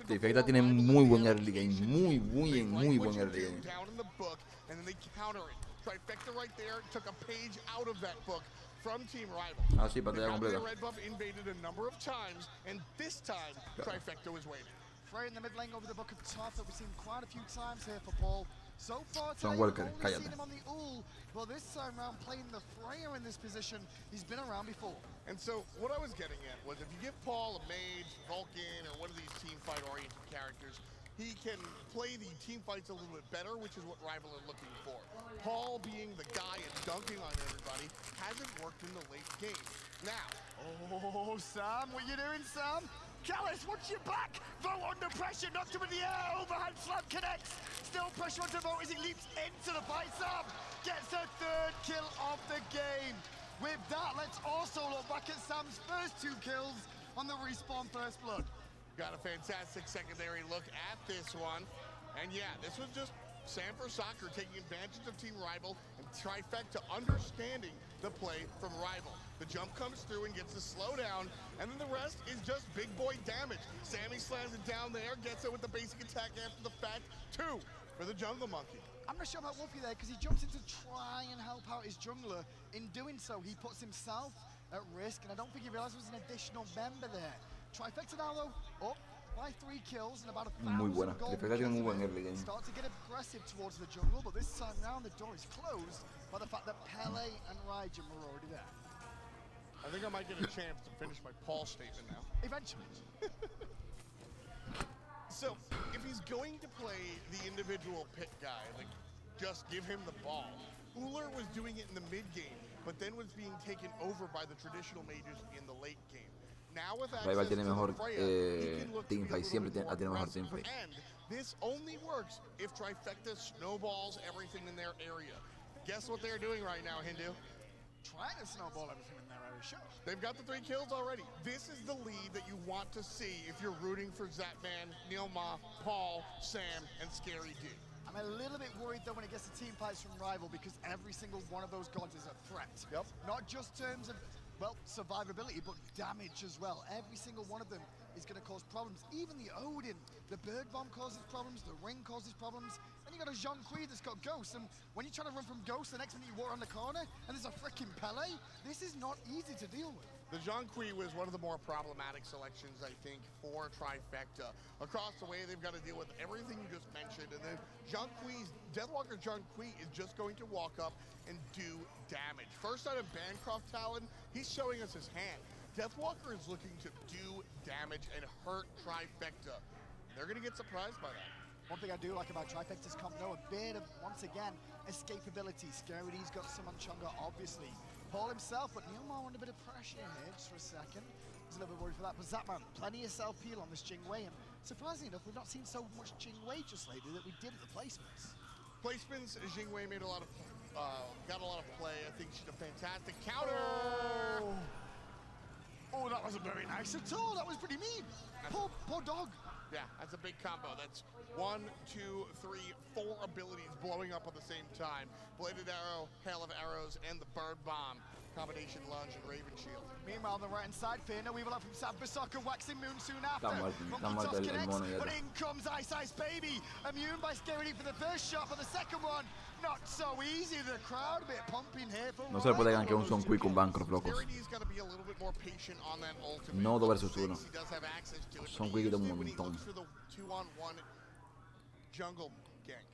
Trifecta tiene muy buen early game, muy buen early game. Down in the book, and then they counter it. Trifecta right there took a page out of that book from Team Rival. Ah, sí, pantalla completa. Red buff invaded a number of times, and this time Trifecta was waiting. Frey in the mid lane over the book of top that we've seen quite a few times here for Paul. So far, Son Walker, cállate. seen him on the ul. Well, this time around playing the Freya in this position, he's been around before. And so what I was getting at was if you give Paul a mage, Vulcan, or one of these team fight oriented characters, he can play the team fights a little bit better, which is what Rival are looking for. Paul being the guy and dunking on everybody hasn't worked in the late game. Now, oh, Sam, what you doing, Sam? Callis, watch your back. Vote under pressure, knocked him in the air. Overhand slam connects. Still pressure onto Vote as he leaps into the fight. Sam gets a 3rd kill of the game. With that, let's also look back at Sam's first 2 kills on the Respawn First Blood. Got a fantastic secondary look at this one. And yeah, this was just Sanford Soccer taking advantage of Team Rival and Trifecta understanding the play from Rival. The jump comes through and gets the slowdown, and then the rest is just big boy damage. Sammy slams it down there, gets it with the basic attack after the fact. 2 for the Jungle Monkey. I'm not sure about Wolfie there because he jumps in to try and help out his jungler. In doing so, he puts himself at risk, and I don't think he realized there was an additional member there. Trifecta now though, up by 3 kills and about 1,000 gold. Start to get aggressive towards the jungle, but this time round the door is closed by the fact that Pele and Raijin were already there. I think I might get a chance to finish my Paul statement now. Eventually. So, if he's going to play the individual pit guy, like just give him the ball, Uller was doing it in the mid game, but then was being taken over by the traditional mages in the late game. Now with Rival tiene mejor teamfight, siempre tiene mejor teamfight. And this only works if Trifecta snowballs everything in their area. Guess what they're doing right now, Hindu? Trying to snowball everything in their area, sure. They've got the 3 kills already. This is the lead that you want to see if you're rooting for Zapman, Nilma, Paul, Sam, and Scary D. I'm a little bit worried though when it gets to team fights from Rival because every single one of those gods is a threat. Yep. Not just terms of, well, survivability, but damage as well. Every single one of them is going to cause problems. Even the Odin, the Bird Bomb causes problems, the Ring causes problems. Then you got a Jean-Qui that's got Ghost, and when you try to run from Ghost, the next minute you walk on the corner, and there's a freaking Pele. This is not easy to deal with. The Jean-Qui was one of the more problematic selections, I think, for Trifecta. Across the way, they've got to deal with everything you just mentioned, and then Jean-Qui's, Deathwalker Jean-Qui is just going to walk up and do damage. First out of Bancroft Talon, he's showing us his hand. Deathwalker is looking to do damage and hurt Trifecta. They're going to get surprised by that. One thing I do like about Trifecta's comp, though, a bit of, once again, escapability. Scary D's got some on Chunga, obviously. Paul himself, but Neilmar under a bit of pressure here just for a second. He's a little bit worried for that. But Zapman, plenty of self-peel on this Jingwei. And surprisingly enough, we've not seen so much Jingwei just lately that we did at the placements. Placements, Jingwei made a lot of, got a lot of play. I think she's a fantastic counter. Oh, that wasn't very nice at all. That was pretty mean. Poor dog. Yeah, that's a big combo. That's 1, 2, 3, 4 abilities blowing up at the same time. Bladed Arrow, Hail of Arrows, and the Bird Bomb. Combination lunge and Raven Shield. Meanwhile, on the right-hand side, Fear no evil up from Sam Basaka, waxing Moon soon after. Monkey toss connects, but in comes Ice Baby. Immune by Scary for the first shot, but the second one, not so easy. The crowd a bit pumping here for no se le puede ganar que un Son Quick con Bancroft, locos. No 2 versus 1. Son Quick quita un montón. Jungle gank.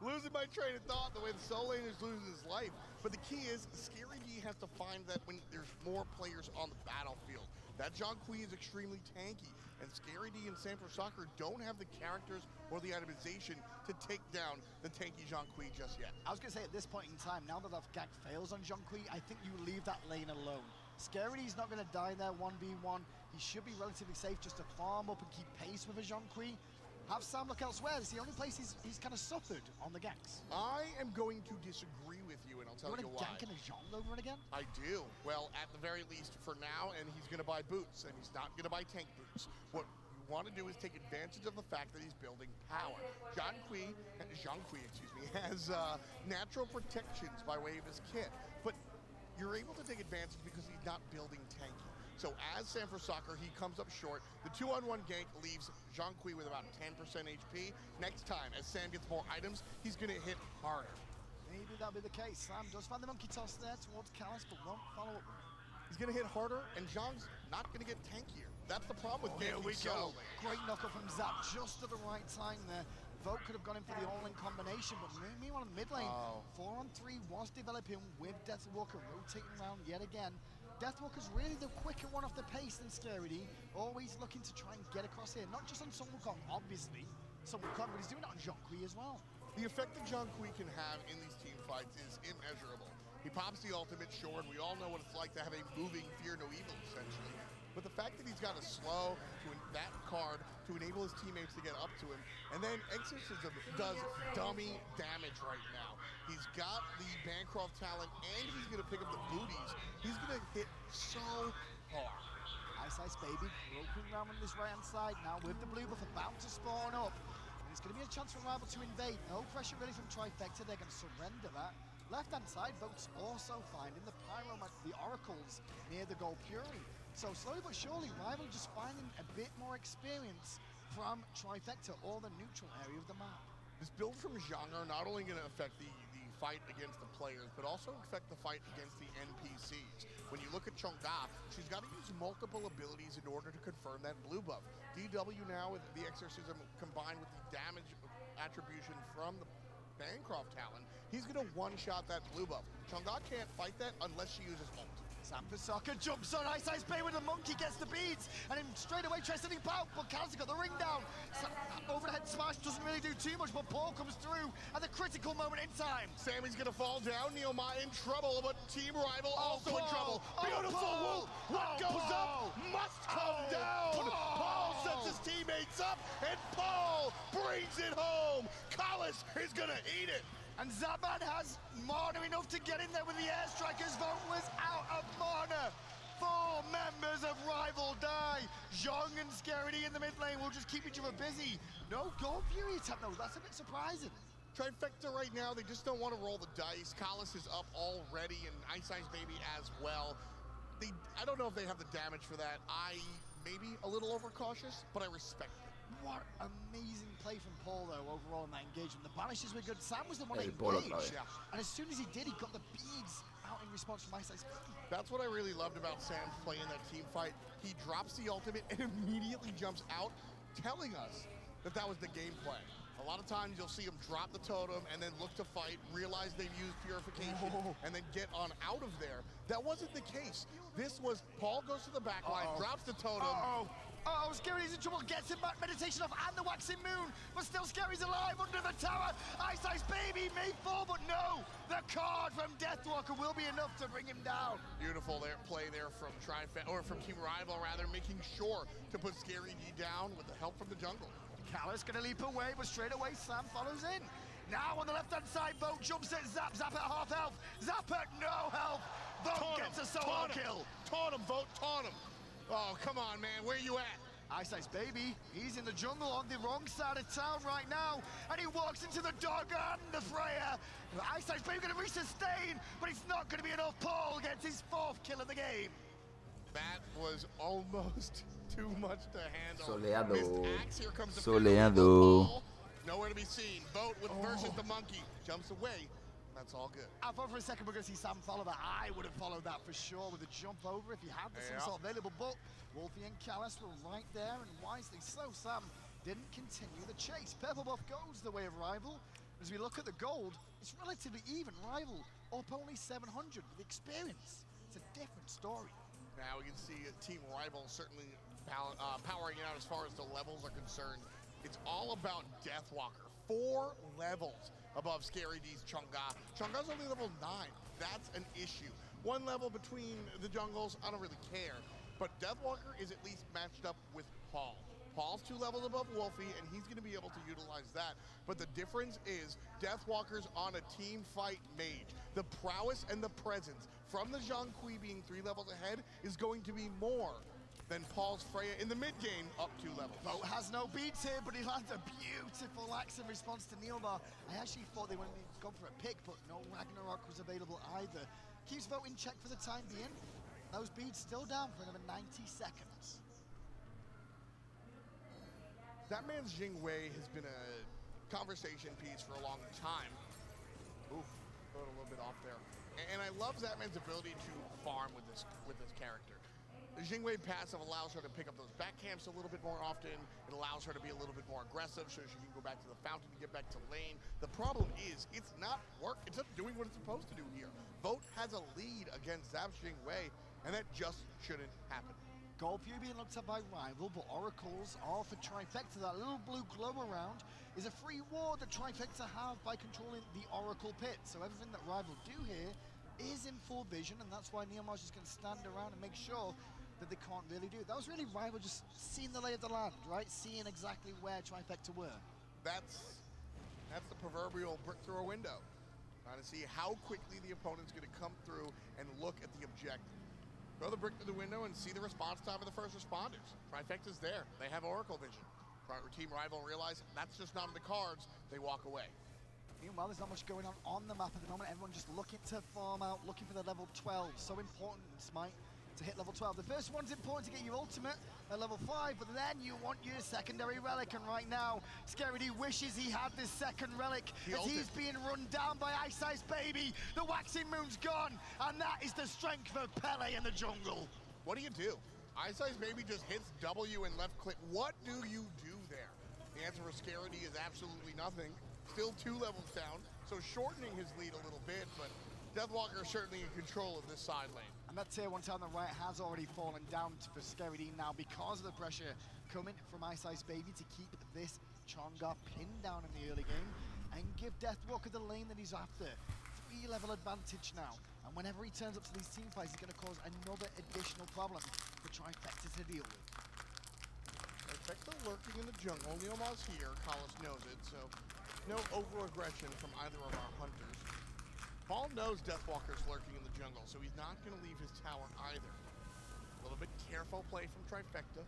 Losing my train of thought the way the Soul Lane is losing his life. But the key is, Scary D has to find that when there's more players on the battlefield. That AQUI is extremely tanky, and Scary D and Sanford Soccer don't have the characters or the itemization to take down the tanky AQUI just yet. I was going to say, at this point in time, now that that gank fails on AQUI, I think you leave that lane alone. Scary D's not going to die there 1v1. He should be relatively safe just to farm up and keep pace with his AQUI. Have Sam look elsewhere. It's the only place he's kind of suffered on the ganks. I am going to disagree with you, and I'll tell you why. You want to gank in a jungle over and again? I do. Well, at the very least for now, and he's going to buy boots, and he's not going to buy tank boots. What you want to do is take advantage of the fact that he's building power. AQUI, excuse me, has natural protections by way of his kit, but you're able to take advantage because he's not building tanky. So as Sanford Soccer, he comes up short. The 2-on-1 gank leaves AQUI with about 10% HP. Next time, as Sam gets more items, he's going to hit harder. Maybe that'll be the case. Sam does find the monkey toss there towards Callus, but won't follow up with it. He's going to hit harder, and Zhang's not going to get tankier. That's the problem with ganking solo. Great knuckle from Zap, just at the right time there. Vote could have gone in for the all-in combination, but meanwhile in the mid lane, 4-on-3 was developing with Deathwalker rotating around yet again. Deathwalker's really the quicker one off the pace than Scary D, always looking to try and get across here, not just on Sun Wukong, obviously, Sun Wukong, but he's doing it on AQUI as well. The effect that AQUI can have in these team fights is immeasurable. He pops the ultimate, sure, and we all know what it's like to have a moving Fear No Evil, essentially. But the fact that he's got a slow that card to enable his teammates to get up to him, and then Exorcism does dummy damage right now. He's got the Bancroft talent, and he's going to pick up the booties. He's going to hit so hard. Ice Baby groping around on this right-hand side now with the blue buff about to spawn up. And it's going to be a chance for Rival to invade. No pressure really from Trifecta. They're going to surrender that. Left-hand side, Votes also finding the the Oracles near the Gold Fury. So slowly but surely, Rival just finding a bit more experience from Trifecta or the neutral area of the map. This build from Zhang are not only going to affect the fight against the players, but also affect the fight against the NPCs. When you look at Chang'e, she's got to use multiple abilities in order to confirm that blue buff. DW now with the Exorcism combined with the damage attribution from the Bancroft talent, he's going to one-shot that blue buff. Chang'e can't fight that unless she uses ult. Sanford Soccer jumps on Ice Bay with the monkey, gets the beads, and then straight away tries to leap out, but Cal's got the ring down. Overhead smash doesn't really do too much, but Paul comes through at the critical moment in time. Sammy's gonna fall down, Neomai in trouble, but Team Rival also in trouble. Beautiful whoop! What goes up must come down! Paul sets his teammates up, and Paul brings it home! Callis is gonna eat it! And Zaban has mana enough to get in there with the airstrikers. Vote was out of mana. 4 members of Rival die. Zhang and Scary D in the mid lane will just keep each other busy. No Gold Fury attack though, that's a bit surprising. Trifecta right now, they just don't want to roll the dice. Callis is up already, and Ice Baby as well. I don't know if they have the damage for that. I maybe a little overcautious, but I respect it. What amazing play from Paul, though, overall in that engagement. The banishes were good. Sam was the one that engaged. And as soon as he did, he got the beads out in response from Ice. That's what I really loved about Sam playing that team fight. He drops the ultimate and immediately jumps out, telling us that that was the game plan. A lot of times you'll see him drop the totem and then look to fight, realize they've used purification, and then get on out of there. That wasn't the case. This was Paul goes to the back line, drops the totem. Scary's in trouble, gets him back, meditation off, and the waxing moon, but still Scary's alive under the tower. Ice Baby may fall, but no, the card from Deathwalker will be enough to bring him down. Beautiful play there from from Team Rival, rather, making sure to put Scary D down with the help from the jungle. Callus gonna leap away, but straight away Sam follows in. Now on the left-hand side, Vote jumps at Zap at half health. Zap at no health. Vote gets a solo kill. Taunt him, Vote, taunt him. Oh, come on, man, where you at? Ice Baby, he's in the jungle on the wrong side of town right now, and he walks into the dog and the Freya. Ice Baby gonna resustain, but it's not gonna be enough. Paul gets his 4th kill of the game. That was almost too much to handle. Soleado. Here comes the Soleado. Nowhere to be seen. Vote with versus the monkey. Jumps away. That's all good. I thought for a second we're going to see Sam follow that. I would have followed that for sure with a jump over if he had the some sort available. But Wolfie and Callus were right there, and wisely so. Sam didn't continue the chase. Purple buff goes the way of Rival. As we look at the gold, it's relatively even. Rival up only 700 with experience. It's a different story. Now we can see Team Rival certainly powering it out as far as the levels are concerned. It's all about Deathwalker. 4 levels above Scary D's Chunga. Chunga's only level 9. That's an issue. 1 level between the jungles, I don't really care. But Deathwalker is at least matched up with Paul. Paul's 2 levels above Wolfie, and he's going to be able to utilize that. But the difference is Deathwalker's on a team fight mage. The prowess and the presence from the AQUI being 3 levels ahead is going to be more than Paul's Freya in the mid game up 2 levels. Vote has no beats here, but he lands a beautiful axe in response to Neilmar. I actually thought they wouldn't have gone for a pick, but no Ragnarok was available either. Keeps Vote in check for the time being. Those beads still down for another 90 seconds. That man's Jingwei has been a conversation piece for a long time. Oof, going a little bit off there. And I love Zatman's ability to farm with this character. The Jingwei passive allows her to pick up those back camps a little bit more often. It allows her to be a little bit more aggressive so she can go back to the fountain to get back to lane. The problem is it's not doing what it's supposed to do here. Vote has a lead against Zap's Jingwei, and that just shouldn't happen. Gold Fury being looked at by Rival, but Oracles are for Trifecta. That little blue glow around is a free ward that Trifecta have by controlling the Oracle pit. So everything that Rival do here is in full vision, and that's why Neilmar's just going to stand around and make sure that they can't really do it. That was really Rival just seeing the lay of the land, right? Seeing exactly where Trifecta were. That's the proverbial brick through a window. Trying to see how quickly the opponent's going to come through and look at the objective. Throw the brick through the window and see the response time of the first responders. Trifecta's there. They have Oracle vision. Team Rival realize that's just not in the cards. They walk away. Meanwhile, there's not much going on the map at the moment. Everyone just looking to farm out, looking for the level 12. So important in Smite to hit level 12. The first one's important to get your ultimate at level 5, but then you want your secondary relic, and right now, Scary D wishes he had this second relic as he's being run down by Ice Ice Baby. The Waxing Moon's gone, and that is the strength of Pele in the jungle. What do you do? Ice Ice Baby just hits W and left click. What do you do there? The answer for Scary D is absolutely nothing. Still 2 levels down, so shortening his lead a little bit, but Deathwalker is certainly in control of this side lane. And that tier 1 tower on the right has already fallen down for Scary D now because of the pressure coming from Ice Ice Baby to keep this Chonga pinned down in the early game and give Deathwalker the lane that he's after. 3 level advantage now. And whenever he turns up to these team fights, he's going to cause another additional problem for Trifecta to deal with. Trifecta lurking in the jungle. Neilmar's here. Collis knows it, so no over-aggression from either of our hunters. Paul knows Deathwalker's lurking in the jungle, so he's not going to leave his tower either. A little bit careful play from Trifecta.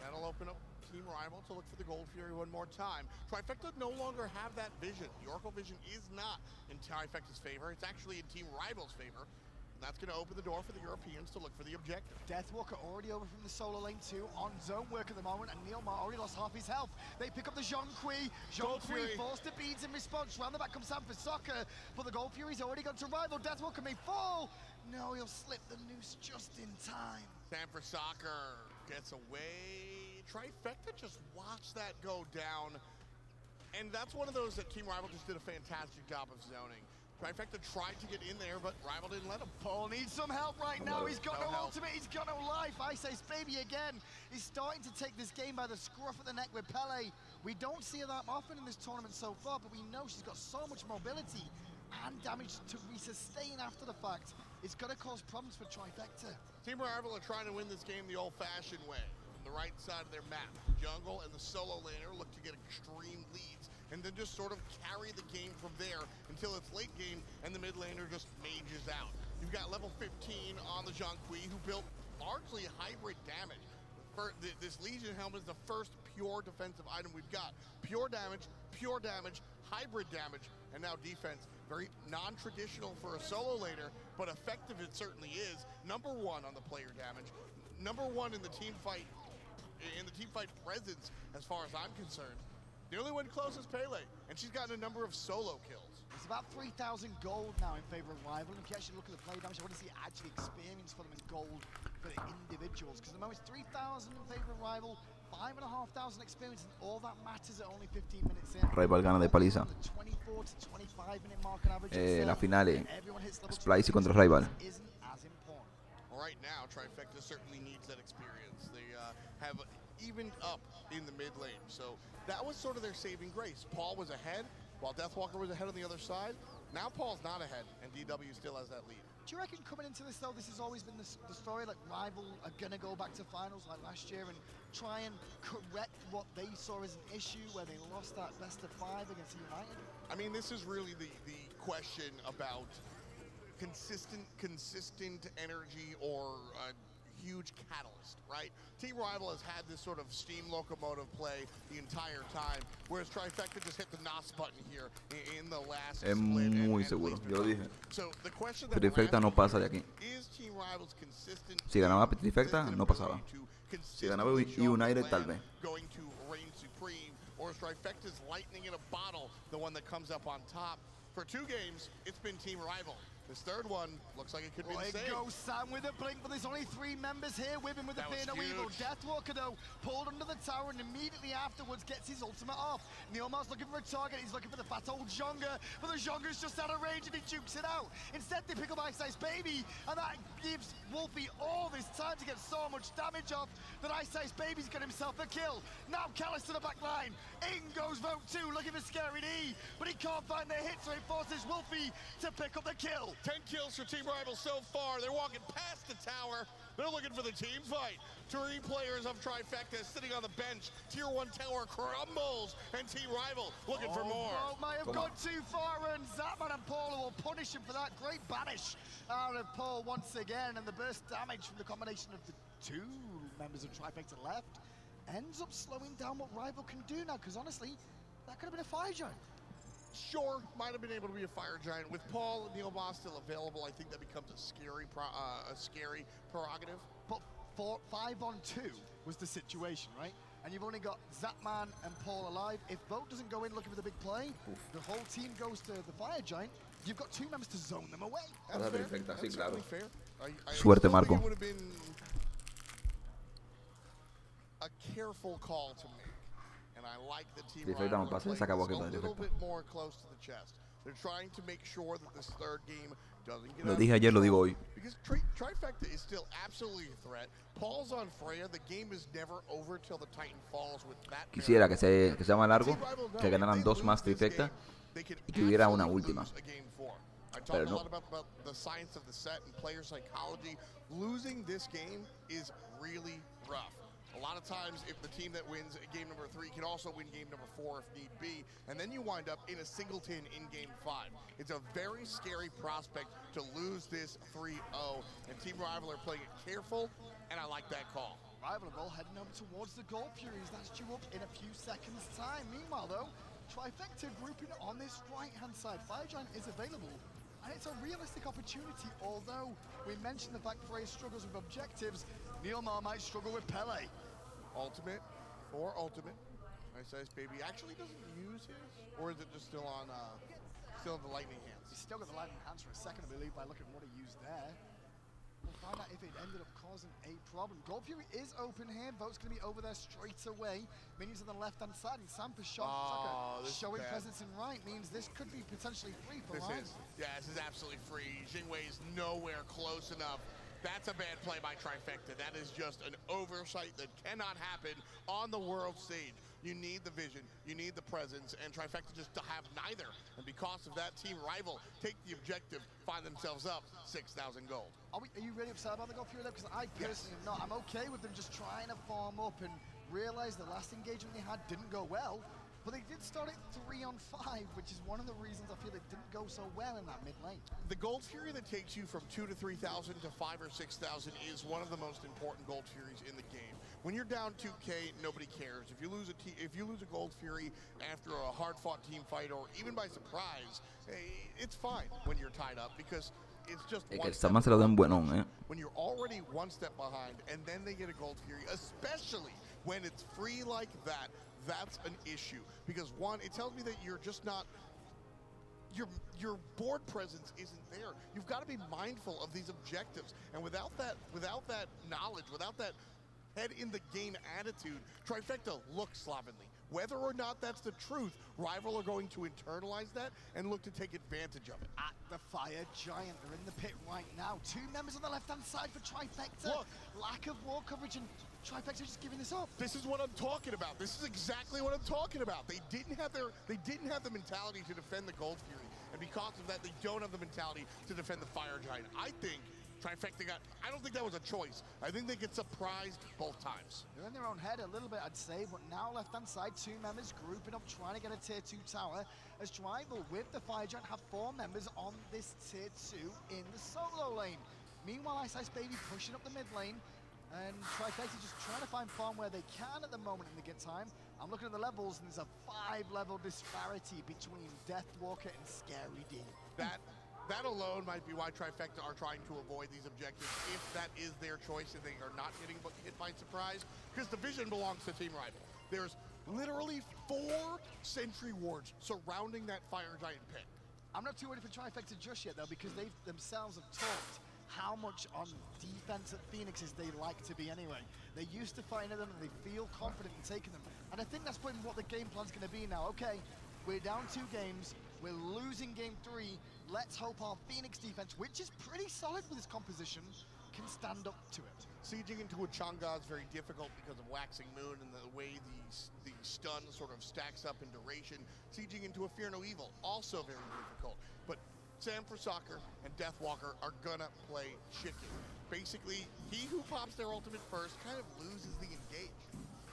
That'll open up Team Rival to look for the Gold Fury one more time. Trifecta no longer have that vision. The Oracle vision is not in Trifecta's favor. It's actually in Team Rival's favor. That's going to open the door for the Europeans to look for the objective. Deathwalker already over from the solo lane 2 on zone work at the moment, and Neilmar already lost half his health. They pick up the AQUI. AQUI forced the beads in response. Round the back comes Sam for Soccer, but the Gold Fury's already gone to Rival. Deathwalker may fall. No, he'll slip the noose just in time. Sam for Soccer gets away. Trifecta just watch that go down. And that's one of those that Team Rival just did a fantastic job of zoning. Trifecta tried to get in there, but Rival didn't let him. Paul needs some help right now. He's got no ultimate, he's got no life. Ice Ice Baby again is starting to take this game by the scruff of the neck with Pele. We don't see her that often in this tournament so far, but we know she's got so much mobility and damage to resustain after the fact. It's going to cause problems for Trifecta. Team Rival are trying to win this game the old-fashioned way. On the right side of their map, Jungle and the solo laner look to get extreme leads and then just sort of carry the game from there until it's late game and the mid laner just mages out. You've got level 15 on the AQUI who built largely hybrid damage. This Legion helmet is the first pure defensive item we've got. Pure damage, hybrid damage, and now defense. Very non-traditional for a solo laner, but effective it certainly is. #1 on the player damage. #1 in the team fight presence as far as I'm concerned. The only one close is Pele, and she's gotten a number of solo kills. It's about 3,000 gold now in favor of Rival. And if you actually look at the play damage, I want to see actually experience for them in gold for the individuals. Because at the moment it's 3,000 in favor of Rival, 5,500 experience, and all that matters at only 15 minutes in. Rival gana de paliza. La finale, Splyce contra Rival. Right now, Trifecta certainly needs that experience. They have evened up in the mid lane, so that was sort of their saving grace. Paul was ahead, while Deathwalker was ahead on the other side. Now Paul's not ahead, and DW still has that lead. Do you reckon coming into this, though, this has always been the story, like Rival are going to go back to finals like last year and try and correct what they saw as an issue where they lost that best-of-5 against United? I mean, this is really the question about consistent energy or a huge catalyst, right? Team Rival has had this sort of steam locomotive play the entire time, whereas Trifecta just hit the NOS button here in the last split. Es muy seguro, yo lo dije. So the question that Trifecta no pasa de aquí. is Team Rival's consistent. Si ganaba Trifecta, no pasaba. Si ganaba United, tal vez. Going to reign supreme, or is Trifecta's lightning in a bottle the one that comes up on top? For 2 games, it's been Team Rival. This third one looks like it could be the same. It goes Sam with a blink, but there's only 3 members here with him with the Fear No Evil. Deathwalker, though, pulled under the tower and immediately afterwards gets his ultimate off. Neomar's looking for a target. He's looking for the fat old Jonga, but the Jonga's just out of range and he jukes it out. Instead, they pick up Ice Ice Baby, and that gives Wolfie all this time to get so much damage off that Ice Ice Baby's got himself a kill. Now Callus to the back line. In goes Vote 2, looking for Scary D, but he can't find the hit, so he forces Wolfie to pick up the kill. 10 kills for Team Rival so far. They're walking past the tower. They're looking for the team fight. 3 players of Trifecta sitting on the bench. Tier 1 tower crumbles, and Team Rival looking for more. Vote might have gone too far, and Zapman and Paul will punish him for that. Great banish out of Paul once again, and the burst damage from the combination of the 2 members of Trifecta left ends up slowing down what Rival can do now, because honestly, that could have been a fire giant. Sure, might have been able to be a fire giant. With Paul and Neilma still available, I think that becomes a scary prerogative. But 5-on-2 was the situation, right? And you've only got Zapman and Paul alive. If Vote doesn't go in looking for the big play, the whole team goes to the fire giant. You've got 2 members to zone them away. That's fair. That's certainly fair. Suerte, Marco. It would have been a careful call to make. And I like the Team Rival a little bit more close to the chest. They're trying to make sure that this third game doesn't get Lo dije ayer, lo digo hoy. Because Trifecta is still absolutely a threat. Paul's on Freya. The game is never over till the Titan falls with that. Quisiera que sea más largo, que ganaran 2 más Trifecta y que hubiera una última. I talked a lot about the science of the set and player psychology. Losing this game is really rough. A lot of times, if the team that wins game number 3 can also win game number 4 if need be, and then you wind up in a singleton in game 5. It's a very scary prospect to lose this 3-0, and Team Rival are playing it careful, and I like that call. Rival are all heading over towards the Gold Furies. That's due up in a few seconds' time. Meanwhile, though, Trifecta grouping on this right-hand side. Fire Giant is available, and it's a realistic opportunity, although we mentioned the fact Freya struggles with objectives. Neilmar might struggle with Pele. Ultimate or ultimate. Ice Ice Baby actually doesn't use his, or is it just still on the lightning hands? He's still got the lightning hands for a second, I believe, by looking at what he used there. We'll find out if it ended up causing a problem. Gold Fury is open here. Vote's going to be over there straight away. Minions on the left-hand side, and Sampa's shot showing presence in right means this could be potentially free for Lions. This is absolutely free. Jingwei is nowhere close enough. That's a bad play by Trifecta. That is just an oversight that cannot happen on the world stage. You need the vision, you need the presence, and Trifecta just have neither. And because of that, Team Rival take the objective, find themselves up 6,000 gold. Are you really upset about the Gold Fury though? Because I personally am not. I'm okay with them just trying to farm up and realize the last engagement they had didn't go well. But they did start it 3-on-5, which is one of the reasons I feel it didn't go so well in that mid lane. The Gold Fury that takes you from 2,000 to 3,000 to 5,000 or 6,000 is one of the most important Gold Furies in the game. When you're down 2K, nobody cares. If you lose a Gold Fury after a hard-fought team fight or even by surprise, it's fine when you're tied up because it's just one step behind. When you're already one step behind and then they get a Gold Fury, especially when it's free like that, that's an issue. Because one, it tells me that you're just not, your board presence isn't there. You've got to be mindful of these objectives. And without that knowledge, without that head in the game attitude, Trifecta looks slovenly. Whether or not that's the truth, Rival are going to internalize that and look to take advantage of it. At the Fire Giant, they're in the pit right now. 2 members on the left-hand side for Trifecta. Look. Lack of wall coverage, and Trifecta just giving this up. This is what I'm talking about. This is exactly what I'm talking about. They didn't have the mentality to defend the Gold Fury, and because of that, they don't have the mentality to defend the Fire Giant. I think Trifecta I don't think that was a choice. I think they get surprised both times. They're in their own head a little bit, I'd say, but now left-hand side, 2 members grouping up, trying to get a tier 2 tower, as Rival with the Fire Giant have 4 members on this tier 2 in the solo lane. Meanwhile, Ice Ice Baby pushing up the mid lane, and Trifecta just trying to find farm where they can at the moment in the good time. I'm looking at the levels, and there's a 5-level disparity between Deathwalker and Scary D. That alone might be why Trifecta are trying to avoid these objectives, if that is their choice and they are not getting hit by surprise, because the vision belongs to Team Rival. There's literally 4 sentry wards surrounding that Fire Giant pit. I'm not too worried for Trifecta just yet, though, because they themselves have talked how much on defense at Phoenixes they like to be anyway. They're used to fighting them, and they feel confident in taking them. And I think that's what the game plan's going to be now. Okay, we're down 2 games. We're losing game 3. Let's hope our Phoenix defense, which is pretty solid with this composition, can stand up to it. Sieging into a Chang'e is very difficult because of Waxing Moon and the way the stun sort of stacks up in duration. Sieging into a Fear No Evil, also very difficult. But Sam for Soccer and Deathwalker are gonna play chicken. Basically, he who pops their ultimate first kind of loses the engage.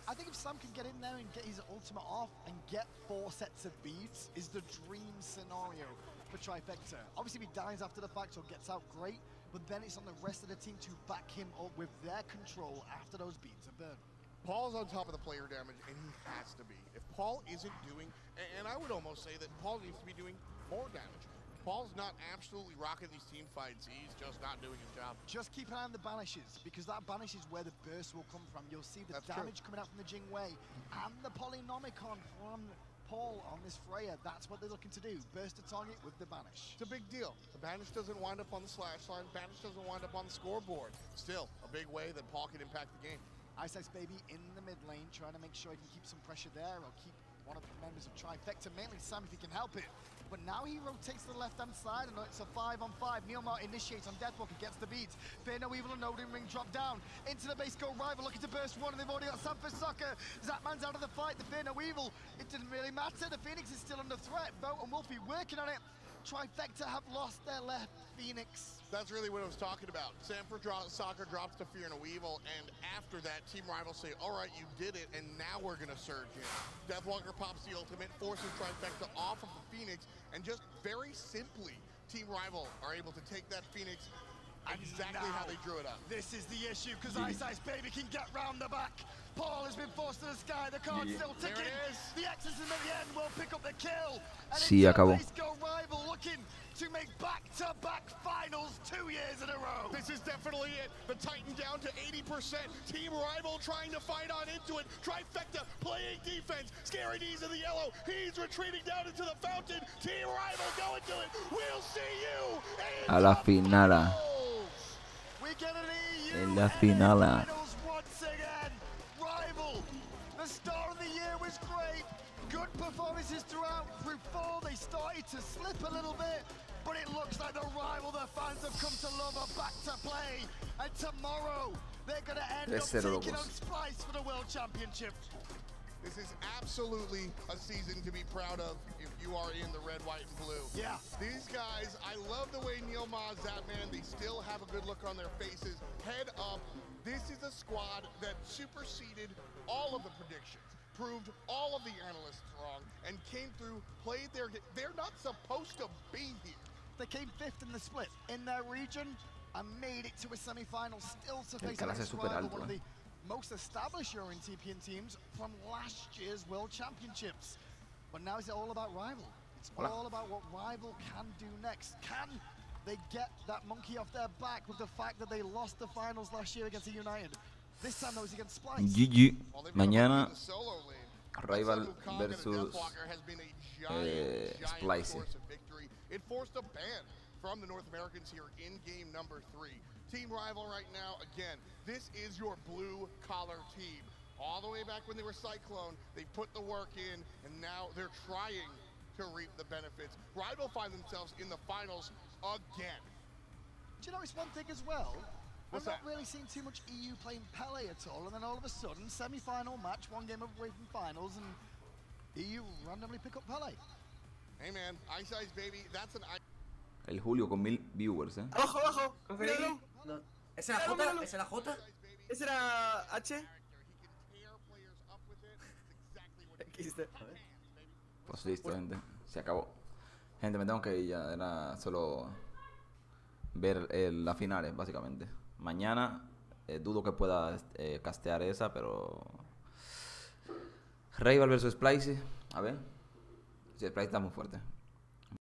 I think if Sam can get in there and get his ultimate off and get 4 sets of beads is the dream scenario for Trifecta. Obviously, if he dies after the fact or gets out, great, but then it's on the rest of the team to back him up with their control after those beads are burned. Paul's on top of the player damage, and he has to be. If Paul isn't doing, and I would almost say that Paul needs to be doing more damage. Paul's not absolutely rocking these team fights. He's just not doing his job. Just keep an eye on the banishes, because that banish is where the burst will come from. You'll see the damage coming out from the Jingwei and the Polynomicon from Paul on this Freya. That's what they're looking to do. Burst a target with the banish. It's a big deal. The banish doesn't wind up on the slash line. Banish doesn't wind up on the scoreboard. Still, a big way that Paul can impact the game. Ice Ice Baby in the mid lane, trying to make sure he can keep some pressure there, or keep one of the members of Trifecta, mainly Sam if he can help it. But now he rotates to the left-hand side, and it's a 5-on-5. Neilmar initiates on Deathwalker, gets the beats. Fear No Evil and Odin Ring drop down. Into the base go Rival, looking to burst 1, and they've already got Sam for Soccer. Zapman's out of the fight, the Fear No Evil. It didn't really matter, the Phoenix is still under threat. Vote and Wolfie working on it. Trifecta have lost their left Phoenix. That's really what I was talking about. Sam for Soccer drops to Fear No Evil, and after that, Team Rival say, all right, you did it, and now we're gonna surge in. Deathwalker pops the ultimate, forces Trifecta off of the Phoenix, and just very simply, Team Rival are able to take that Phoenix exactly how they drew it up. This is the issue, because Ice Ice Baby can get round the back. Paul has been forced to the sky, the card's still ticking. The Exorcism at the end will pick up the kill. And Sí, acabó. Go Rival looking to make back-to-back finals 2 years in a row. This is definitely it. The Titan down to 80%. Team Rival trying to fight on into it. Trifecta playing defense. Scary D's in the yellow. He's retreating down into the fountain. Team Rival going to it. We'll see you a la finala. We get an EU en la finala. finals once again. Rival, the star of the year was great. Good performances throughout. Through 4, they started to slip a little bit, but it looks like the Rival the fans have come to love are back to play. And tomorrow, they're going to end up taking on Splyce for the World Championship. This is absolutely a season to be proud of if you are in the red, white, and blue. Yeah. These guys, I love the way Neilmar, Zapman, they still have a good look on their faces. Head up. This is a squad that superseded all of the predictions, proved all of the analysts wrong, and came through, played their game. They're not supposed to be here. They came 5th in the split in their region and made it to a semi-final, still to face one of the most established European teams from last year's World Championships. But now it's all about Rival. It's all about what Rival can do next. Can they get that monkey off their back with the fact that they lost the finals last year against the United? This time that was against Splyce. GG. Mañana Rival versus Splyce. It forced a ban from the North Americans here in game number 3. Team Rival right now, again, this is your blue-collar team. All the way back when they were Cyclone, they put the work in, and now they're trying to reap the benefits. Rival find themselves in the finals again. Do you know, it's one thing as well? What's I've that? not really seen too much EU playing Pele at all, and then all of a sudden, semi-final match, one game away from finals, and EU randomly pick up Pele. Hey man, Ice Ice baby, that's an ice. El Julio con 1000 viewers, Abajo, abajo. Míralo. No. ¿Esa era J? ¿Esa era J? ¿Esa era H? XD. Pues listo, gente. Se acabó. Gente, me tengo que ir ya. Era solo ver las finales, básicamente. Mañana dudo que pueda castear esa, pero... Rival versus Splyce. A ver. Si Splyce está muy fuerte.